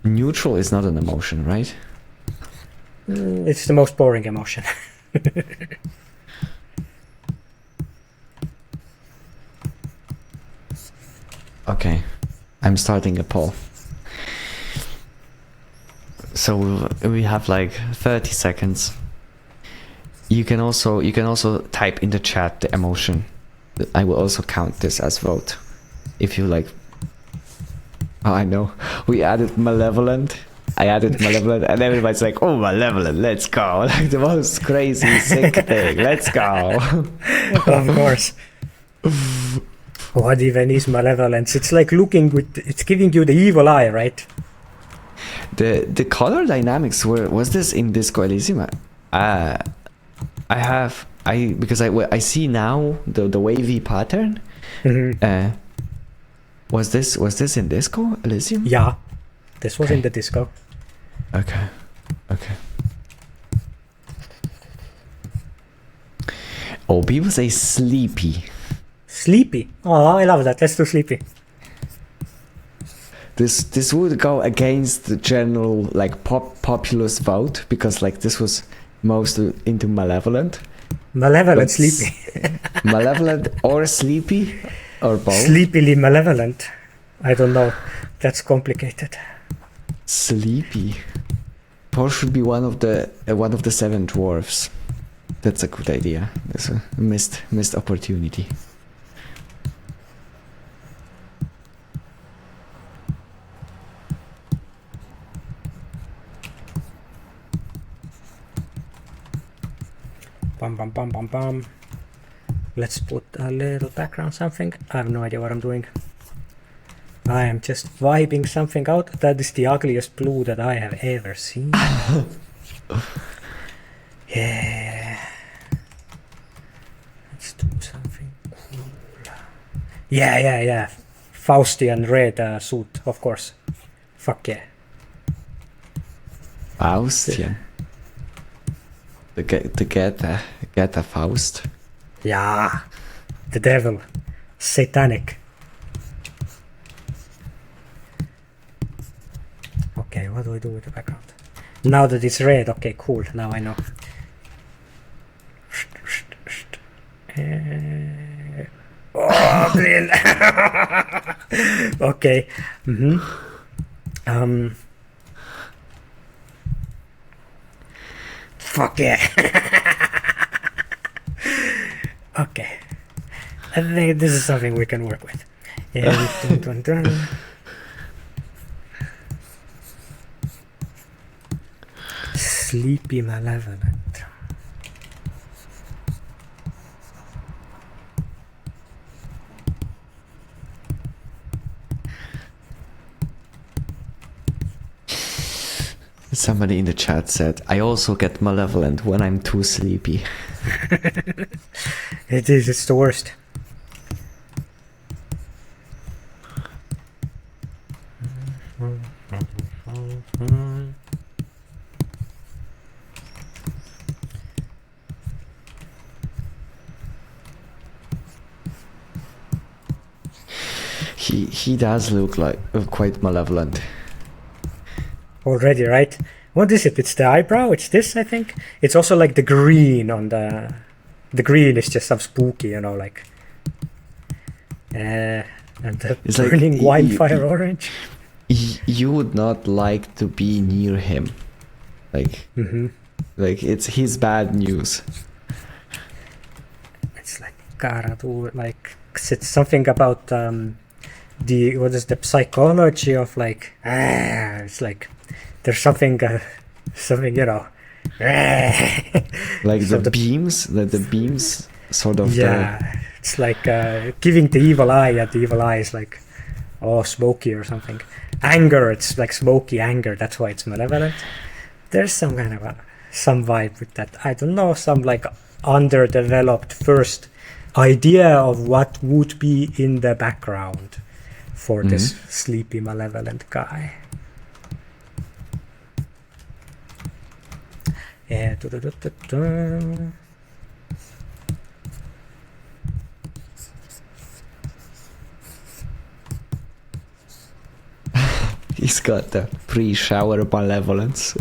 Neutral is not an emotion, right? It's the most boring emotion. Okay, I'm starting a poll. So we have like 30 seconds. You can also type in the chat the emotion. I will also count this as vote. If you like. Oh, I know. We added malevolent. I added malevolent, and everybody's like, "Oh, malevolent, let's go!" Like the most crazy, sick thing. Let's go. Of course. What even is malevolence? It's like it's giving you the evil eye, right? The color dynamics was this in Disco Elysium? Because I see now the wavy pattern. Mm-hmm. Was this in Disco Elysium? Yeah, this was in the disco. Okay. Oh, people say sleepy. Sleepy. Oh, I love that. Let's do sleepy. This would go against the general like populist vote because like this was most into malevolent. Malevolent, sleepy. Malevolent or sleepy or both. Sleepily malevolent. I don't know. That's complicated. Sleepy. Paul should be one of the seven dwarfs. That's a good idea. That's a missed opportunity. Bum. Let's put a little background something. I have no idea what I'm doing. I am just vibing something out. That is the ugliest blue that I have ever seen. Yeah. Let's do something cool. Yeah. Faustian red suit, of course. Fuck yeah. Faustian. To get a Faust. Yeah. The devil. Satanic. Okay, what do I do with the background? Now that it's red, okay, cool. Now I know. Oh, man. Okay. Fuck yeah. Okay. I think this is something we can work with. Yeah. Sleepy malevolent. Somebody in the chat said, I also get malevolent when I'm too sleepy. It's the worst. He does look like quite malevolent. Already, right? What is it? It's the eyebrow? It's this, I think? It's also like the green on the... The green is just some spooky, you know, like... And the It's burning like, wildfire orange. You would not like to be near him. Like, like it's his bad news. It's like, gotta do, like, it's something about the psychology of like, it's like, there's something, you know. Like So the beams sort of. Yeah, it's like giving the evil eye, and the evil eye is like, oh, smoky or something. Anger, it's like smoky anger, that's why it's malevolent. There's some kind of some vibe with that. I don't know, some like underdeveloped first idea of what would be in the background for this sleepy malevolent guy. Yeah. He's got the pre-shower malevolence.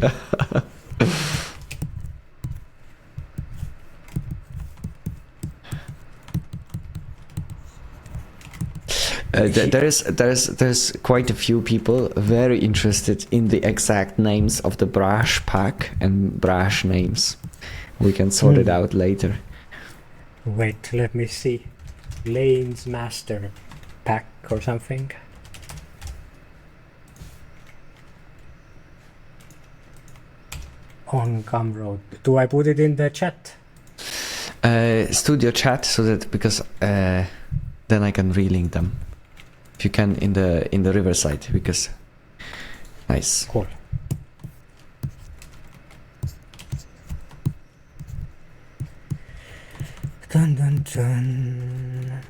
There's quite a few people very interested in the exact names of the brush pack and brush names. We can sort it out later. Wait, let me see. Lane's Master Pack or something. On Gumroad. Do I put it in the chat? Studio chat, so that because then I can relink them. If you can in the Riverside, because nice. Cool. Dun dun dun.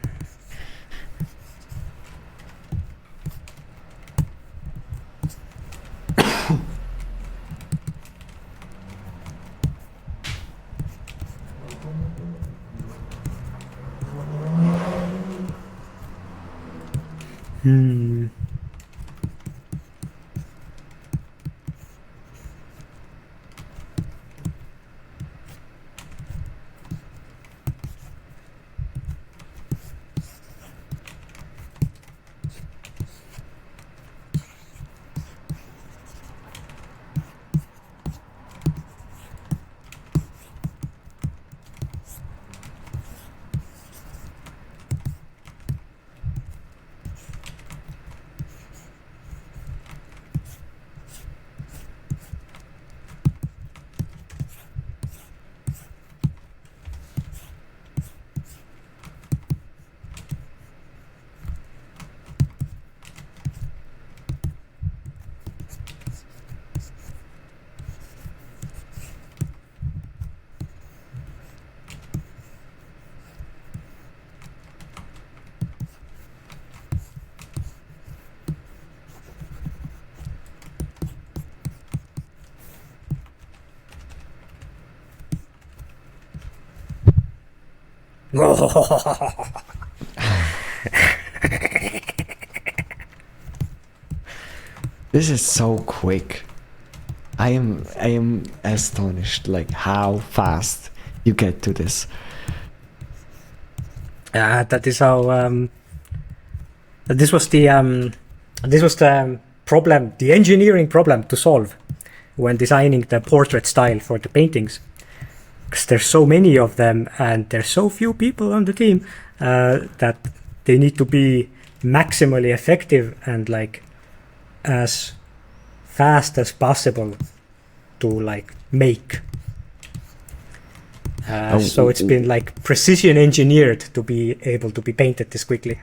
This is so quick. I am astonished, like how fast you get to this. That is how. This was the problem, the engineering problem to solve when designing the portrait style for the paintings. Because there's so many of them and there's so few people on the team that they need to be maximally effective and like as fast as possible to like make. So it's been like precision engineered to be able to be painted this quickly.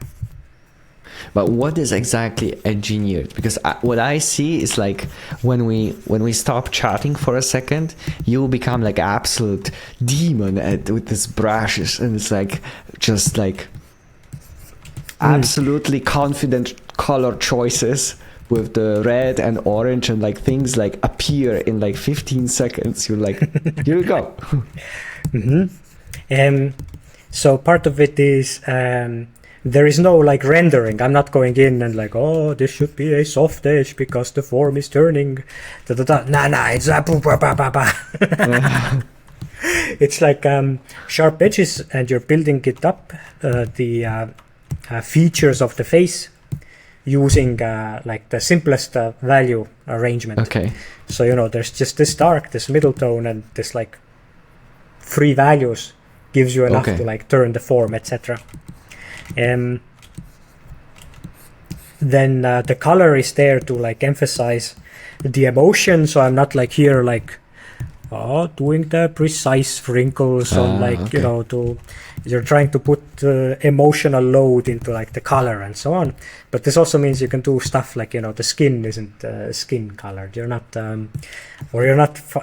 But what is exactly engineered? Because what I see is like when we stop chatting for a second, you become like absolute demon with these brushes, and it's like just like absolutely confident color choices with the red and orange, and like things like appear in like 15 seconds. You're like, here we go. So part of it is there is no like rendering. I'm not going in and like, oh, this should be a soft edge because the form is turning. Nah, it's it's like sharp edges, and you're building it up. features of the face using like the simplest value arrangement. Okay. So, there's just this dark, this middle tone, and this like 3 values gives you enough to like turn the form, etc. Then the color is there to like emphasize the emotion. So I'm not like here like doing the precise wrinkles on like you're trying to put emotional load into like the color and so on. But this also means you can do stuff like the skin isn't skin colored. You're not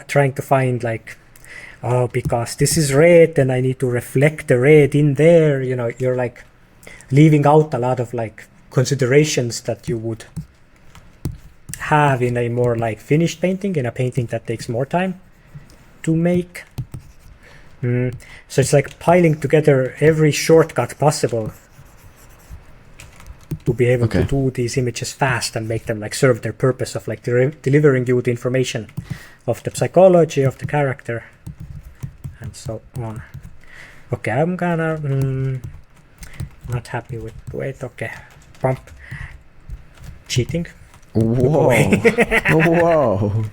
trying to find like because this is red and I need to reflect the red in there. You're like leaving out a lot of like considerations that you would have in a more like finished painting, in a painting that takes more time to make. So it's like piling together every shortcut possible to be able to do these images fast and make them like serve their purpose of like delivering you the information of the psychology of the character and so on. Okay, I'm gonna not happy with pump cheating. Whoa. Whoa.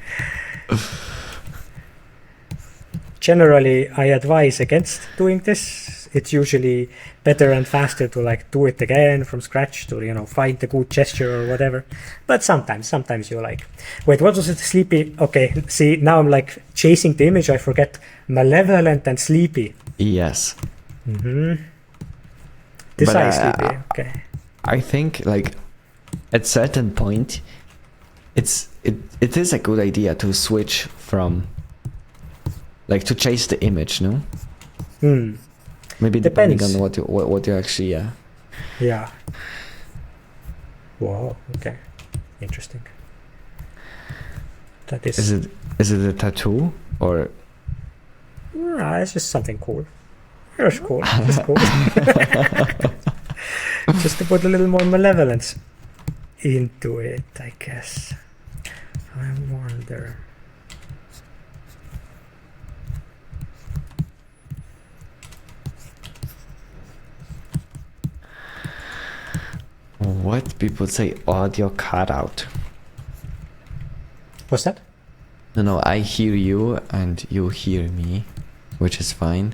Generally, I advise against doing this. It's usually better and faster to like do it again from scratch to find the good gesture or whatever. But sometimes you're like, wait, what was it? Sleepy? Okay, see, now I'm like chasing the image. I forget malevolent and sleepy. Yes. This eye is sleepy. Okay. I think like at certain point, it is a good idea to switch from like to chase the image, no? Maybe depending Depends. on what you actually Yeah. Wow. Okay. Interesting. That is. Is it a tattoo or? It's just something cool. It's cool. Just cool. Just to put a little more malevolence into it, I guess. I wonder. What people say audio cutout. What's that? No, I hear you and you hear me, which is fine.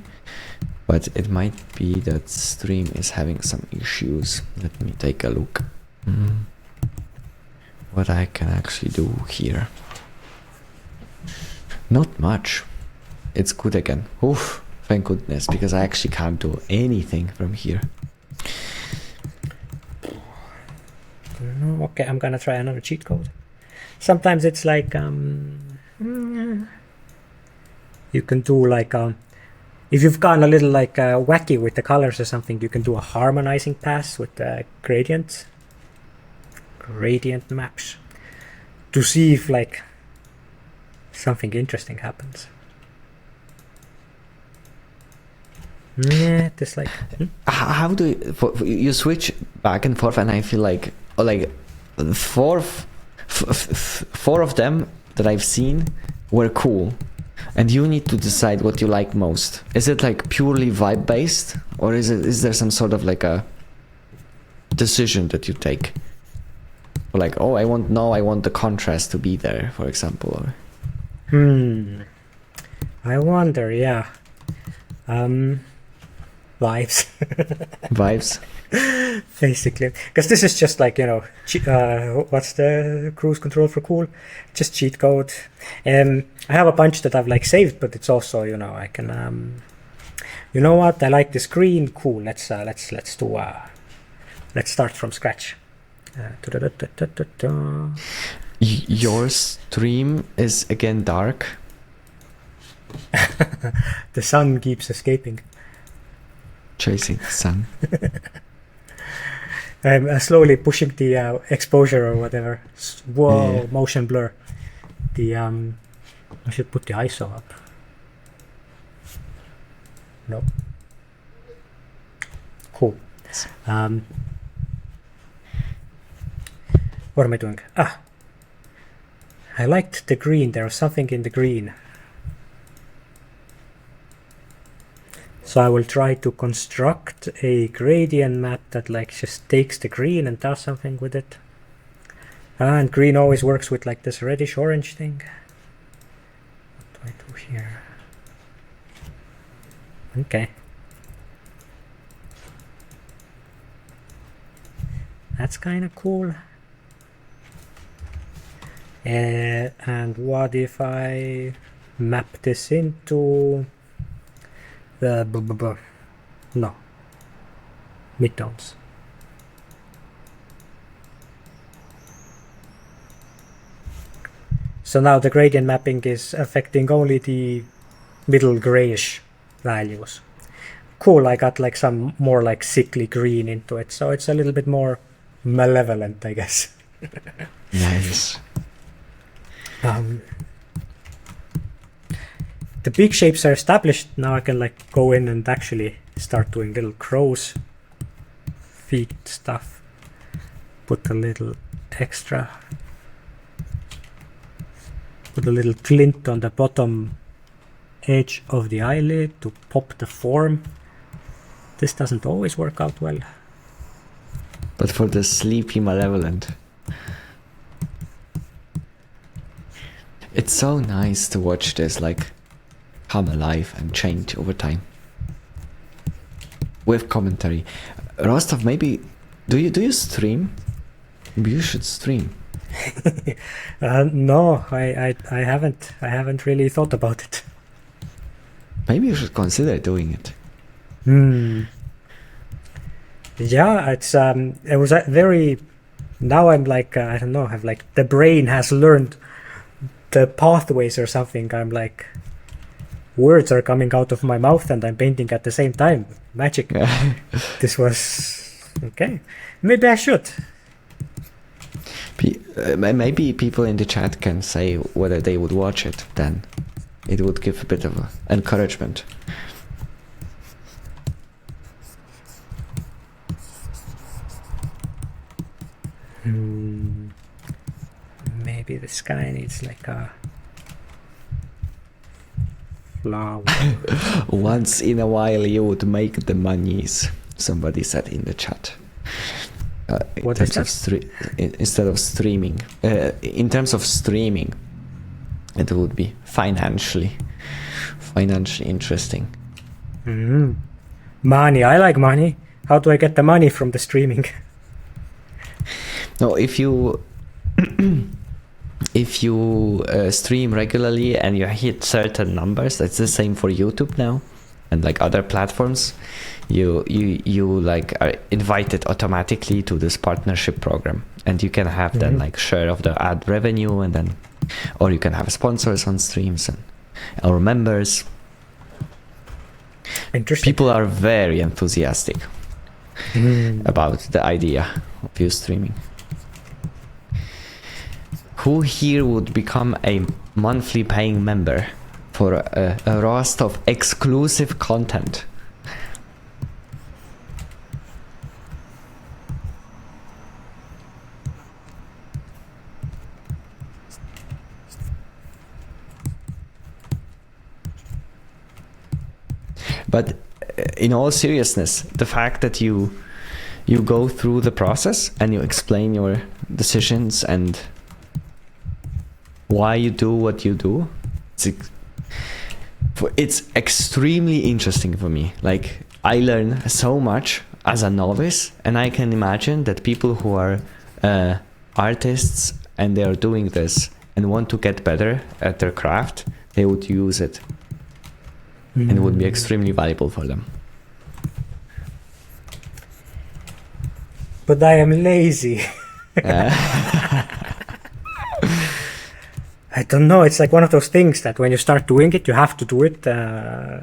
But it might be that stream is having some issues. Let me take a look. What I can actually do here. Not much. It's good again. Oof, thank goodness, because I actually can't do anything from here. Okay, I'm gonna try another cheat code. Sometimes it's like you can do like if you've gone a little like wacky with the colors or something, you can do a harmonizing pass with the gradient maps to see if like something interesting happens. Yeah, this like How do you switch back and forth, and I feel like four of them that I've seen were cool, and you need to decide what you like most. Is it like purely vibe based, or is there some sort of like a decision that you take? Or like, I want the contrast to be there, for example. Or I wonder, yeah. Vibes. Basically, because this is just like what's the cruise control for cool? Just cheat code. I have a bunch that I've like saved, but it's also I can you know what, I like this green. Cool. Let's do let's start from scratch. Your stream is again dark. The sun keeps escaping. Chasing the sun. I'm slowly pushing the exposure or whatever. Whoa, yeah. Motion blur. I should put the ISO up. No. Cool. What am I doing? I liked the green. There was something in the green. So I will try to construct a gradient map that like just takes the green and does something with it. And green always works with like this reddish orange thing. What do I do here? Okay. That's kind of cool. And what if I map this into the no midtones? So now the gradient mapping is affecting only the middle grayish values. Cool, I got like some more like sickly green into it, so it's a little bit more malevolent, I guess. Nice. The big shapes are established. Now I can like go in and actually start doing little crow's feet stuff. Put a little extra. Put a little glint on the bottom edge of the eyelid to pop the form. This doesn't always work out well. But for the sleepy malevolent. It's so nice to watch this like come alive and change over time. With commentary. Rostov, maybe do you stream? Maybe you should stream. No, I haven't really thought about it. Maybe you should consider doing it. Yeah, it's it was a very. Now I'm like I don't know. Have like the brain has learned the pathways or something. I'm like words are coming out of my mouth and I'm painting at the same time. Magic. This was okay. Maybe I should. Maybe people in the chat can say whether they would watch it. Then it would give a bit of encouragement. Maybe this guy needs like a flower. Once in a while you would make the monies, somebody said in the chat. What is that? Instead of streaming. In terms of streaming, it would be financially interesting. Money, I like money. How do I get the money from the streaming? No, if you stream regularly and you hit certain numbers, that's the same for YouTube now and like other platforms. You like are invited automatically to this partnership program, and you can have then like share of the ad revenue, and then or you can have sponsors on streams and our members. Interesting. People are very enthusiastic about the idea of you streaming. Who here would become a monthly paying member for a Rostov exclusive content? But in all seriousness, the fact that you go through the process and you explain your decisions and why you do what you do, it's extremely interesting for me. Like, I learn so much as a novice, and I can imagine that people who are artists and they are doing this and want to get better at their craft, they would use it. And it would be extremely valuable for them. But I am lazy. I don't know. It's like one of those things that when you start doing it, you have to do it. I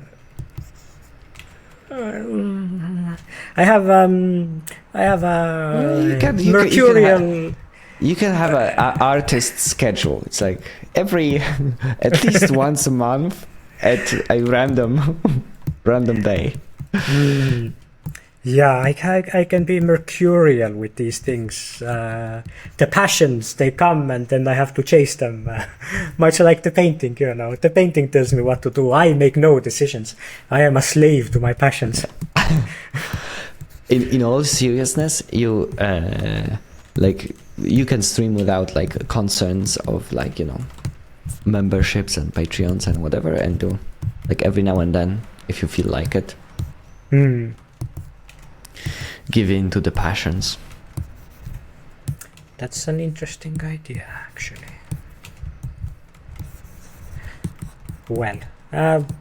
have a mercurial. You can have a artist schedule. It's like at least once a month at a random day. Yeah, I can be mercurial with these things. The passions, they come and then I have to chase them. Much like the painting, you know. The painting tells me what to do. I make no decisions. I am a slave to my passions. In all seriousness, you like you can stream without like concerns of like, you know, memberships and Patreons and whatever, and do like every now and then if you feel like it. Give in to the passions. That's an interesting idea, actually. Well,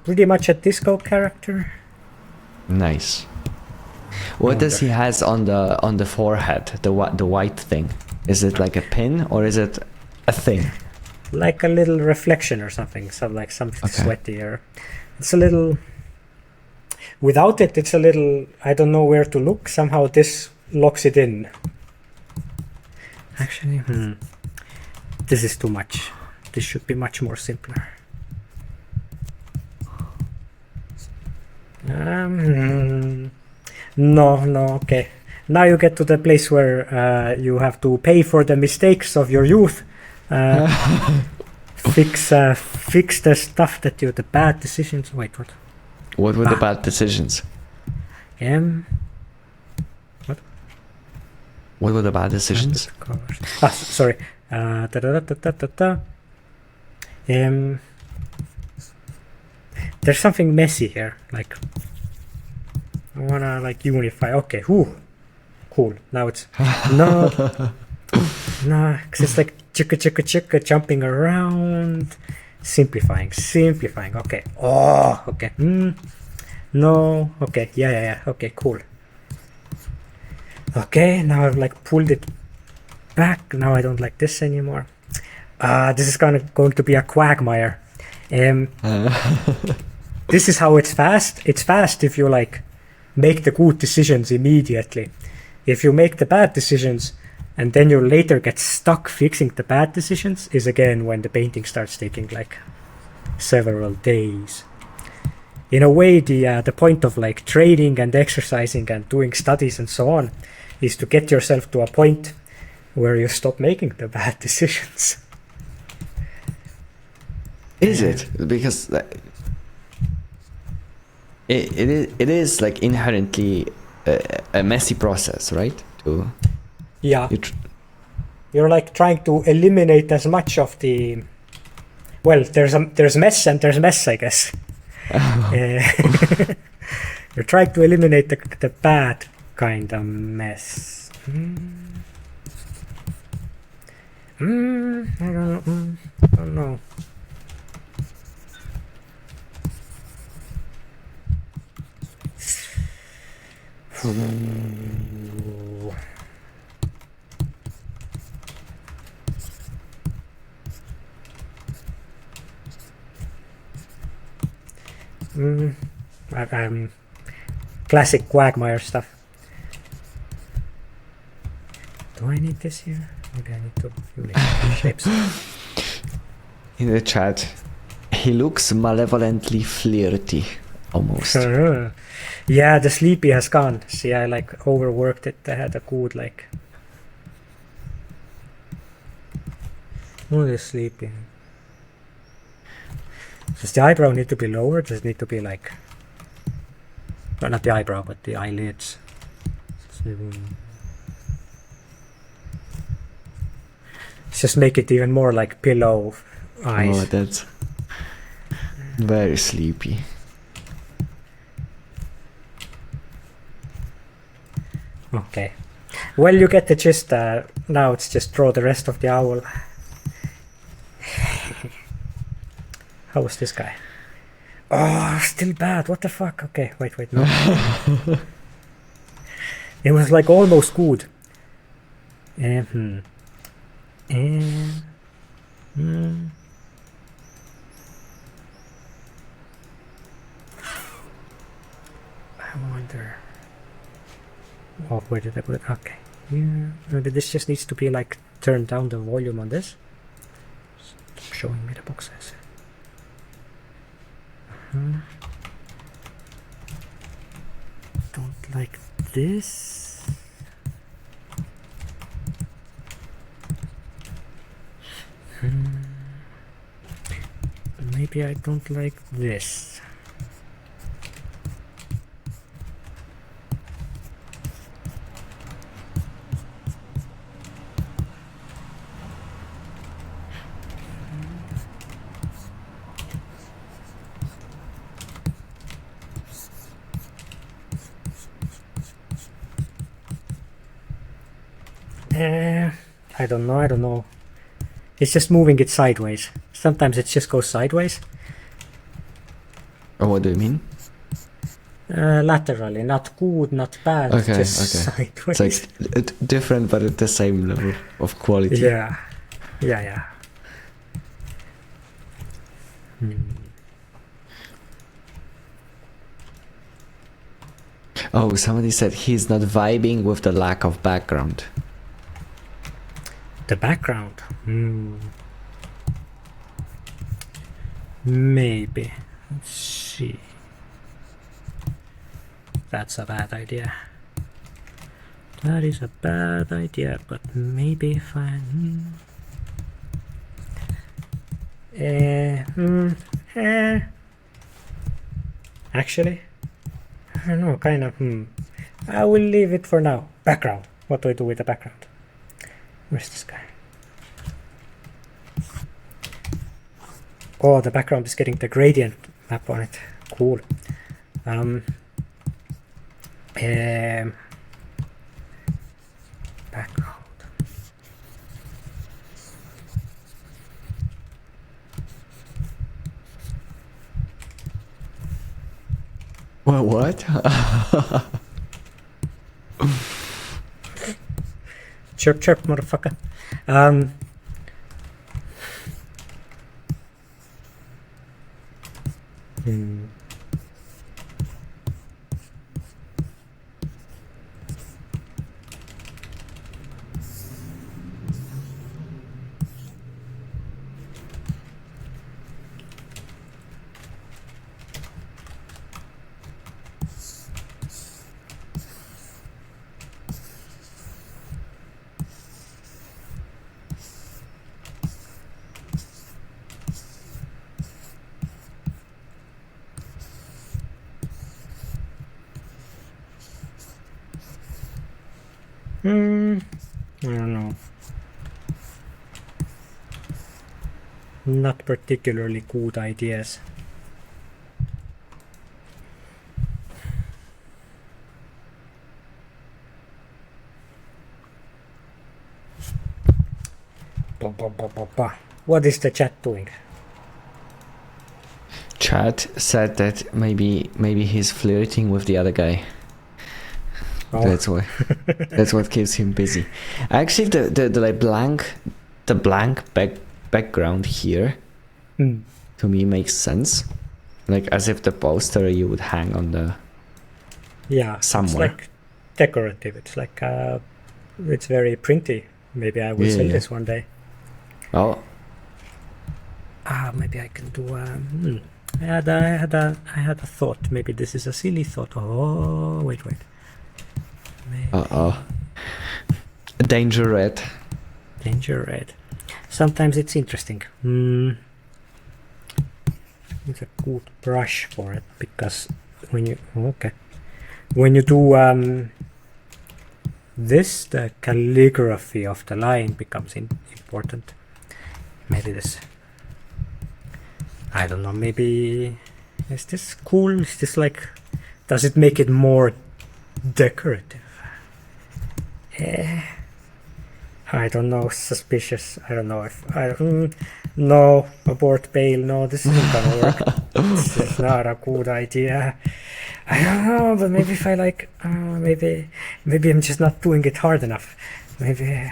pretty much a disco character. Nice. What does he has on the forehead? The white thing. Is it like a pin or is it a thing? Like a little reflection or something. Something sweaty, or it's a little. Without it, it's a little. I don't know where to look. Somehow this locks it in. Actually, this is too much. This should be much more simpler. No, okay. Now you get to the place where you have to pay for the mistakes of your youth. Fix the stuff that the bad decisions. Wait, what? What were the bad decisions? What? What were the bad decisions? Sorry. There's something messy here. Like, I wanna like unify. Okay, cool. Now it's no, because it's like chicka jumping around, simplifying. Okay. Oh, okay. No. Okay. Yeah. Okay, cool. Okay, now I've like pulled it back. Now I don't like this anymore. This is going to be a quagmire. This is how it's fast. It's fast if you like make the good decisions immediately. If you make the bad decisions and then you later get stuck fixing the bad decisions, is again when the painting starts taking like several days. In a way, the point of like training and exercising and doing studies and so on is to get yourself to a point where you stop making the bad decisions. Is it? Because it is like inherently a messy process, right? Yeah. You're like trying to eliminate as much of the. Well, there's mess and there's mess, I guess. You're trying to eliminate the bad kind of mess. I don't know. Classic quagmire stuff. Do I need this here? Maybe I need to unify shapes. In the chat, he looks malevolently flirty, almost. Yeah, the sleepy has gone. See, I like overworked it. I had a good like. Oh, the sleepy. Does the eyebrow need to be lower? Does it need to be like... No, not the eyebrow, but the eyelids. Just make it even more like pillow eyes. Oh, that's very sleepy. Okay. Well, you get the gist. Now it's just draw the rest of the owl. How was this guy? Oh, still bad. What the fuck? Okay, wait, no. It was like almost good. I wonder. Oh, where did I put it? Okay. Yeah. Maybe this just needs to be like turn down the volume on this. Stop showing me the boxes. Don't like this. Maybe I don't like this. I don't know. It's just moving it sideways. Sometimes it just goes sideways. Oh, what do you mean? Laterally, not good, not bad, just sideways. It's like different, but at the same level of quality. Yeah. Oh, somebody said he's not vibing with the lack of background. The background? Maybe. Let's see. That's a bad idea. That is a bad idea, but maybe if I... Actually, I don't know, kind of... I will leave it for now. Background. What do I do with the background? Where's this guy? Oh, the background is getting the gradient map on it. Cool. Background. Well, what? Chirp, chirp, motherfucker. I don't know. Not particularly good ideas. What is the chat doing? Chat said that maybe he's flirting with the other guy. Oh. That's why. That's what keeps him busy. Actually, the like blank background here to me makes sense. Like as if the poster you would hang on the somewhere. It's like decorative. It's like it's very printy. Maybe I will sell this one day. Oh. Maybe I can do. I had a thought. Maybe this is a silly thought. Oh, wait. Danger red. Sometimes it's interesting. It's a good brush for it because when you do this, the calligraphy of the line becomes important. Maybe this. I don't know. Maybe is this cool? Is this like? Does it make it more decorative? I don't know. Suspicious. I don't know if no, abort bail. No, this isn't gonna work. This is not a good idea. I don't know, but maybe if I like, maybe I'm just not doing it hard enough. Maybe.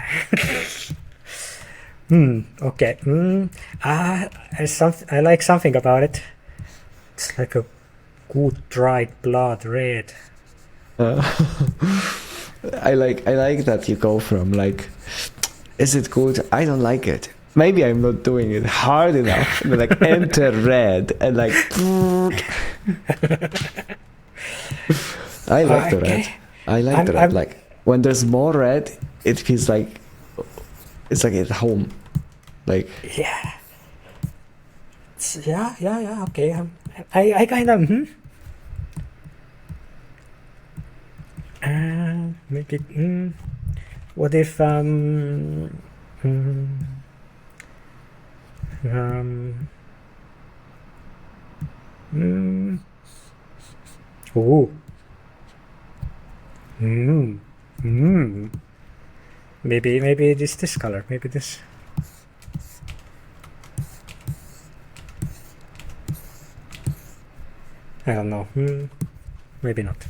Okay. I like something about it. It's like a good dried blood red. I like that you go from like, is it good? I don't like it. Maybe I'm not doing it hard enough. And like enter red and like. I like the red. I like the red. Like when there's more red, it feels like it's like at home. Like yeah. Yeah. Okay. I kind of. Maybe. What if Ooh. Maybe it is this color. Maybe this. I don't know. Maybe not.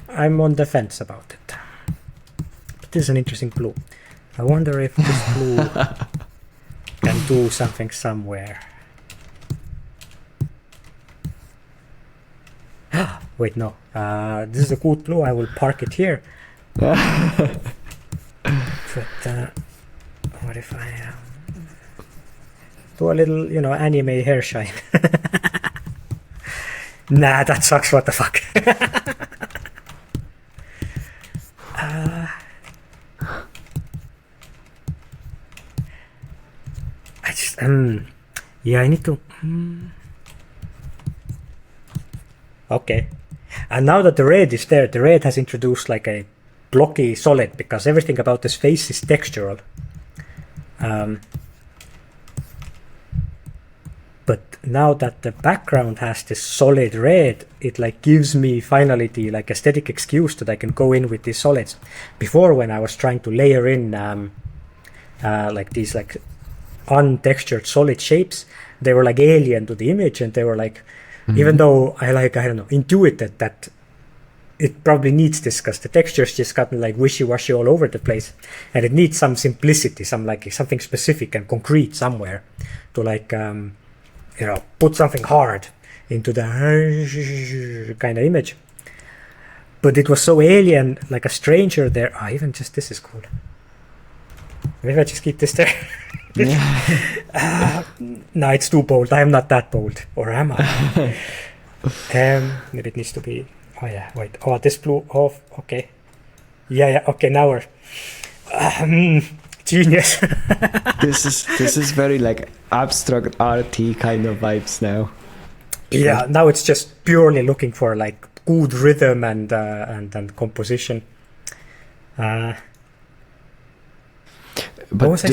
I'm on the fence about it. But this is an interesting blue. I wonder if this blue can do something somewhere. Wait, no. This is a good blue. I will park it here. But what if I do a little, anime hair shine? Nah, that sucks. What the fuck? I just yeah, I need to. Okay. And now that the red is there, the red has introduced like a blocky solid because everything about this face is textural. But now that the background has this solid red, it like gives me finally the like aesthetic excuse that I can go in with these solids. Before, when I was trying to layer in like these like untextured solid shapes, they were like alien to the image, and they were like, even though I don't know, intuited that it probably needs this because the texture's just gotten like wishy-washy all over the place, and it needs some simplicity, some like something specific and concrete somewhere to like put something hard into the kind of image. But it was so alien, like a stranger there. Even just this is cool. Maybe I just keep this there. No, it's too bold. I am not that bold, or am I? Maybe it needs to be. Oh yeah, wait. Oh, this blue off. Okay. Yeah. Okay, now we're genius. This is very like abstract arty kind of vibes now. Yeah, now it's just purely looking for like good rhythm and composition. But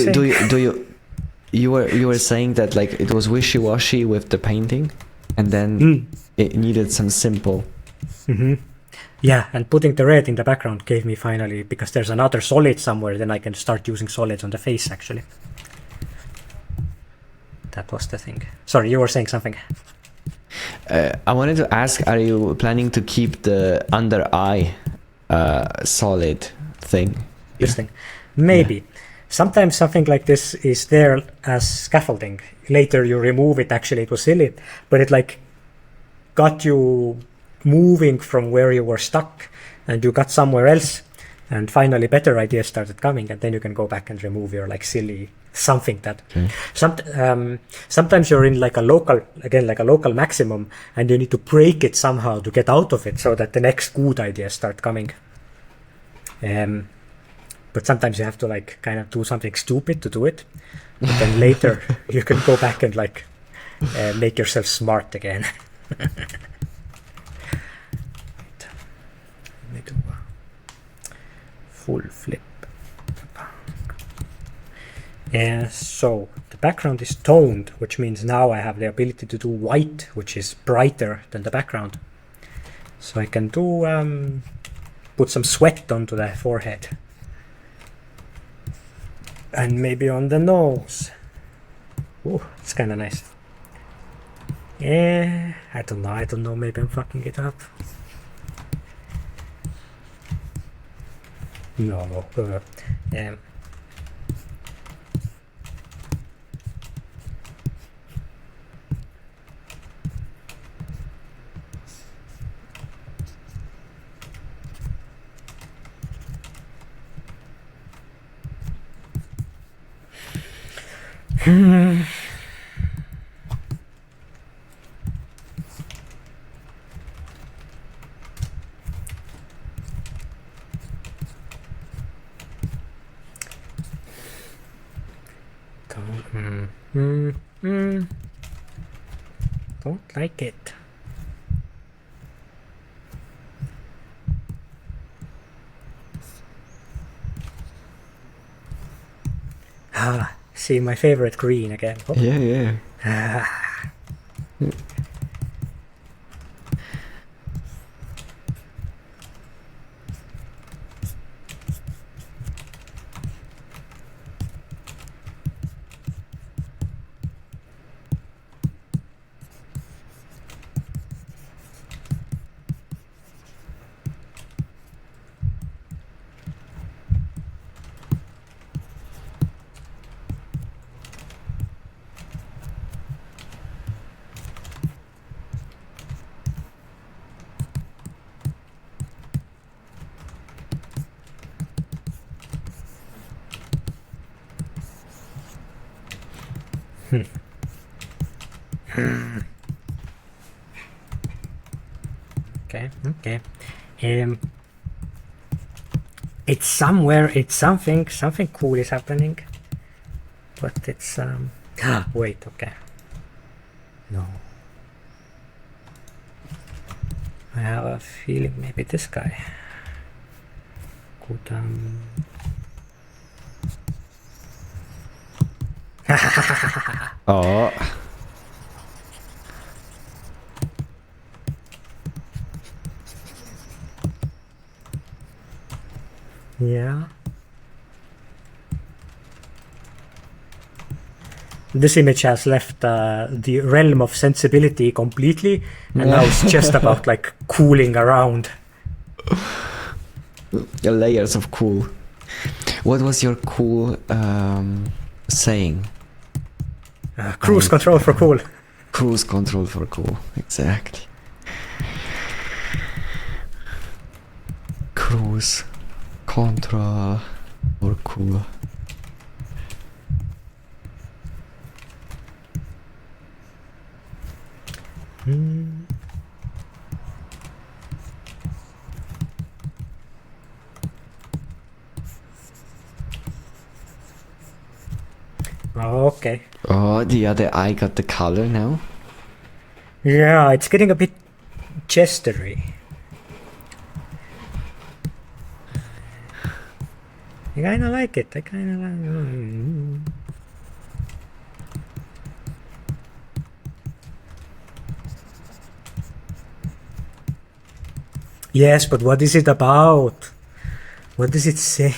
you were saying that like it was wishy-washy with the painting, and then it needed some simple. Yeah, and putting the red in the background gave me finally, because there's another solid somewhere, then I can start using solids on the face actually. That was the thing. Sorry, you were saying something. I wanted to ask, are you planning to keep the under eye solid thing? This thing? Maybe. Yeah. Sometimes something like this is there as scaffolding. Later you remove it, actually it was silly, but it like got you moving from where you were stuck, and you got somewhere else, and finally better ideas started coming, and then you can go back and remove your like silly something that sometimes you're in like a local maximum, and you need to break it somehow to get out of it so that the next good ideas start coming. But sometimes you have to like kind of do something stupid to do it, but then later you can go back and like make yourself smart again. Full flip. So the background is toned, which means now I have the ability to do white, which is brighter than the background. So I can do put some sweat onto the forehead, and maybe on the nose. Ooh, it's kind of nice. Yeah, I don't know. Maybe I'm fucking it up. No. Don't like it. See my favorite green again. Oh. Yeah. Okay. It's somewhere. It's something cool is happening, but it's wait. Okay. No. I have a feeling maybe this guy could Oh. Yeah. This image has left the realm of sensibility completely, and now it's just about like cooling around. Layers of cool. What was your cool saying? Cruise control for cool. Cruise control for cool, exactly. Cruise control for cool. Okay. Oh, the other eye got the color now. Yeah, it's getting a bit chestery. I kinda like it. Yes, but what is it about? What does it say?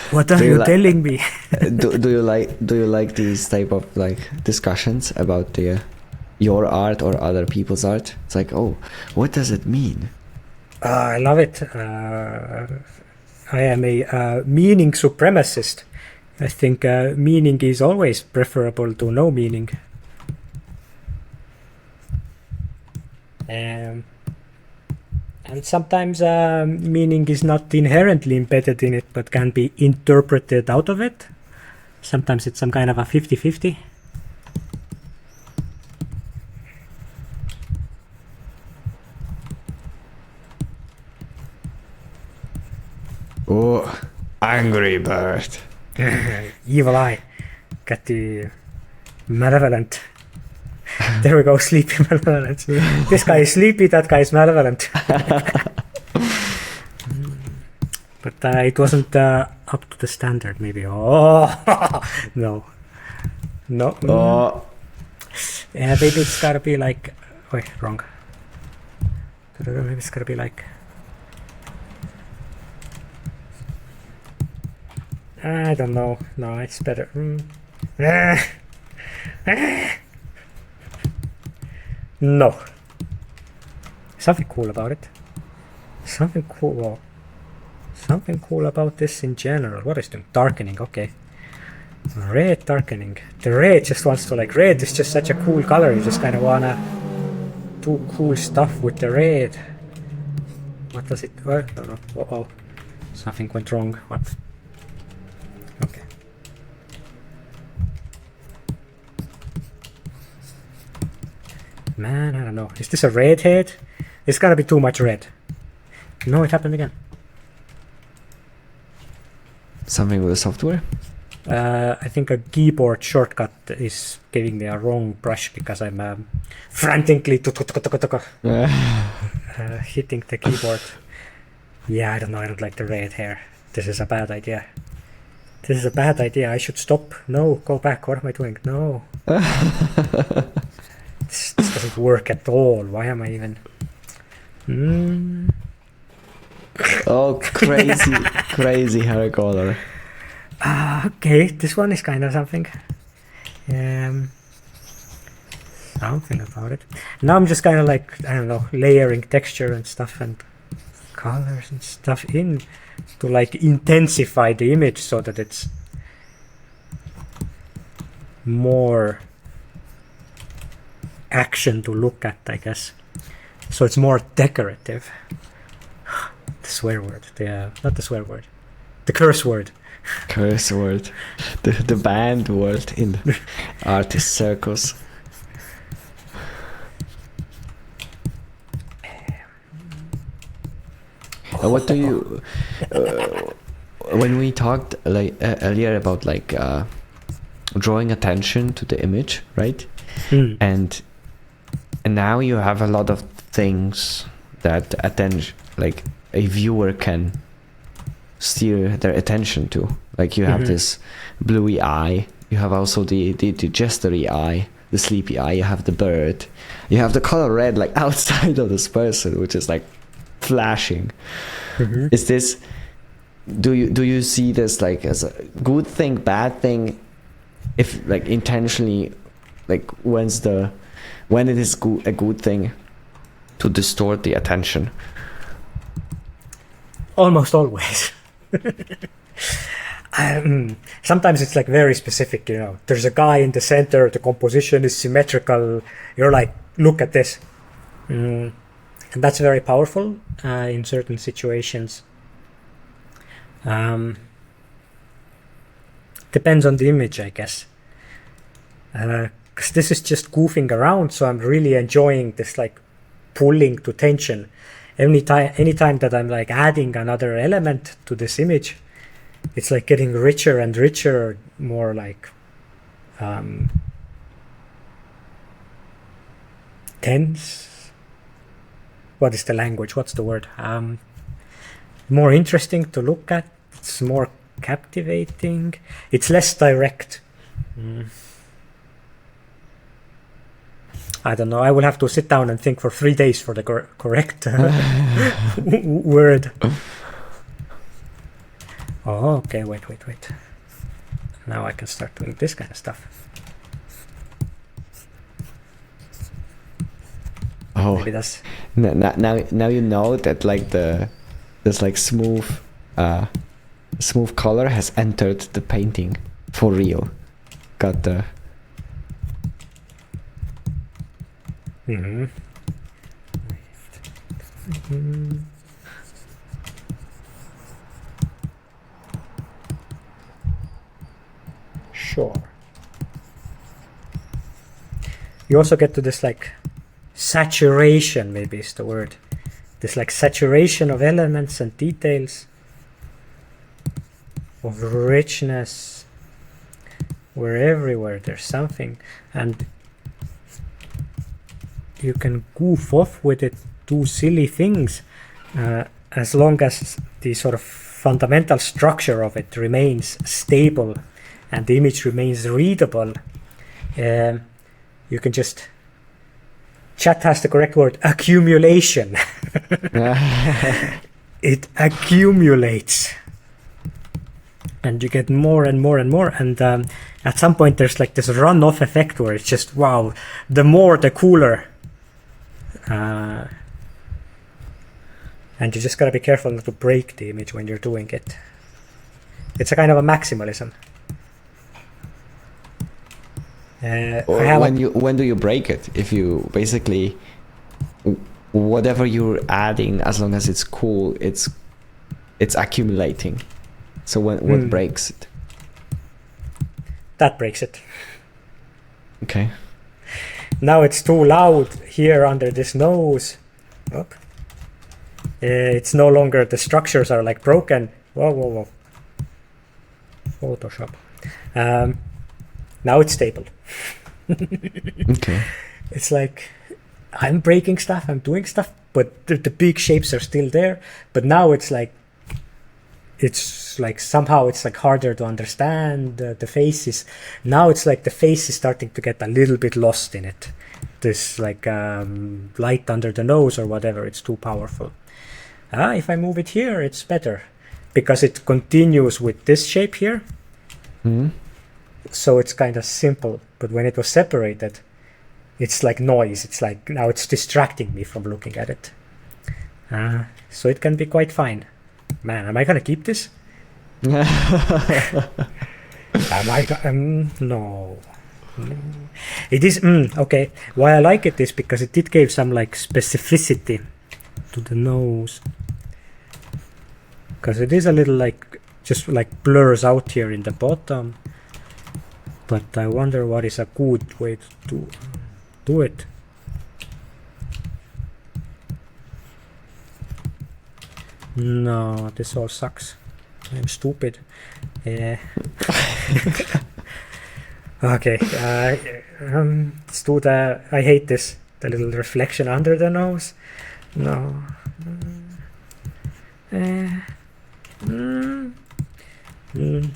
What are you telling me? do you like these type of like discussions about your art or other people's art? It's like, oh, what does it mean? I love it. I am a meaning supremacist. I think meaning is always preferable to no meaning. And sometimes meaning is not inherently embedded in it, but can be interpreted out of it. Sometimes it's some kind of a 50-50. Oh, angry bird. Evil eye. Got the malevolent. There we go, sleepy malevolent. This guy is sleepy, that guy is malevolent. But it wasn't up to the standard, maybe. Oh, no. Oh. Yeah, maybe it's gotta be like... Wait, wrong. Maybe it's gotta be like... I don't know. No, it's better. No. Something cool about it. Something cool about this in general. What is doing? Darkening, okay. Red darkening. The red just wants to like... Red is just such a cool color. You just kind of wanna do cool stuff with the red. What does it... What? No. Uh-oh. Something went wrong. What? Okay. Man, I don't know. Is this a red head? It's gotta be too much red. No, it happened again. something with the software? I think a keyboard shortcut is giving me a wrong brush because I'm frantically hitting the keyboard. Yeah, I don't know. I don't like the red hair. This is a bad idea. This is a bad idea. I should stop. No, go back. What am I doing? No. This doesn't work at all. Why am I even... Oh, crazy hair color. Okay, this one is kind of something. Something about it. Now I'm just kind of like, I don't know, layering texture and stuff and colors and stuff in to like intensify the image so that it's more action to look at, I guess. So it's more decorative. The swear word. Not the swear word. The curse word. Curse word. The banned word in artist circles. What do you... when we talked like earlier about like drawing attention to the image, right? And now you have a lot of things that like a viewer can steer their attention to. Like you have this bluey eye, you have also the jestery eye, the sleepy eye, you have the bird, you have the color red like outside of this person, which is like flashing. Is this, do you see this like as a good thing, bad thing? If like intentionally, like when it is a good thing to distort the attention? Almost always. Sometimes it's like very specific, you know. There's a guy in the center, the composition is symmetrical. You're like, look at this. And that's very powerful in certain situations. Depends on the image, I guess. Because this is just goofing around, so I'm really enjoying this like pulling to tension. Anytime that I'm like adding another element to this image, it's like getting richer and richer, more like tense. What is the language? What's the word? More interesting to look at. It's more captivating. It's less direct. I don't know. I will have to sit down and think for 3 days for the correct word. Oh, okay. Wait. Now I can start doing this kind of stuff. Oh, maybe that's... now you know that like this like smooth color has entered the painting for real. Got the... Sure. You also get to this like saturation, maybe is the word. This like saturation of elements and details, of richness, where everywhere there's something, and you can goof off with it, do silly things, as long as the sort of fundamental structure of it remains stable and the image remains readable. You can just... Chat has the correct word, accumulation. It accumulates. And you get more and more and more. And at some point there's like this runoff effect where it's just, wow, the more the cooler. And you just gotta be careful not to break the image when you're doing it. It's a kind of a maximalism. When do you break it? If you basically, whatever you're adding, as long as it's cool, it's accumulating. So what breaks it? That breaks it. Okay. Now it's too loud here under this nose. Oh. It's no longer, the structures are like broken. Whoa. Photoshop. Now it's stable. Okay. It's like I'm breaking stuff, I'm doing stuff, but the big shapes are still there. But now it's like somehow it's like harder to understand the faces. Now it's like the face is starting to get a little bit lost in it. This like light under the nose or whatever, it's too powerful. If I move it here, it's better because it continues with this shape here. Mm-hmm. So it's kind of simple, but when it was separated, it's like noise. It's like now it's distracting me from looking at it. So it can be quite fine. Man, am I gonna keep this? No. It is okay. Why I like it is because it did give some like specificity to the nose. Because it is a little like just like blurs out here in the bottom. But I wonder what is a good way to do it. No, this all sucks. I'm stupid. Yeah. Okay. Let's do the. I hate this. The little reflection under the nose. No.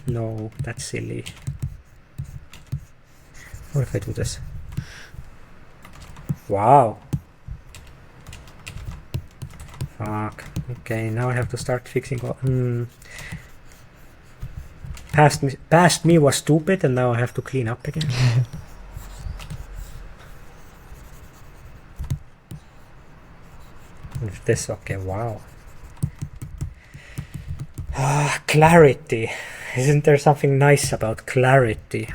No, that's silly. What if I do this? Wow. Fuck. Okay, now I have to start fixing what. Past me was stupid, and now I have to clean up again. With this, okay, wow. Clarity. Isn't there something nice about clarity?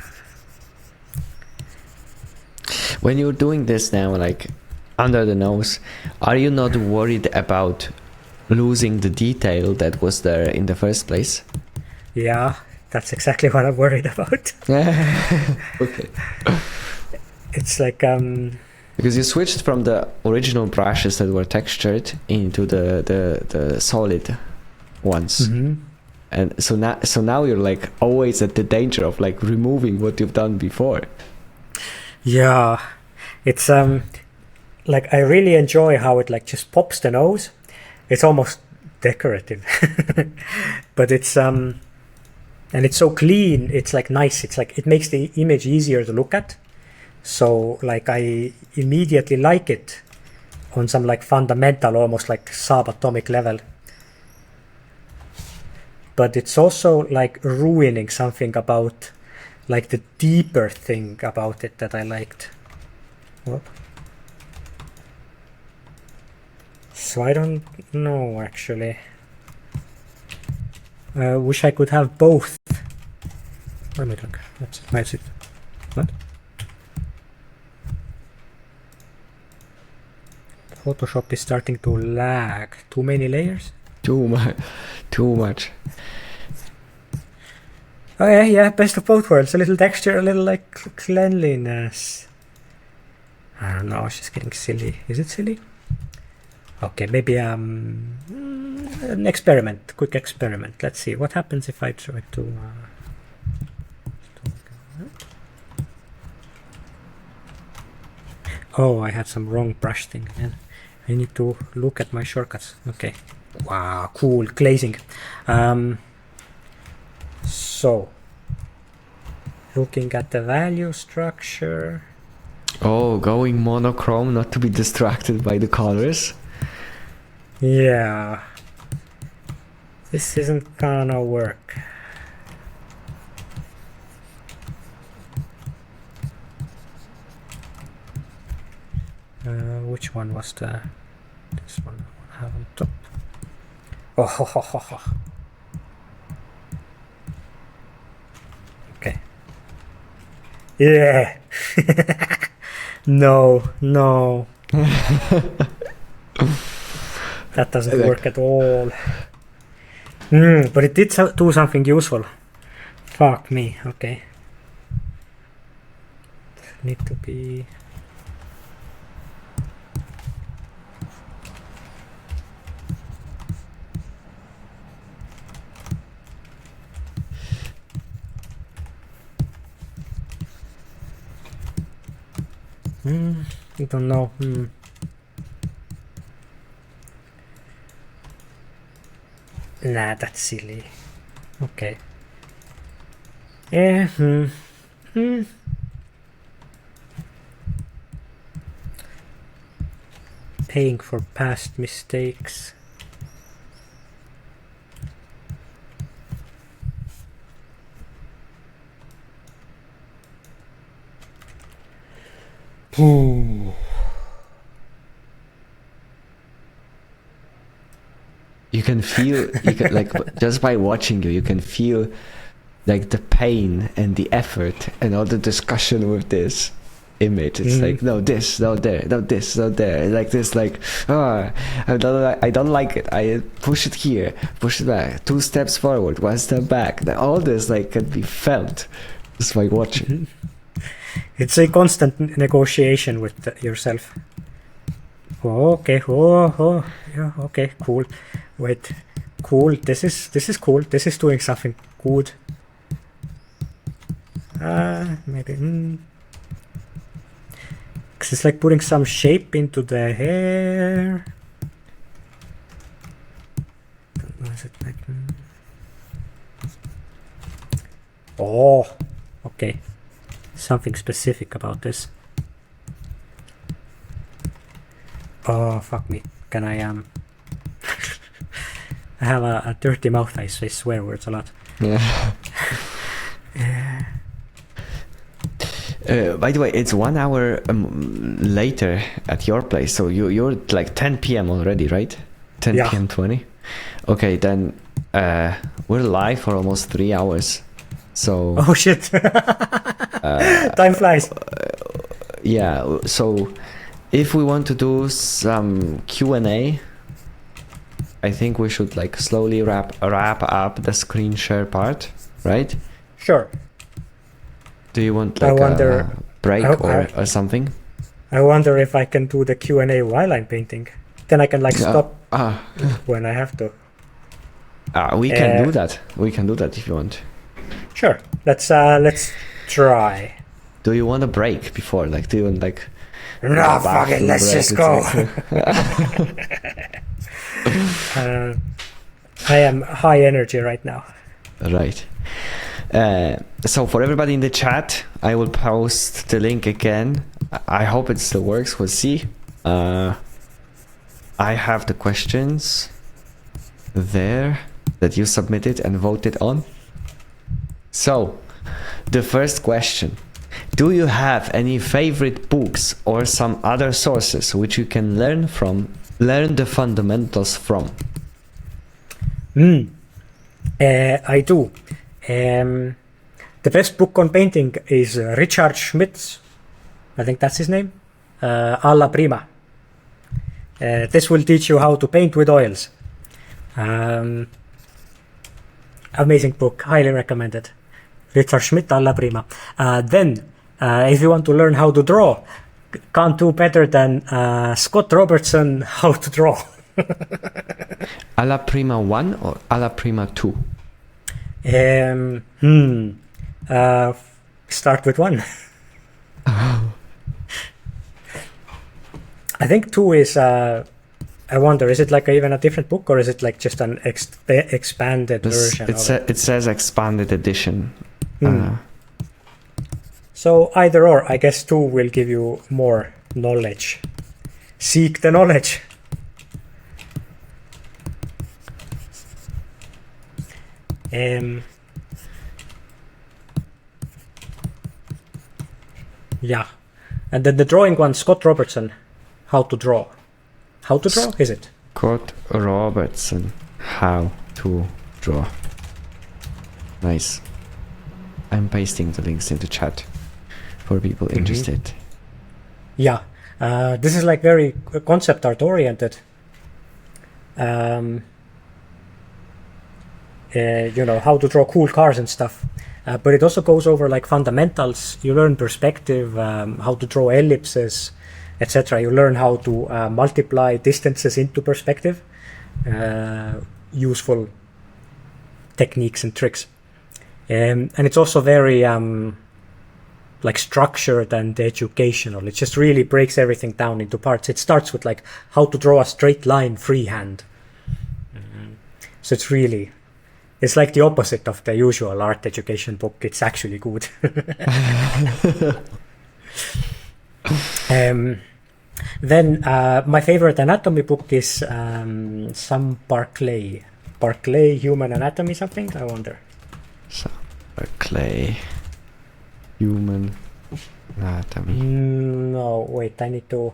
When you're doing this now, like under the nose, are you not worried about losing the detail that was there in the first place? Yeah, that's exactly what I'm worried about. Okay. It's like because you switched from the original brushes that were textured into the solid ones. Mm-hmm. And so now you're like always at the danger of like removing what you've done before. Yeah, it's like I really enjoy how it like just pops the nose. It's almost decorative, but it's and it's so clean. It's like nice. It's like it makes the image easier to look at. So like I immediately like it on some like fundamental, almost like subatomic level. But it's also like ruining something about like the deeper thing about it that I liked. What? So I don't know actually. Wish I could have both. Let me look. That's it. What? Photoshop is starting to lag. Too many layers? Too much. Oh yeah, best of both worlds. A little texture, a little like cleanliness. I don't know, it's just getting silly. Is it silly? Okay, maybe an experiment, quick experiment. Let's see what happens if I try to. Oh, I had some wrong brush thing. Man. I need to look at my shortcuts. Okay. Wow, cool glazing. So, looking at the value structure. Oh, going monochrome, not to be distracted by the colors. Yeah. This isn't gonna work. Which one was the... This one I have on top. Oh, ho, ho, ho, ho. Okay. Yeah. No. That doesn't work at all. But it did do something useful. Fuck me. Okay. Need to be... I don't know. Nah, that's silly. Okay. Yeah. Paying for past mistakes. Ooh. You can feel, like just by watching you can feel like the pain and the effort and all the discussion with this image. It's like, no this, no there, no this, no there, like this, like I don't like it, I push it here, push it back, 2 steps forward, 1 step back. All this like can be felt just by watching. It's a constant negotiation with yourself. Oh, okay. Oh, yeah. Okay. Cool. Wait. Cool. This is cool. This is doing something good. Maybe. Cause it's like putting some shape into the hair. Don't know, is it like? Oh. Okay. Something specific about this. Oh, fuck me. Can I I have a dirty mouth. I say swear words a lot. Yeah. By the way, it's 1 hour later at your place, so you're like 10 p.m. already, right? 10 Yeah. p.m. 20. Okay, then we're live for almost 3 hours. So. Oh shit! Time flies. Yeah. So, if we want to do some Q&A, I think we should like slowly wrap up the screen share part, right? Sure. Do you want like a break or something? I wonder if I can do the Q&A while I'm painting. Then I can like stop when I have to. We can do that. We can do that if you want. Sure. Let's try. Do you want a break before? Like, do you want like? No, fuck it. Let's just go. I am high energy right now. Right. So for everybody in the chat, I will post the link again. I hope it still works. We'll see. I have the questions there that you submitted and voted on. So, the first question. Do you have any favorite books or some other sources which you can learn the fundamentals from? I do. The best book on painting is Richard Schmidt's, I think that's his name, Alla Prima. This will teach you how to paint with oils. Amazing book, highly recommended. Richard Schmidt, Alla Prima. Then, if you want to learn how to draw, can't do better than Scott Robertson, How to Draw. Alla Prima 1 or Alla Prima 2? Start with 1. I think 2 is, I wonder, is it like even a different book or is it like just an expanded version? It says expanded edition. So either or, I guess 2 will give you more knowledge. Seek the knowledge. Yeah. And then the drawing one, Scott Robertson, How to Draw. How to Draw, is it? Scott Robertson, How to Draw. Nice. I'm pasting the links in the chat for people interested. Yeah. This is like very concept art oriented. You know, how to draw cool cars and stuff. But it also goes over like fundamentals. You learn perspective, how to draw ellipses, etc. You learn how to multiply distances into perspective. Useful techniques and tricks. And it's also very like structured and educational. It just really breaks everything down into parts. It starts with like how to draw a straight line freehand. So it's like the opposite of the usual art education book. It's actually good. Then my favorite anatomy book is some Barclay Human Anatomy something, I wonder. Barclay Human Anatomy. No, wait, I need to...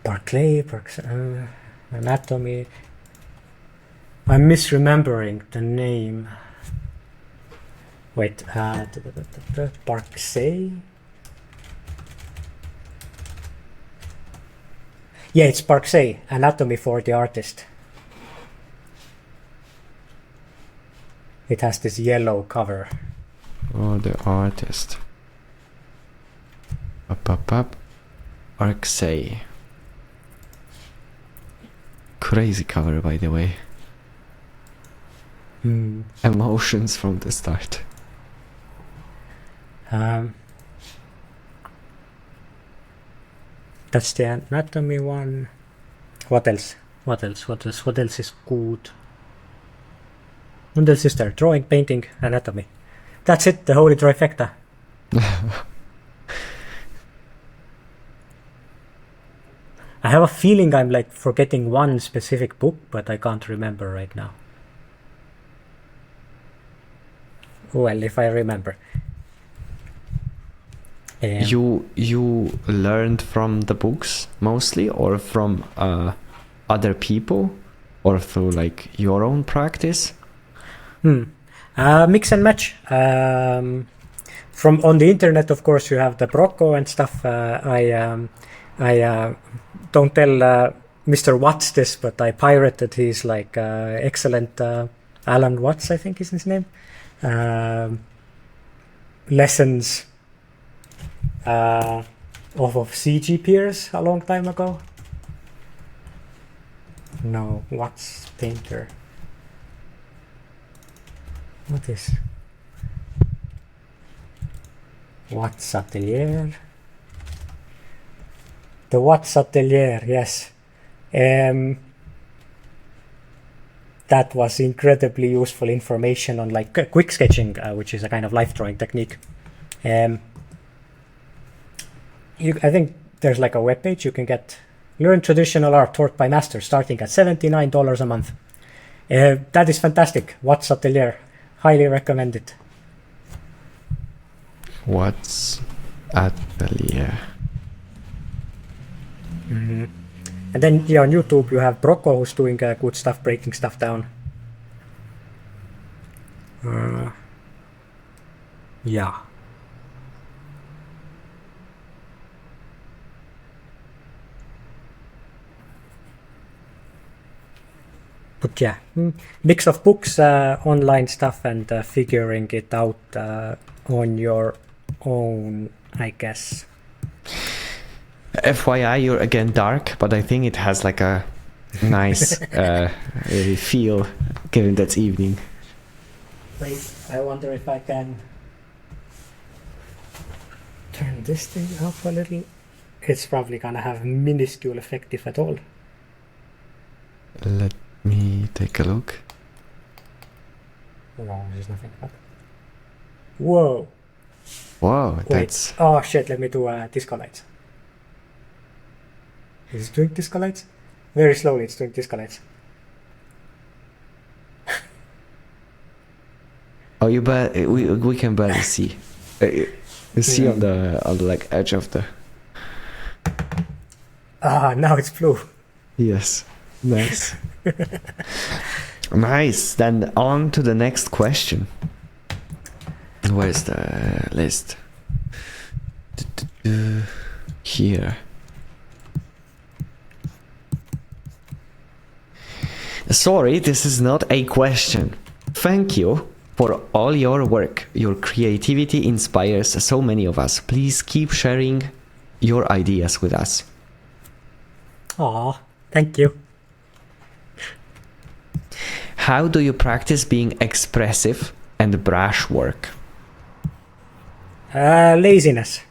Barclay Anatomy. I'm misremembering the name. Wait, Barksay? Yeah, it's Barksay, Anatomy for the Artist. It has this yellow cover. Oh, the artist. Up. Barksay. Crazy cover, by the way. Emotions from the start. That's the anatomy one. What else? What else is good? What else is there? Drawing, painting, anatomy. That's it, the holy trifecta. I have a feeling I'm like forgetting one specific book, but I can't remember right now. Well, if I remember. You learned from the books mostly, or from other people, or through like your own practice? Mix and match. From on the internet, of course, you have the Brocco and stuff. I don't tell Mr. Watts this, but I pirated his like excellent Alan Watts, I think is his name. Lessons of CG Peers a long time ago. No, Watts Painter. What is Watts Atelier? The Watts Atelier, yes. That was incredibly useful information on like quick sketching, which is a kind of life drawing technique. I think there's like a webpage you can get learn traditional art taught by masters starting at $79 a month. That is fantastic. Watts Atelier, highly recommend it. Watts Atelier. Mm-hmm. And then on YouTube you have Brocco, who's doing good stuff, breaking stuff down. Yeah. But yeah, mix of books, online stuff, and figuring it out on your own, I guess. FYI, you're again dark, but I think it has like a nice feel, given that's evening. Wait, I wonder if I can turn this thing up a little. It's probably gonna have minuscule effect, if at all. Let me take a look. No, there's nothing up. Whoa. Wow, Wait. that's... Oh shit, let me do disco lights. Is it doing disco lights? Very slowly it's doing disco lights. Oh, we can barely see. You see on the like edge of the... Ah, now it's blue. Yes, nice. Nice. Then on to the next question. Where's the list? Here. Sorry, this is not a question. Thank you for all your work. Your creativity inspires so many of us. Please keep sharing your ideas with us. Aw, thank you. How do you practice being expressive and brush work? Laziness.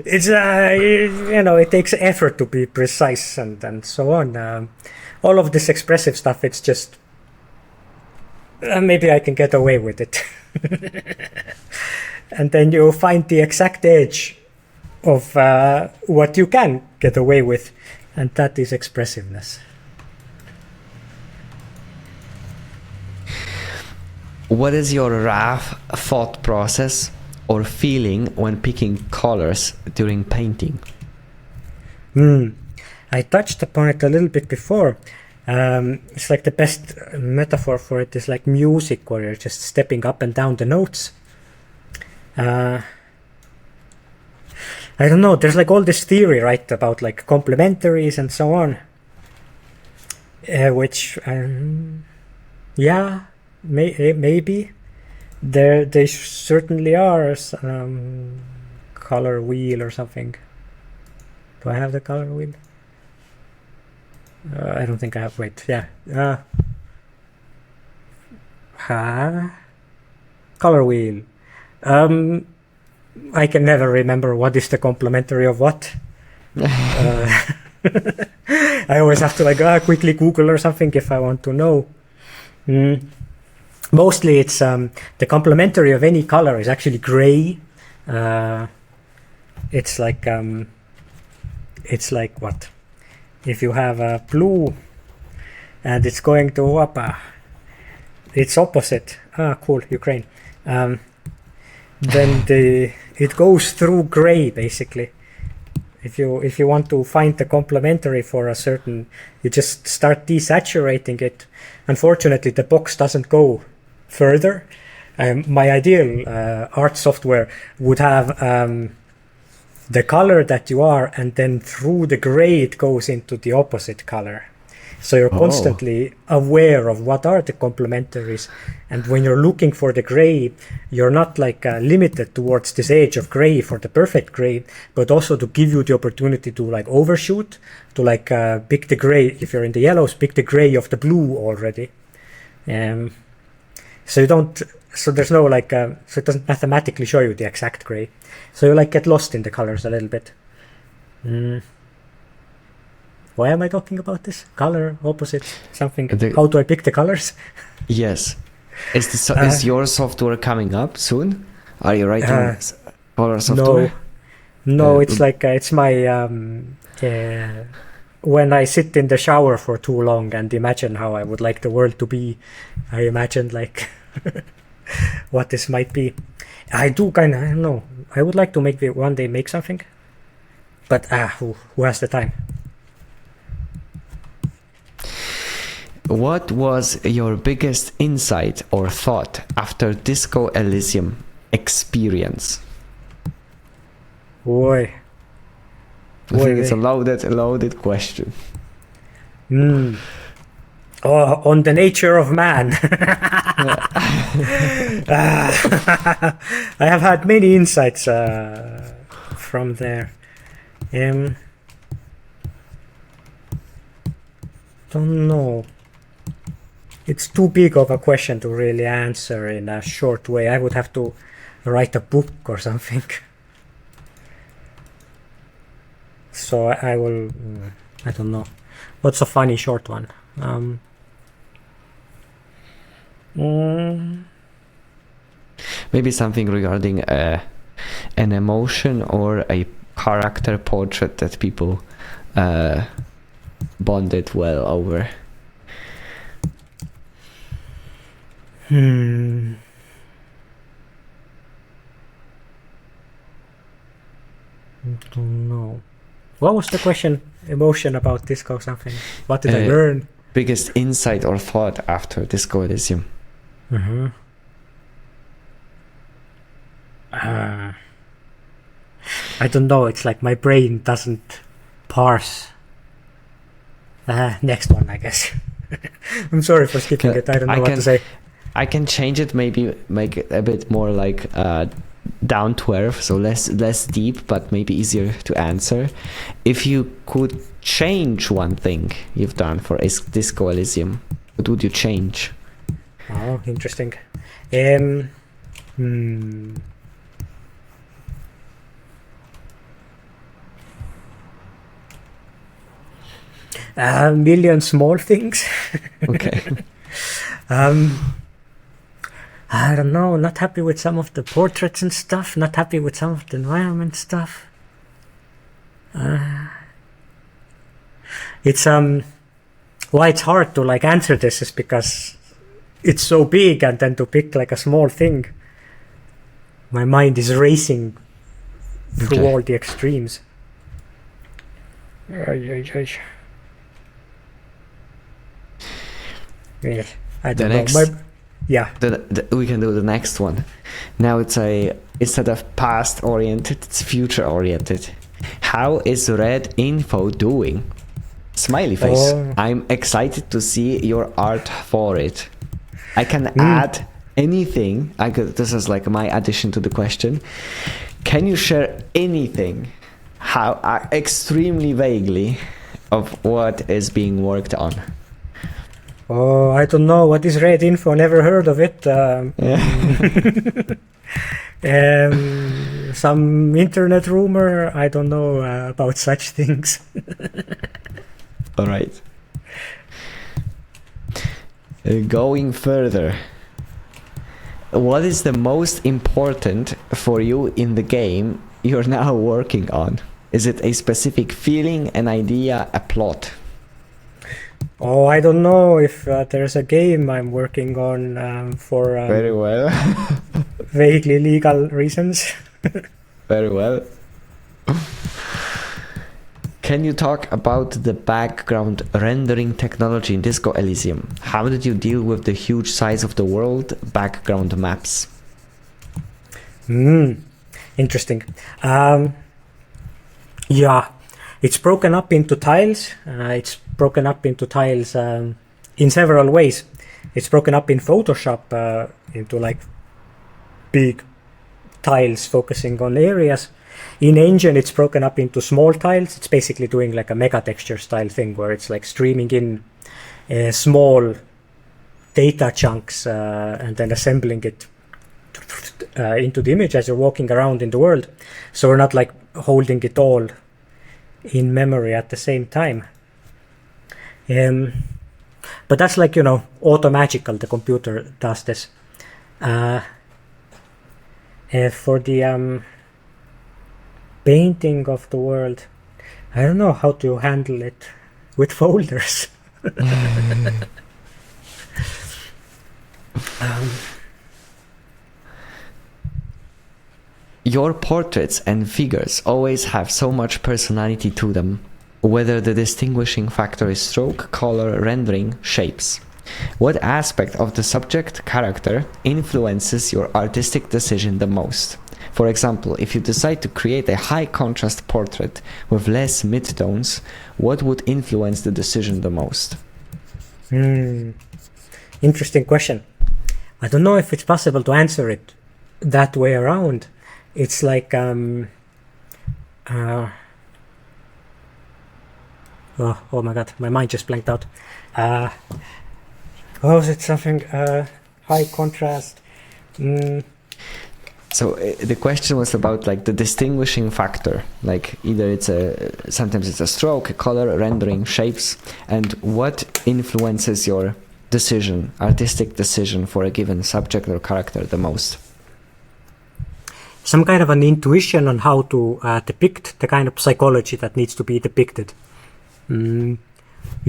It's it takes effort to be precise and so on. All of this expressive stuff, it's just maybe I can get away with it. And then you find the exact edge of what you can get away with, and that is expressiveness. What is your rough thought process or feeling when picking colors during painting? I touched upon it a little bit before. It's like the best metaphor for it is like music, where you're just stepping up and down the notes. I don't know, there's like all this theory, right, about like complementaries and so on. Which, maybe. They certainly are. Color wheel or something. Do I have the color wheel? I don't think I have. Wait, yeah. Color wheel. I can never remember what is the complementary of what. I always have to quickly Google or something if I want to know. Mostly it's the complementary of any color is actually gray. It's like what? If you have a blue and it's going to its opposite. Cool, Ukraine. Then it goes through gray basically. If you want to find the complementary for a certain, you just start desaturating it. Unfortunately, the box doesn't go further. My ideal art software would have the color that you are, and then through the gray it goes into the opposite color. So you're constantly aware of what are the complementaries, and when you're looking for the gray, you're not limited towards this edge of gray for the perfect gray, but also to give you the opportunity to overshoot, to pick the gray. If you're in the yellows, pick the gray of the blue already. So you don't. So there's no so it doesn't mathematically show you the exact gray. So you get lost in the colors a little bit. Why am I talking about this? Color, opposite, something. How do I pick the colors? Yes. Is your software coming up soon? Are you writing color software? No. It's it's my when I sit in the shower for too long and imagine how I would like the world to be, I imagine what this might be. I don't know. I would like to one day make something, but who has the time? What was your biggest insight or thought after Disco Elysium experience? Boy. I think it's a loaded question. On the nature of man. I have had many insights from there. Don't know. It's too big of a question to really answer in a short way. I would have to write a book or something. So I will. I don't know. What's a funny short one? Maybe something regarding an emotion or a character portrait that people bonded well over. Don't know. What was the question? Emotion about Disco something? What did I learn? Biggest insight or thought after Disco Elysium? I don't know. It's my brain doesn't parse. Next one, I guess. I'm sorry for skipping it. I don't know what to say. I can change it, maybe make it a bit more down to earth, so less deep, but maybe easier to answer. If you could change one thing you've done for Disco Elysium, what would you change? Oh, interesting. Hmm. A million small things. Okay. I don't know, not happy with some of the portraits and stuff, not happy with some of the environment stuff. It's why it's hard to like answer this is because it's so big, and then to pick like a small thing, my mind is racing through all the extremes. Yeah, I don't know. Yeah. We can do the next one. Now instead of past oriented, it's future oriented. How is Red Info doing? Smiley face. Oh. I'm excited to see your art for it. I can add anything. This is like my addition to the question. Can you share anything, extremely vaguely, of what is being worked on? Oh, I don't know. What is Red Info? Never heard of it. Some internet rumor. I don't know about such things. All right. Going further. What is the most important for you in the game you're now working on? Is it a specific feeling, an idea, a plot? Oh, I don't know if there's a game I'm working on for very well. vaguely legal reasons. Very well. Can you talk about the background rendering technology in Disco Elysium? How did you deal with the huge size of the world background maps? Interesting. Yeah, it's broken up into tiles. It's broken up into tiles in several ways. It's broken up in Photoshop into like big tiles focusing on areas. In Engine, it's broken up into small tiles. It's basically doing like a mega texture style thing where it's like streaming in small data chunks and then assembling it into the image as you're walking around in the world. So we're not like holding it all in memory at the same time. But that's like, automagical. The computer does this. For the painting of the world, I don't know how to handle it with folders. Your portraits and figures always have so much personality to them, whether the distinguishing factor is stroke, color, rendering, shapes. What aspect of the subject character influences your artistic decision the most? For example, if you decide to create a high contrast portrait with less midtones, what would influence the decision the most? Interesting question. I don't know if it's possible to answer it that way around. It's like oh my god, my mind just blanked out. Was it something high contrast? So the question was about like the distinguishing factor, like either sometimes it's a stroke, a color, rendering, shapes, and what influences your decision, artistic decision for a given subject or character the most? Some kind of an intuition on how to depict the kind of psychology that needs to be depicted. You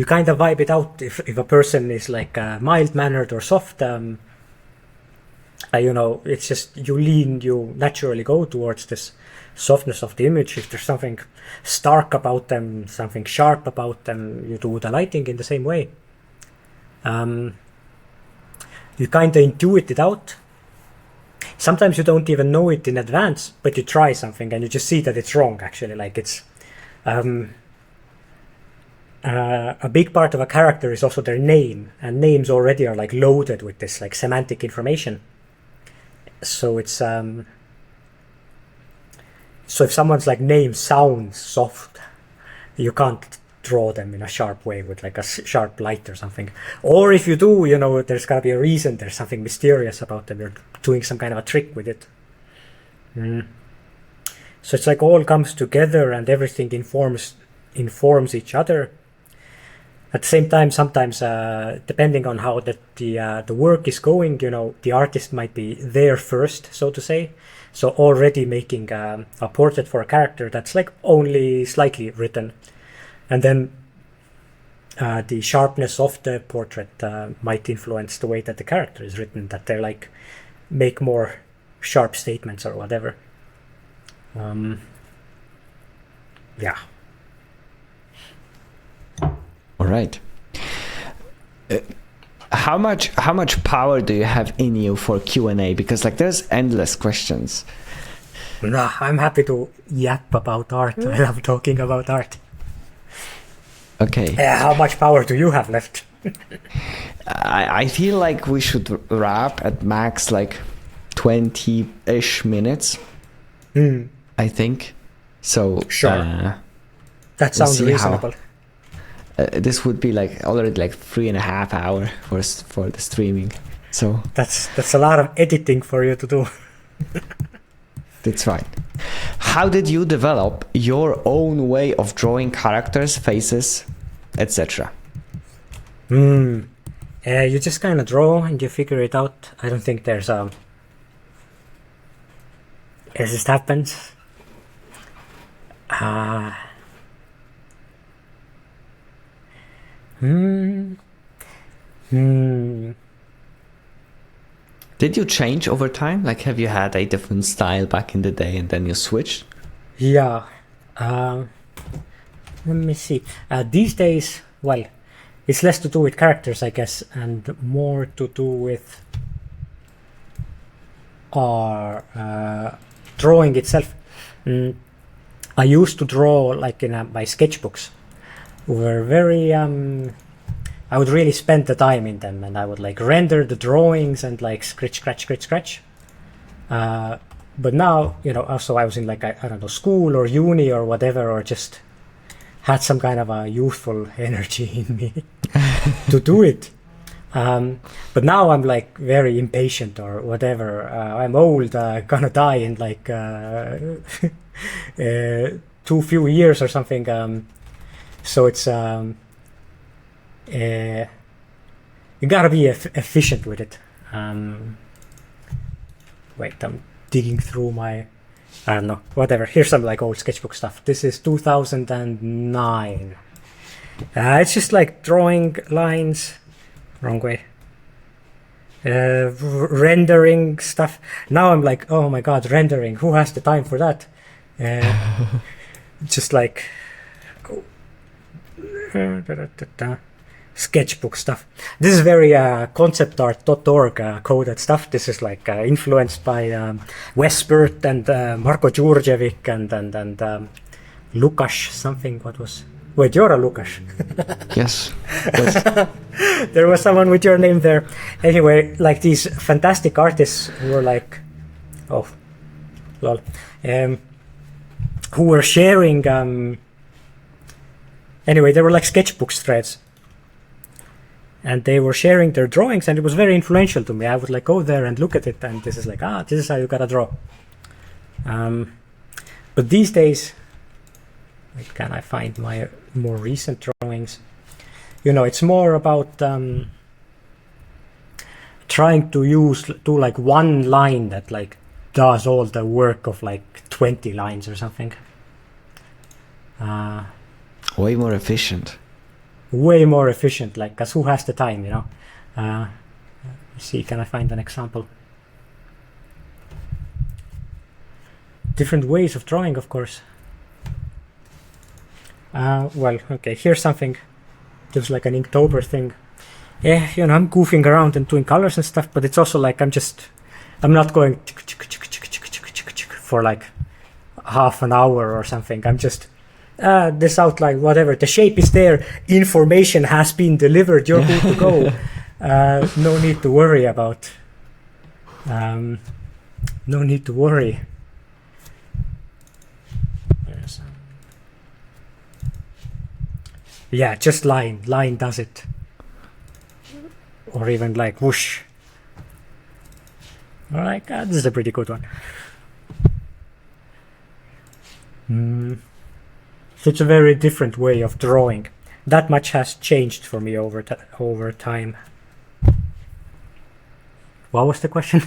kind of vibe it out if a person is like mild-mannered or soft. It's just you naturally go towards this softness of the image. If there's something stark about them, something sharp about them, you do the lighting in the same way. You kind of intuit it out. Sometimes you don't even know it in advance, but you try something and you just see that it's wrong, actually. Like it's a big part of a character is also their name, and names already are like loaded with this like semantic information. So it's so if someone's like name sounds soft, you can't draw them in a sharp way with like a sharp light or something. Or if you do, you know, there's gotta be a reason. There's something mysterious about them. You're doing some kind of a trick with it. So it's like all comes together and everything informs each other. At the same time, sometimes depending on how the work is going, you know, the artist might be there first, so to say. So already making a portrait for a character that's like only slightly written, and then the sharpness of the portrait might influence the way that the character is written, that they like make more sharp statements or whatever. Yeah. All right. How much power do you have in you for Q&A? Because like there's endless questions. No, I'm happy to yap about art when I'm talking about art. Okay. How much power do you have left? I feel like we should wrap at max like 20-ish minutes. I think. So sure. That sounds reasonable. This would be like already like 3.5 hours for the streaming. So that's a lot of editing for you to do. That's fine. How did you develop your own way of drawing characters, faces, etc.? You just kind of draw and you figure it out. I don't think there's it just happens. Did you change over time? Like, have you had a different style back in the day and then you switched? Yeah. Let me see. These days, well, it's less to do with characters, I guess, and more to do with drawing itself. I used to draw like in my sketchbooks. Were very I would really spend the time in them, and I would like render the drawings and like scratch. But now, you know, also I was in like I don't know, school or uni or whatever, or just had some kind of a youthful energy in me to do it. But now I'm like very impatient or whatever. I'm old, gonna die in like too few years or something. So it's you gotta be efficient with it. Wait, I'm digging through my, I don't know, whatever. Here's some like old sketchbook stuff. This is 2009. It's just like drawing lines, wrong way. Rendering stuff. Now I'm like, oh my god, rendering. Who has the time for that? Just like sketchbook stuff. This is very conceptart.org coded stuff. This is like influenced by Westbert and Marko Djurdjevic and Wookash something. What was? Wait, you're a Wookash. Yes. There was someone with your name there. Anyway, like these fantastic artists who were like, oh, lol, who were sharing. Anyway, they were like sketchbook threads. And they were sharing their drawings, and it was very influential to me. I would like go there and look at it, and this is like, this is how you gotta draw. But these days, like, can I find my more recent drawings? You know, it's more about trying to do like one line that like does all the work of like 20 lines or something. Way more efficient. Way more efficient, like, because who has the time, you know? Let's see, can I find an example? Different ways of drawing, of course. Well, okay, here's something. There's like an Inktober thing. Yeah, you know, I'm goofing around and doing colors and stuff, but it's also like I'm not going for like half an hour or something. I'm just this outline, whatever, the shape is there, information has been delivered, you're good to go. No need to worry about no need to worry. Yeah, just line. Line does it. Or even like whoosh. Alright, this is a pretty good one. So it's a very different way of drawing. That much has changed for me over time. What was the question?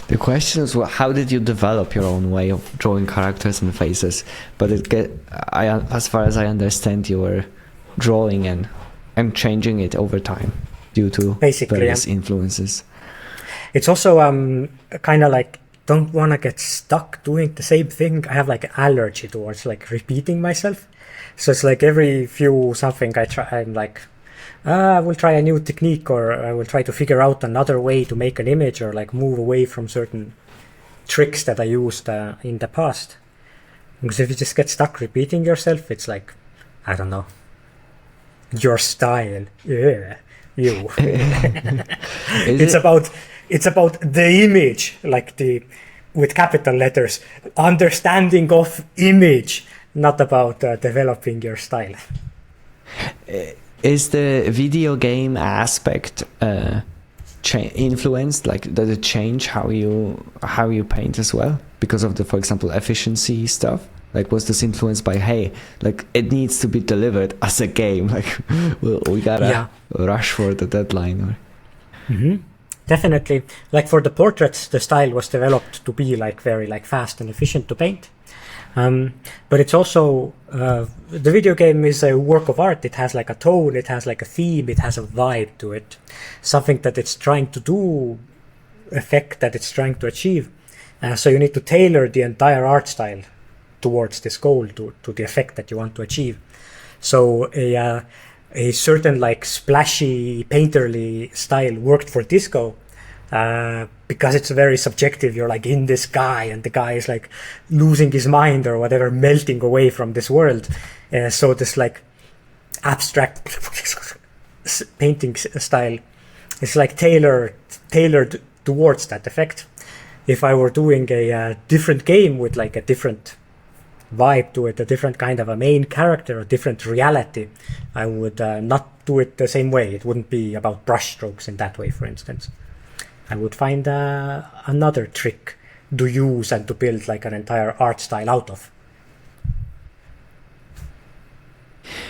The question is, how did you develop your own way of drawing characters and faces? But as far as I understand, you were drawing and changing it over time due to various influences. It's also kind of like, don't want to get stuck doing the same thing. I have like an allergy towards like repeating myself. So it's like every few something I try, I'm like, I will try a new technique, or I will try to figure out another way to make an image, or like move away from certain tricks that I used in the past. Because if you just get stuck repeating yourself, it's like, I don't know, your style. Yeah, you. It's about the image, like with capital letters, understanding of image, not about developing your style. Is the video game aspect influenced? Like, does it change how you paint as well because of the, for example, efficiency stuff? Like, was this influenced by, hey, like it needs to be delivered as a game, like we gotta rush for the deadline? Or... Mm-hmm. Definitely. Like for the portraits, the style was developed to be like very like fast and efficient to paint. But it's also, the video game is a work of art. It has like a tone, it has like a theme, it has a vibe to it. Something that it's trying to do, effect that it's trying to achieve. So you need to tailor the entire art style towards this goal, to the effect that you want to achieve. So a certain like splashy, painterly style worked for disco, because it's very subjective. You're like in this guy, and the guy is like losing his mind or whatever, melting away from this world. So this like abstract painting style is like tailored towards that effect. If I were doing a different game with like a different vibe to it, a different kind of a main character, a different reality, I would not do it the same way. It wouldn't be about brush strokes in that way, for instance. I would find another trick to use and to build like an entire art style out of.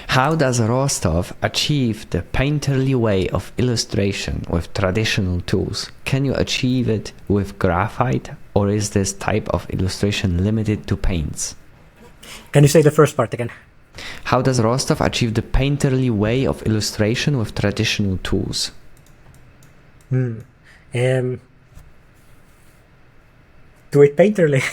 How does Rostov achieve the painterly way of illustration with traditional tools? Can you achieve it with graphite, or is this type of illustration limited to paints? Can you say the first part again? How does Rostov achieve the painterly way of illustration with traditional tools? Do it painterly.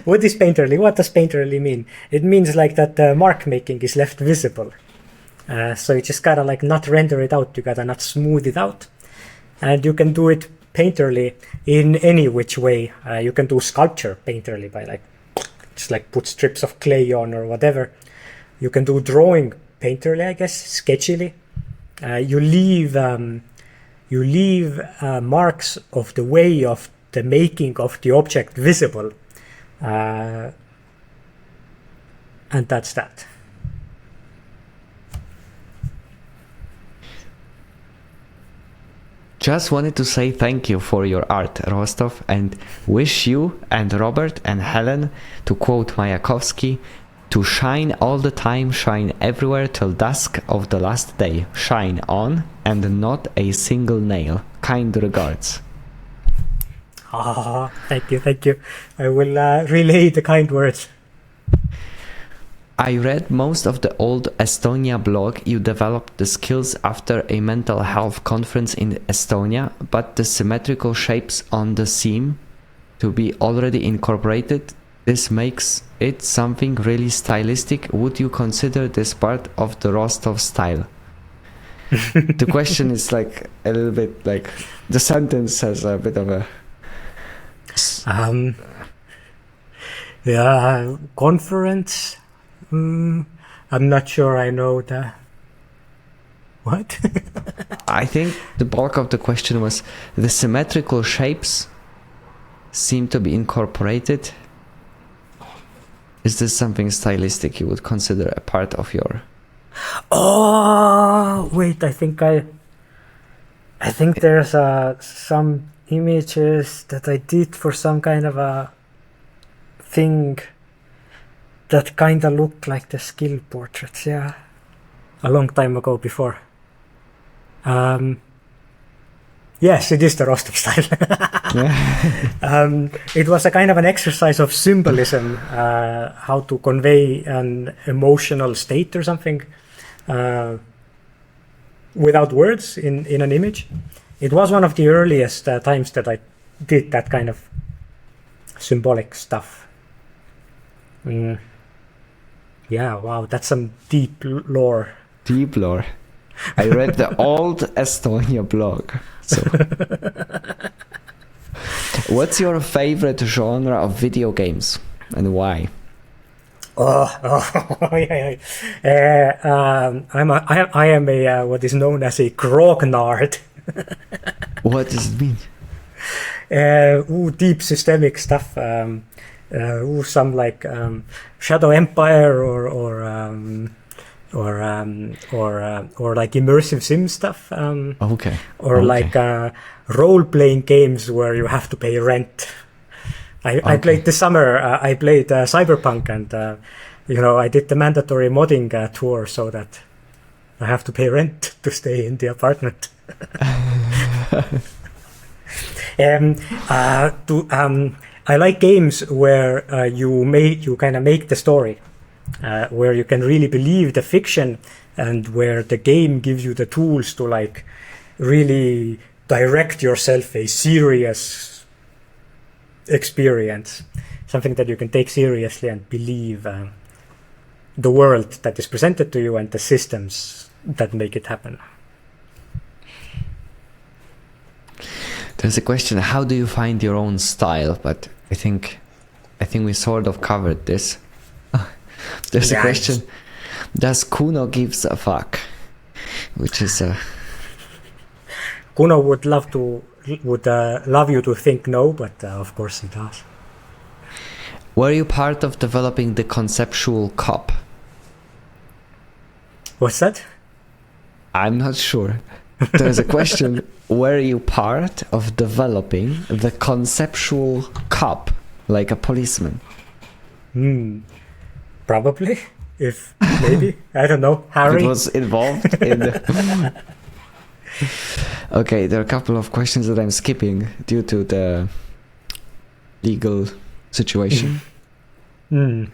What is painterly? What does painterly mean? It means like that mark making is left visible. So you just gotta like not render it out. You gotta not smooth it out. And you can do it painterly in any which way. You can do sculpture painterly by like just like put strips of clay on or whatever. You can do drawing painterly, I guess, sketchily. You leave marks of the way of the making of the object visible, and that's that. Just wanted to say thank you for your art, Rostov, and wish you and Robert and Helen, to quote Mayakovsky, to shine all the time, shine everywhere till dusk of the last day. Shine on, and not a single nail. Kind regards. Thank you. I will relay the kind words. I read most of the old Estonia blog. You developed the skills after a mental health conference in Estonia, but the symmetrical shapes on the seam to be already incorporated. This makes it something really stylistic. Would you consider this part of the Rostov style? The question is like a little bit like the sentence has a bit of a conference. I'm not sure I know the what. I think the bulk of the question was the symmetrical shapes seem to be incorporated. Is this something stylistic you would consider a part of your... Oh, wait, I think there's some images that I did for some kind of a thing that kind of looked like the skill portraits, yeah. A long time ago before. Yes, it is the Rostov style. It was a kind of an exercise of symbolism, how to convey an emotional state or something without words in an image. It was one of the earliest times that I did that kind of symbolic stuff. Yeah, wow, that's some deep lore. Deep lore. I read the old Estonia blog. So, what's your favorite genre of video games and why? Yeah. I am a what is known as a grognard. What does it mean? Deep systemic stuff. Some like Shadow Empire or like immersive sim stuff. Okay. Or like role-playing games where you have to pay rent. I played this summer. I played Cyberpunk, and I did the mandatory modding tour so that I have to pay rent to stay in the apartment. I like games where you kind of make the story, where you can really believe the fiction, and where the game gives you the tools to like really direct yourself a serious experience, something that you can take seriously and believe the world that is presented to you and the systems that make it happen. There's a question: how do you find your own style? But I think we sort of covered this. There's a question: does Kuno gives a fuck? Which is Kuno would love you to think no, but of course he does. Were you part of developing the conceptual cup? What's that? I'm not sure. There's a question: were you part of developing the conceptual cup, like a policeman? Probably. If maybe. I don't know. Harry? It was involved in the... Okay, there are a couple of questions that I'm skipping due to the legal situation. Do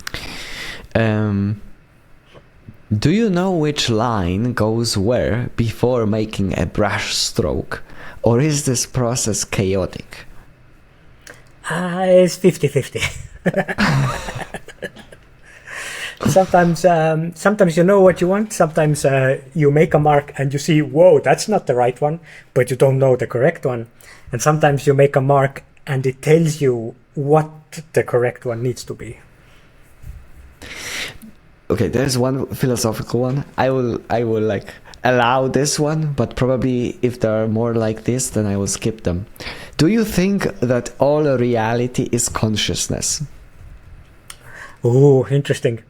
you know which line goes where before making a brush stroke? Or is this process chaotic? It's 50-50. Sometimes you know what you want. Sometimes you make a mark and you see, whoa, that's not the right one, but you don't know the correct one. And sometimes you make a mark and it tells you what the correct one needs to be. Okay, there's one philosophical one. I will like allow this one, but probably if there are more like this, then I will skip them. Do you think that all reality is consciousness? Oh, interesting.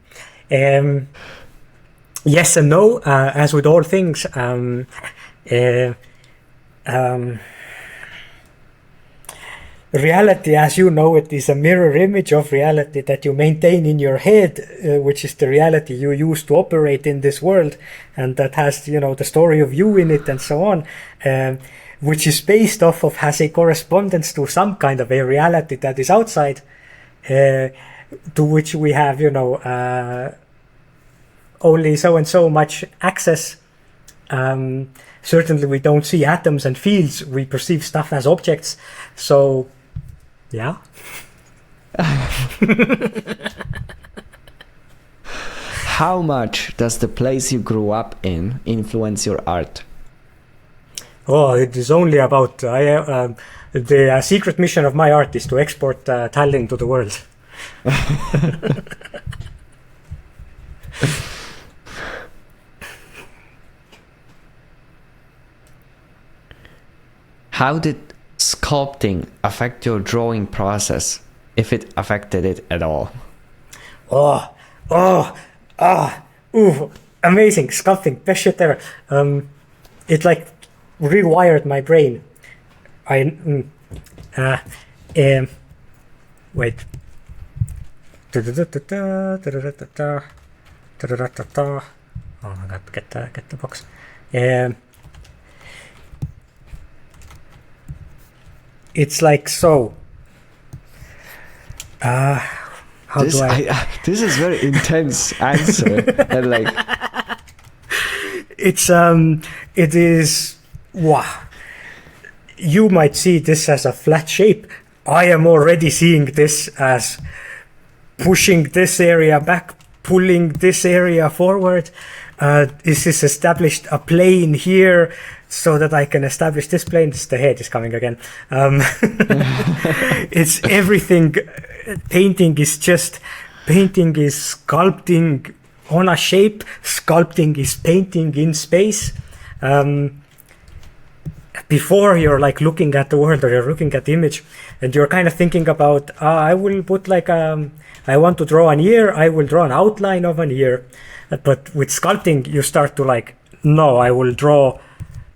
Yes and no, as with all things. Reality, as you know it, is a mirror image of reality that you maintain in your head, which is the reality you use to operate in this world, and that has, the story of you in it and so on, which is based off of, has a correspondence to some kind of a reality that is outside, to which we have, only so and so much access. Certainly we don't see atoms and fields, we perceive stuff as objects, so yeah. How much does the place you grew up in influence your art? Oh, it is only about the secret mission of my art is to export Tallinn to the world. How did sculpting affect your drawing process, if it affected it at all? Oh, oh, ah, ooh, amazing, sculpting, best shit ever. It like rewired my brain. Wait. Oh my god, get the box. It's like so. How this, do I? This is very intense answer, and like it is. Wow. You might see this as a flat shape. I am already seeing this as pushing this area back, pulling this area forward. This is established a plane here so that I can establish this plane. The head is coming again. It's everything. Painting is sculpting on a shape. Sculpting is painting in space. Before you're like looking at the world or you're looking at the image and you're kind of thinking about, I will put like, I want to draw an ear, I will draw an outline of an ear. But with sculpting, you start to like, no, I will draw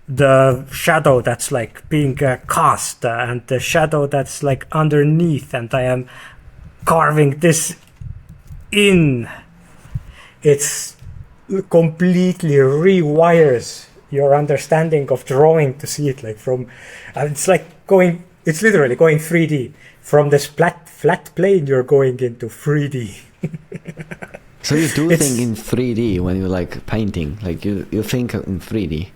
the shadow that's like being cast and the shadow that's like underneath, and I am carving this in. It's completely rewires your understanding of drawing to see it like from, it's literally going 3D. From this flat plane, you're going into 3D. So you do think in 3D when you like painting, like you think in 3D.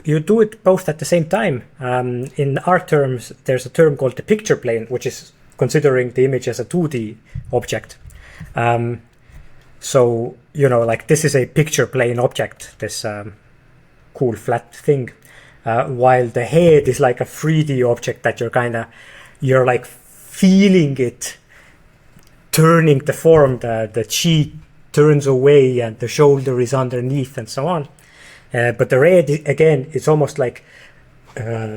You do it both at the same time. In art terms, there's a term called the picture plane, which is considering the image as a 2D object. So, like this is a picture plane object, this cool flat thing, while the head is like a 3D object that you're like feeling it turning the form. The cheek turns away and the shoulder is underneath and so on. But the red, again, it's almost like the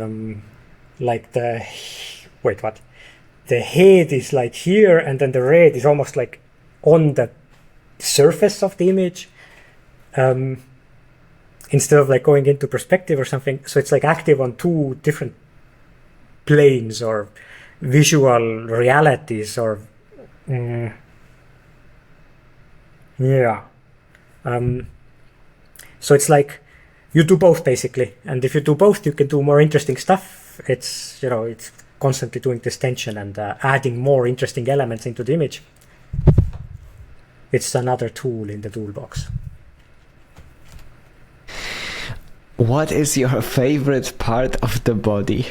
head is like here, and then the red is almost like on the surface of the image, instead of like going into perspective or something. So it's like active on two different planes or visual realities, or so it's like you do both basically, and if you do both, you can do more interesting stuff. It's it's constantly doing this tension and adding more interesting elements into the image. It's another tool in the toolbox. What is your favorite part of the body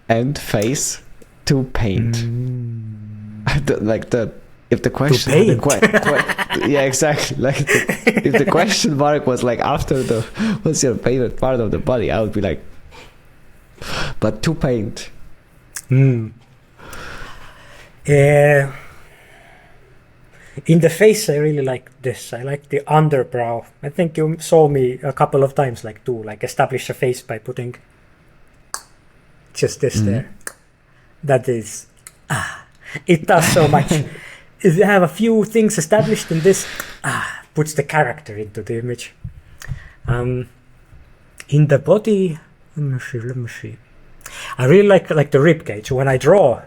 and face to paint? If the question, yeah, exactly. Like if the question mark was like after the what's your favorite part of the body, I would be like, but to paint. In the face, I really like this. I like the underbrow. I think you saw me a couple of times establish a face by putting just this there. That is, it does so much. If you have a few things established in this, puts the character into the image. In the body, let me see. I really like the rib cage. When I draw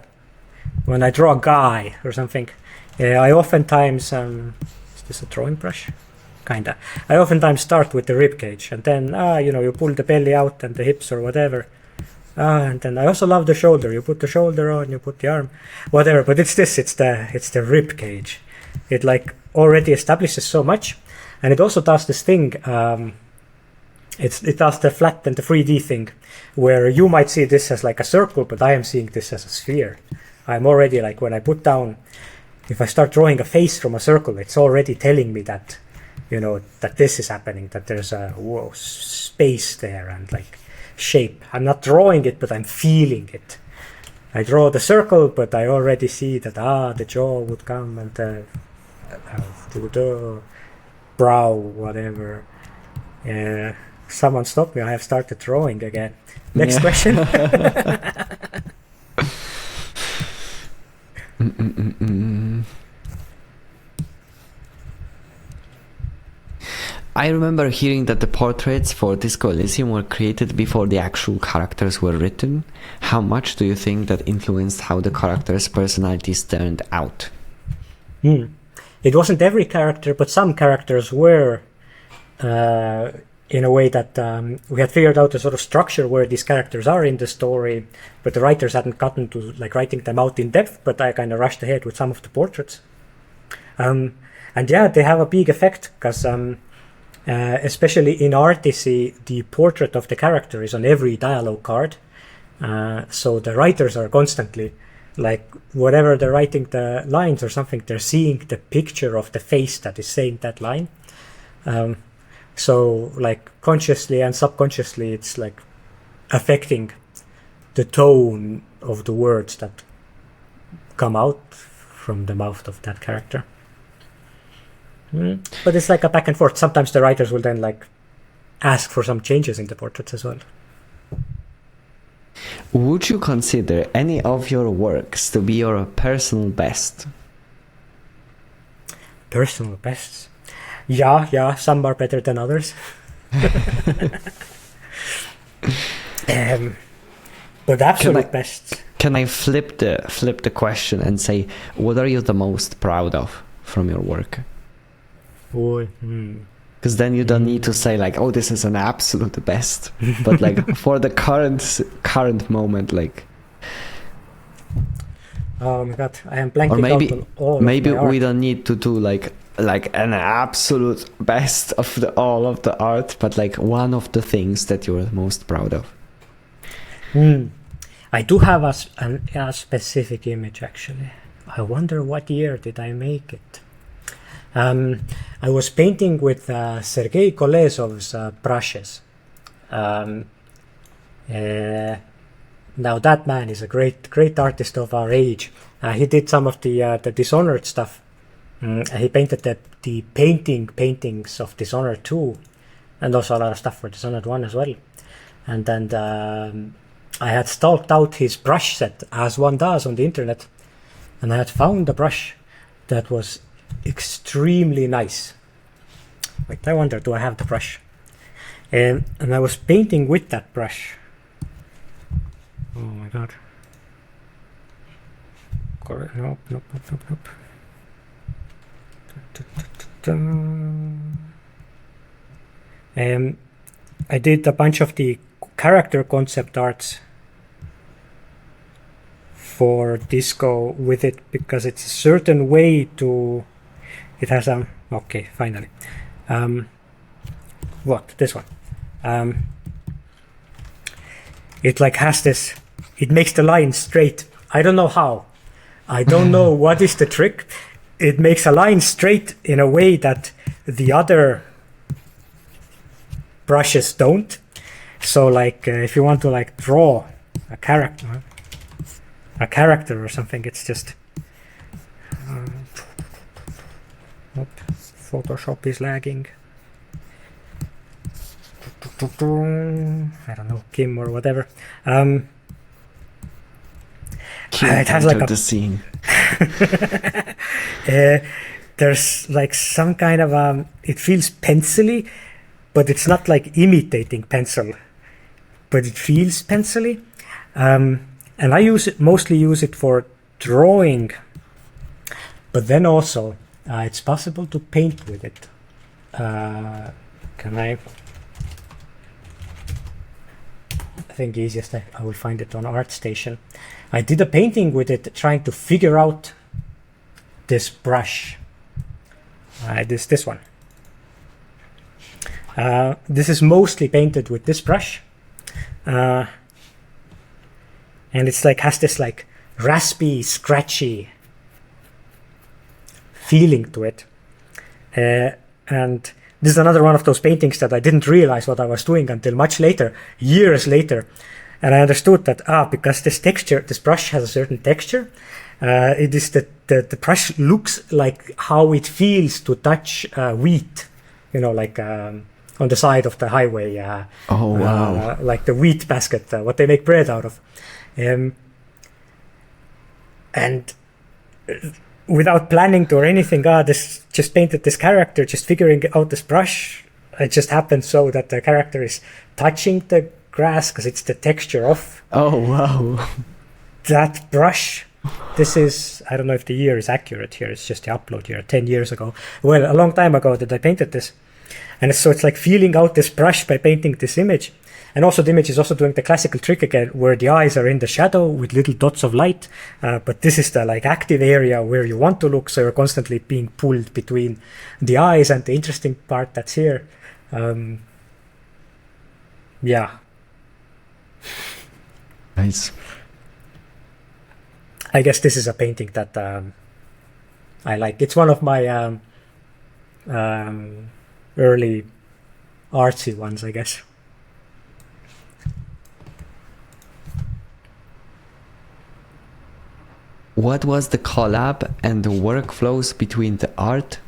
a guy or something, I oftentimes is this a drawing brush? Kinda. I oftentimes start with the rib cage, and then you pull the belly out and the hips or whatever. And then I also love the shoulder. You put the shoulder on, you put the arm, whatever. But it's the rib cage. It like already establishes so much, and it also does this thing. It does the flat and the 3D thing, where you might see this as like a circle, but I am seeing this as a sphere. I'm already like, when I put down, if I start drawing a face from a circle, it's already telling me that, that this is happening, that there's a space there and like shape. I'm not drawing it, but I'm feeling it. I draw the circle, but I already see that the jaw would come and the brow, whatever. Someone stop me. I have started drawing again. Next question. I remember hearing that the portraits for Disco Elysium were created before the actual characters were written. How much do you think that influenced how the characters' personalities turned out? It wasn't every character, but some characters were in a way that we had figured out a sort of structure where these characters are in the story, but the writers hadn't gotten to like writing them out in depth, but I kind of rushed ahead with some of the portraits. And yeah, they have a big effect because especially in Artisy, the portrait of the character is on every dialogue card. So the writers are constantly, like, whatever they're writing the lines or something, they're seeing the picture of the face that is saying that line. So, like, consciously and subconsciously, it's like affecting the tone of the words that come out from the mouth of that character. But it's like a back and forth. Sometimes the writers will then like ask for some changes in the portraits as well. Would you consider any of your works to be your personal best? Personal bests? Yeah, some are better than others. But absolute bests. Can I flip the question and say, what are you the most proud of from your work? Because then you don't need to say like, oh, this is an absolute best, but like for the current moment, like. Oh my god, I am blanking or maybe, out on all maybe of my we art. don't need to do like an absolute best of all of the art, but like one of the things that you're most proud of. I do have a specific image actually. I wonder what year did I make it. I was painting with Sergei Kolesov's brushes. Now that man is a great artist of our age. He did some of the Dishonored stuff. He painted the paintings of Dishonored 2, and also a lot of stuff for Dishonored 1 as well. And then I had stalked out his brush set, as one does on the internet, and I had found a brush that was extremely nice. Wait, I wonder, do I have the brush? And I was painting with that brush. Oh my god. Nope. I did a bunch of the character concept arts for Disco with it because it's a certain way to. It has a. Okay, finally. What? This one. It like has this. It makes the line straight. I don't know how. I don't know what is the trick. It makes a line straight in a way that the other brushes don't. So like if you want to like draw a character or something, it's just Photoshop is lagging. I don't know, Kim or whatever. It has like the scene. There's like some kind of it feels pencily, but it's not like imitating pencil, but it feels pencily. And I mostly use it for drawing, but then also it's possible to paint with it. Can I think easiest I will find it on ArtStation. I did a painting with it, trying to figure out this brush. This one. This is mostly painted with this brush, and it's like has this like raspy, scratchy feeling to it. And this is another one of those paintings that I didn't realize what I was doing until much later, years later. And I understood that, because this brush has a certain texture, it is that the brush looks like how it feels to touch wheat, like on the side of the highway. Oh, wow. Like the wheat basket, what they make bread out of. And without planning to or anything, just painted this character, just figuring out this brush. it just happens so that the character is touching the grass because it's the texture of wow. that brush. This is, I don't know if the year is accurate here, it's just the upload year, 10 years ago. Well, a long time ago that I painted this. And so it's like feeling out this brush by painting this image. And also the image is also doing the classical trick again, where the eyes are in the shadow with little dots of light. But this is the like active area where you want to look, so you're constantly being pulled between the eyes. And the interesting part that's here, yeah. Nice. I guess this is a painting that I like. It's one of my early artsy ones, I guess. What was the collab and the workflows between the art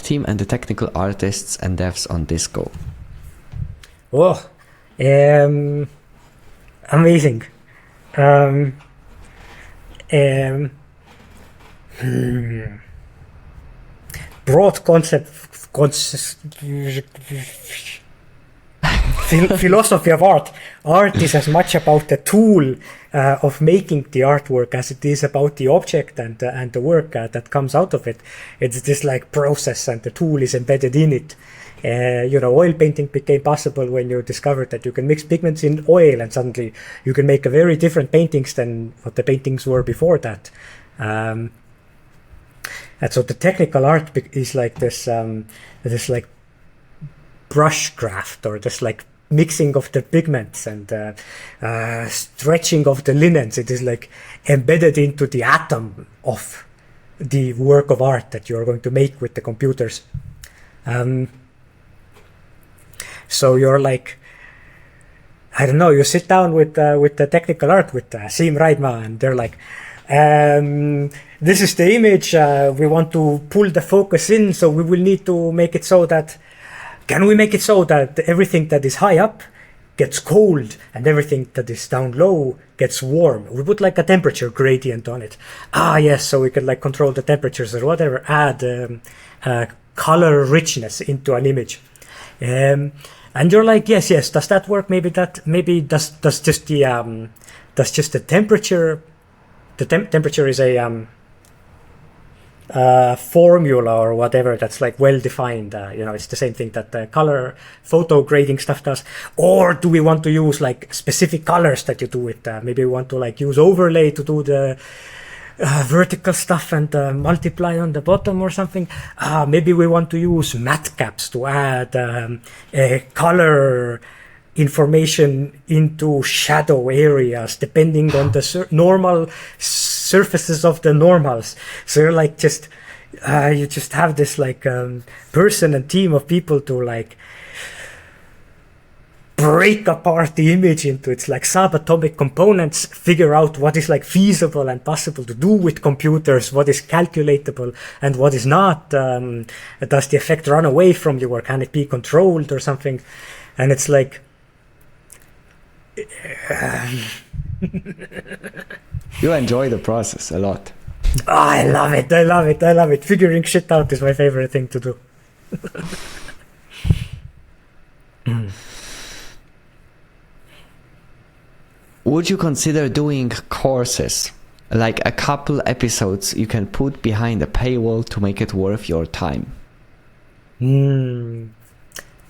team and the technical artists and devs on Disco? Oh, amazing. Broad philosophy of art. Art is as much about the tool of making the artwork as it is about the object and the work that comes out of it. It's this like process, and the tool is embedded in it. Oil painting became possible when you discovered that you can mix pigments in oil, and suddenly you can make a very different paintings than what the paintings were before that. And so the technical art is like this like brush craft, or this like mixing of the pigments and stretching of the linens. It is like embedded into the atom of the work of art that you are going to make with the computers. So you're like, I don't know, you sit down with the technical art, with Siim Raidma, and they're like, this is the image, we want to pull the focus in, so we will need to make it so that, can we make it so that everything that is high up gets cold and everything that is down low gets warm? We put like a temperature gradient on it. Yes, so we can like control the temperatures or whatever, add color richness into an image. And you're like, yes, does that work? Maybe does just the temperature. The temperature is a formula or whatever that's like well defined. It's the same thing that the color photo grading stuff does. Or do we want to use like specific colors that you do it? Maybe we want to like use overlay to do the vertical stuff and multiply on the bottom or something. Maybe we want to use matte caps to add a color information into shadow areas depending on the normal surfaces of the normals. So you're like you just have this like person and team of people to like break apart the image into its like subatomic components, figure out what is like feasible and possible to do with computers, what is calculatable and what is not. Does the effect run away from you, or can it be controlled or something? And it's like you enjoy the process a lot. I love it. Figuring shit out is my favorite thing to do. Would you consider doing courses, like a couple episodes you can put behind a paywall to make it worth your time?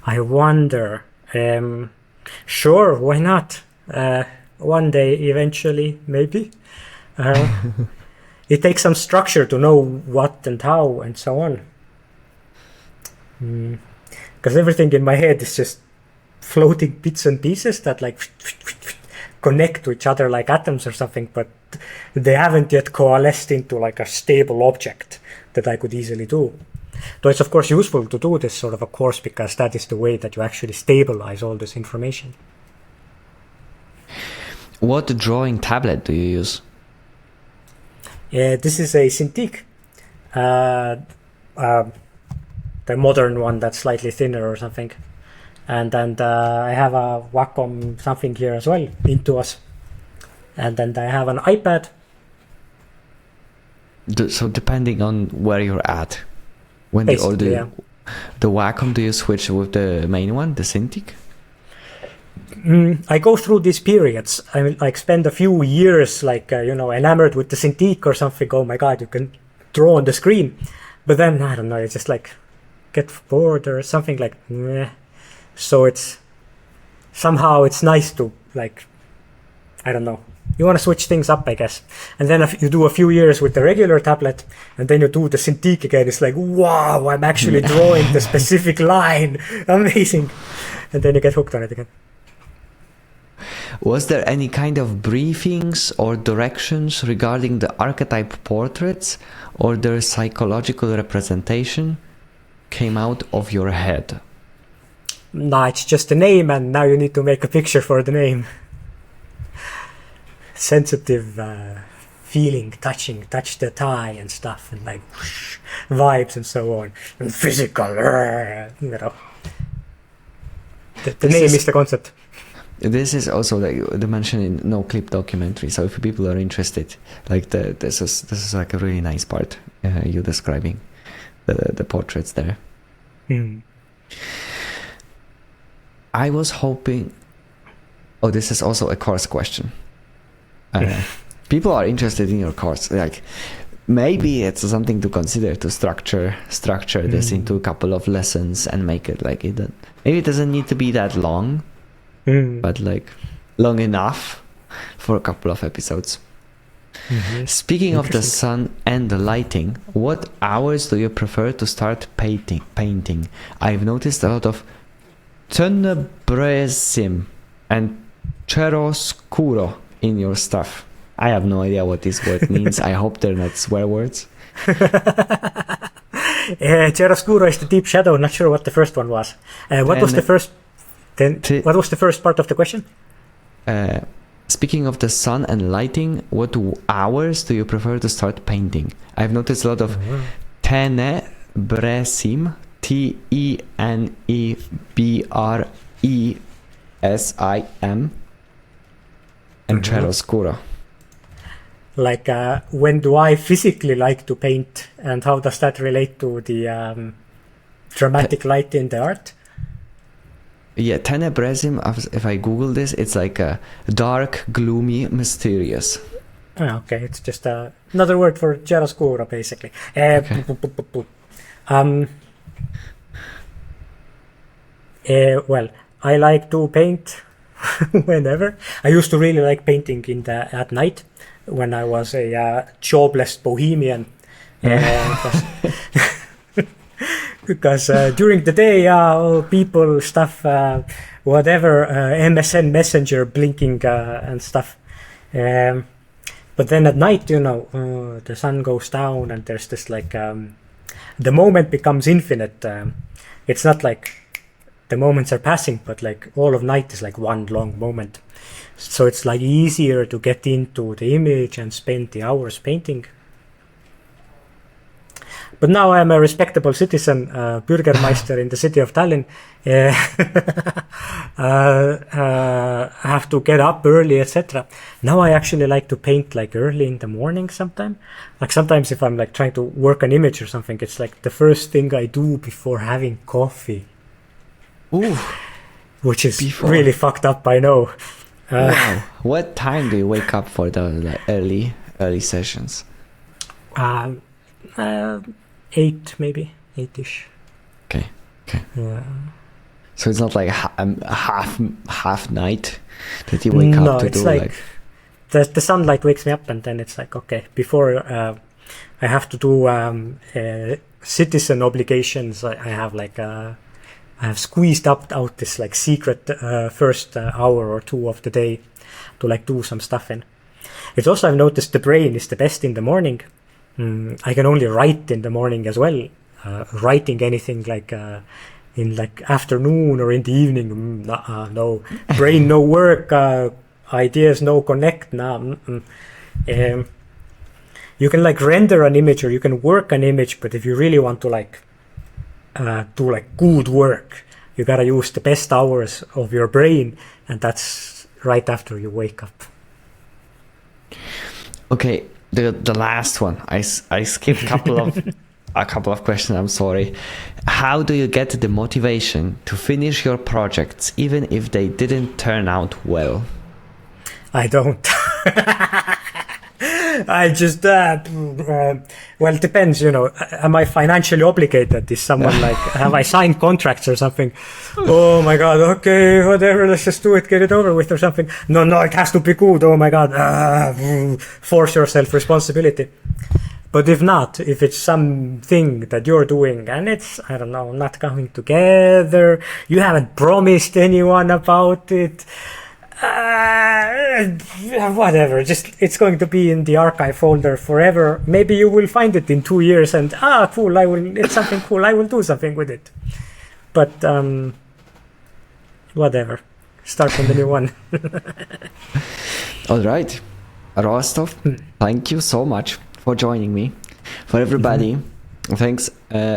I wonder. Sure, why not? One day, eventually, maybe. It takes some structure to know what and how and so on. Because everything in my head is just floating bits and pieces that like connect to each other like atoms or something, but they haven't yet coalesced into like a stable object that I could easily do. Though it's of course useful to do this sort of a course, because that is the way that you actually stabilize all this information. What drawing tablet do you use? This is a Cintiq, the modern one that's slightly thinner or something. And I have a Wacom something here as well, Intuos. And then I have an iPad. So depending on where you're at, when basically, yeah. the Wacom, do you switch with the main one, the Cintiq? I go through these periods. I mean, like spend a few years like enamored with the Cintiq or something. Oh my god, you can draw on the screen. But then I don't know, it's just like get bored or something like meh. So it's somehow it's nice to like, I don't know, you want to switch things up, I guess. And then if you do a few years with the regular tablet and then you do the Cintiq again, it's like, wow, I'm actually drawing the specific line. Amazing. And then you get hooked on it again. Was there any kind of briefings or directions regarding the archetype portraits, or their psychological representation came out of your head? Nah, it's just a name and now you need to make a picture for the name. Sensitive feeling, touch the tie and stuff, and like whoosh, vibes and so on, and physical, you know. The name is the concept. This is also like the mention in No Clip documentary. So if people are interested, like this is like a really nice part. You describing the portraits there. Mm. I was hoping. Oh, this is also a course question. People are interested in your course. Like maybe it's something to consider to structure this into a couple of lessons and make it like it. Maybe it doesn't need to be that long. But like long enough for a couple of episodes. Mm-hmm. Speaking of the sun and the lighting, what hours do you prefer to start painting? I've noticed a lot of tenebresim and chiaroscuro in your stuff. I have no idea what this word means. I hope they're not swear words. Chiaroscuro is the deep shadow. Not sure what the first one was. What was the first? What was the first part of the question? Speaking of the sun and lighting, what hours do you prefer to start painting? I've noticed a lot of tenebresim, TENEBRESIM, and chiaroscuro. Like, when do I physically like to paint, and how does that relate to the dramatic light in the art? Yeah, tenebresim, if I Google this, it's like a dark, gloomy, mysterious. Oh, okay, it's just another word for chiaroscuro, basically. Okay. Well, I like to paint whenever. I used to really like painting at night when I was a jobless bohemian. Because during the day, people, stuff, whatever, MSN Messenger blinking and stuff. But then at night, the sun goes down and there's this like, the moment becomes infinite. It's not like the moments are passing, but like all of night is like one long moment. So it's like easier to get into the image and spend the hours painting. But now I'm a respectable citizen, Bürgermeister in the city of Tallinn. I have to get up early, etc. Now I actually like to paint like early in the morning sometime. Like sometimes if I'm like trying to work an image or something, it's like the first thing I do before having coffee. Ooh. Which is really fucked up, I know. Wow. What time do you wake up for the early sessions? 8 maybe, 8ish. Okay. Yeah. So it's not like half night that you wake up to do like the sunlight wakes me up, and then it's like, okay, before I have to do citizen obligations, I have like I have squeezed out this like secret first hour or two of the day to like do some stuff in. It's also, I've noticed the brain is the best in the morning. I can only write in the morning as well. Writing anything like in like afternoon or in the evening, no. Brain no work, ideas no connect. You can like render an image or you can work an image, but if you really want to like do like good work, you gotta use the best hours of your brain, and that's right after you wake up. Okay. The last one, I skipped a couple of a couple of questions. I'm sorry. How do you get the motivation to finish your projects even if they didn't turn out well? I don't. I just, well, it depends, am I financially obligated? Is someone like, have I signed contracts or something? Oh my God, okay, whatever, let's just do it, get it over with or something. No, it has to be good, oh my God, force yourself responsibility. But if not, if it's something that you're doing and it's, I don't know, not coming together, you haven't promised anyone about it, whatever, just it's going to be in the archive folder forever. Maybe you will find it in 2 years and cool, it's something cool, I will do something with it. But whatever, start on the new one. All right, Rostov, thank you so much for joining me. For everybody, thanks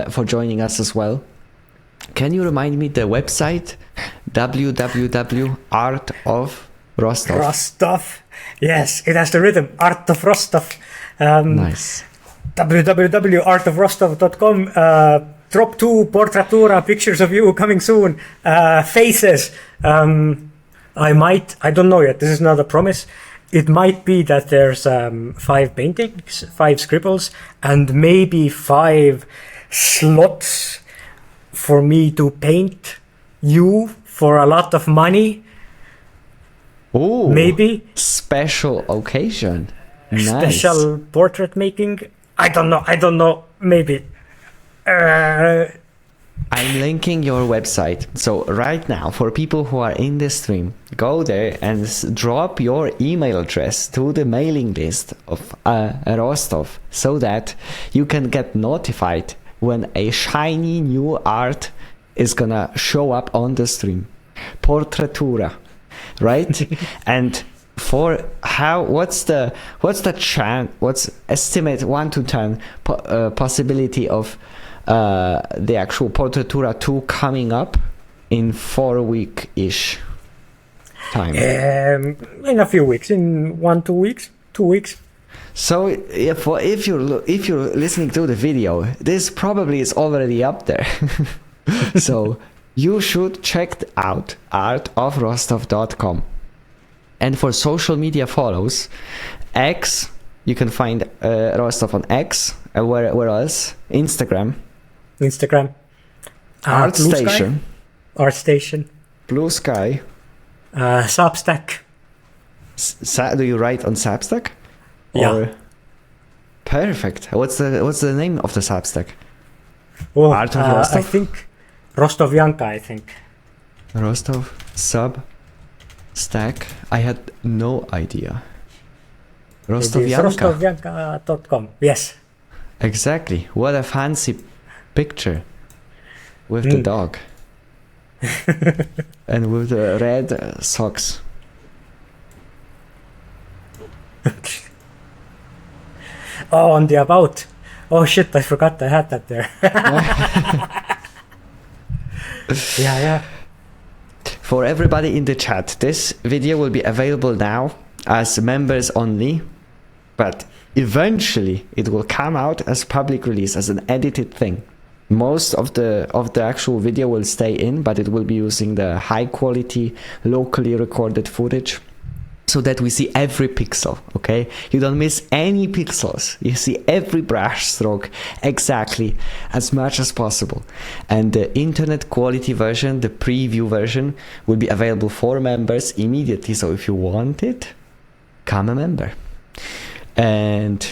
for joining us as well. Can you remind me the website? www.artofrostov. Rostov. Yes, it has the rhythm. Art of Rostov. Nice. www.artofrostov.com. Drop 2 portraitura pictures of you coming soon. Faces. I don't know yet. This is not a promise. It might be that there's 5 paintings, 5 scribbles, and maybe 5 slots for me to paint you for a lot of money. Oh, maybe special occasion. Nice. Special portrait making. I don't know. Maybe. I'm linking your website. So right now, for people who are in the stream, go there and drop your email address to the mailing list of Rostov so that you can get notified when a shiny new art is gonna show up on the stream. Portraitura, right? And for what's estimate 1 to 10 possibility of the actual Portraitura 2 coming up in 4 week-ish time? In a few weeks, in 1-2 weeks, 2 weeks. So if you're listening to the video, this probably is already up there. So you should check out artofrostov.com. And for social media follows, X, you can find Rostov on X. Where else? Instagram. ArtStation. ArtStation. Blue Sky. Substack. Do you write on Substack? Yeah. Perfect. What's the name of the Substack? Oh, Art of Rostov? I think Rostovianka, I think. Rostov Substack. I had no idea. Rostovianka. Rostovianka.com. Yes. Exactly. What a fancy picture with the dog and with the red socks. Oh, on the about. Oh shit, I forgot I had that there. Yeah. For everybody in the chat, this video will be available now as members only, but eventually it will come out as public release, as an edited thing. Most of the actual video will stay in, but it will be using the high quality, locally recorded footage, so that we see every pixel, okay? You don't miss any pixels. You see every brush stroke exactly as much as possible. And the internet quality version, the preview version, will be available for members immediately. So if you want it, become a member. And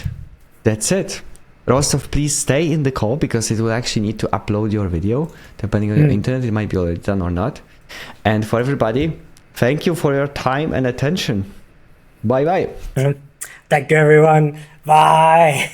that's it. Rostov, please stay in the call because it will actually need to upload your video. Depending on your internet, it might be already done or not. And for everybody, thank you for your time and attention. Bye-bye. Thank you, everyone. Bye.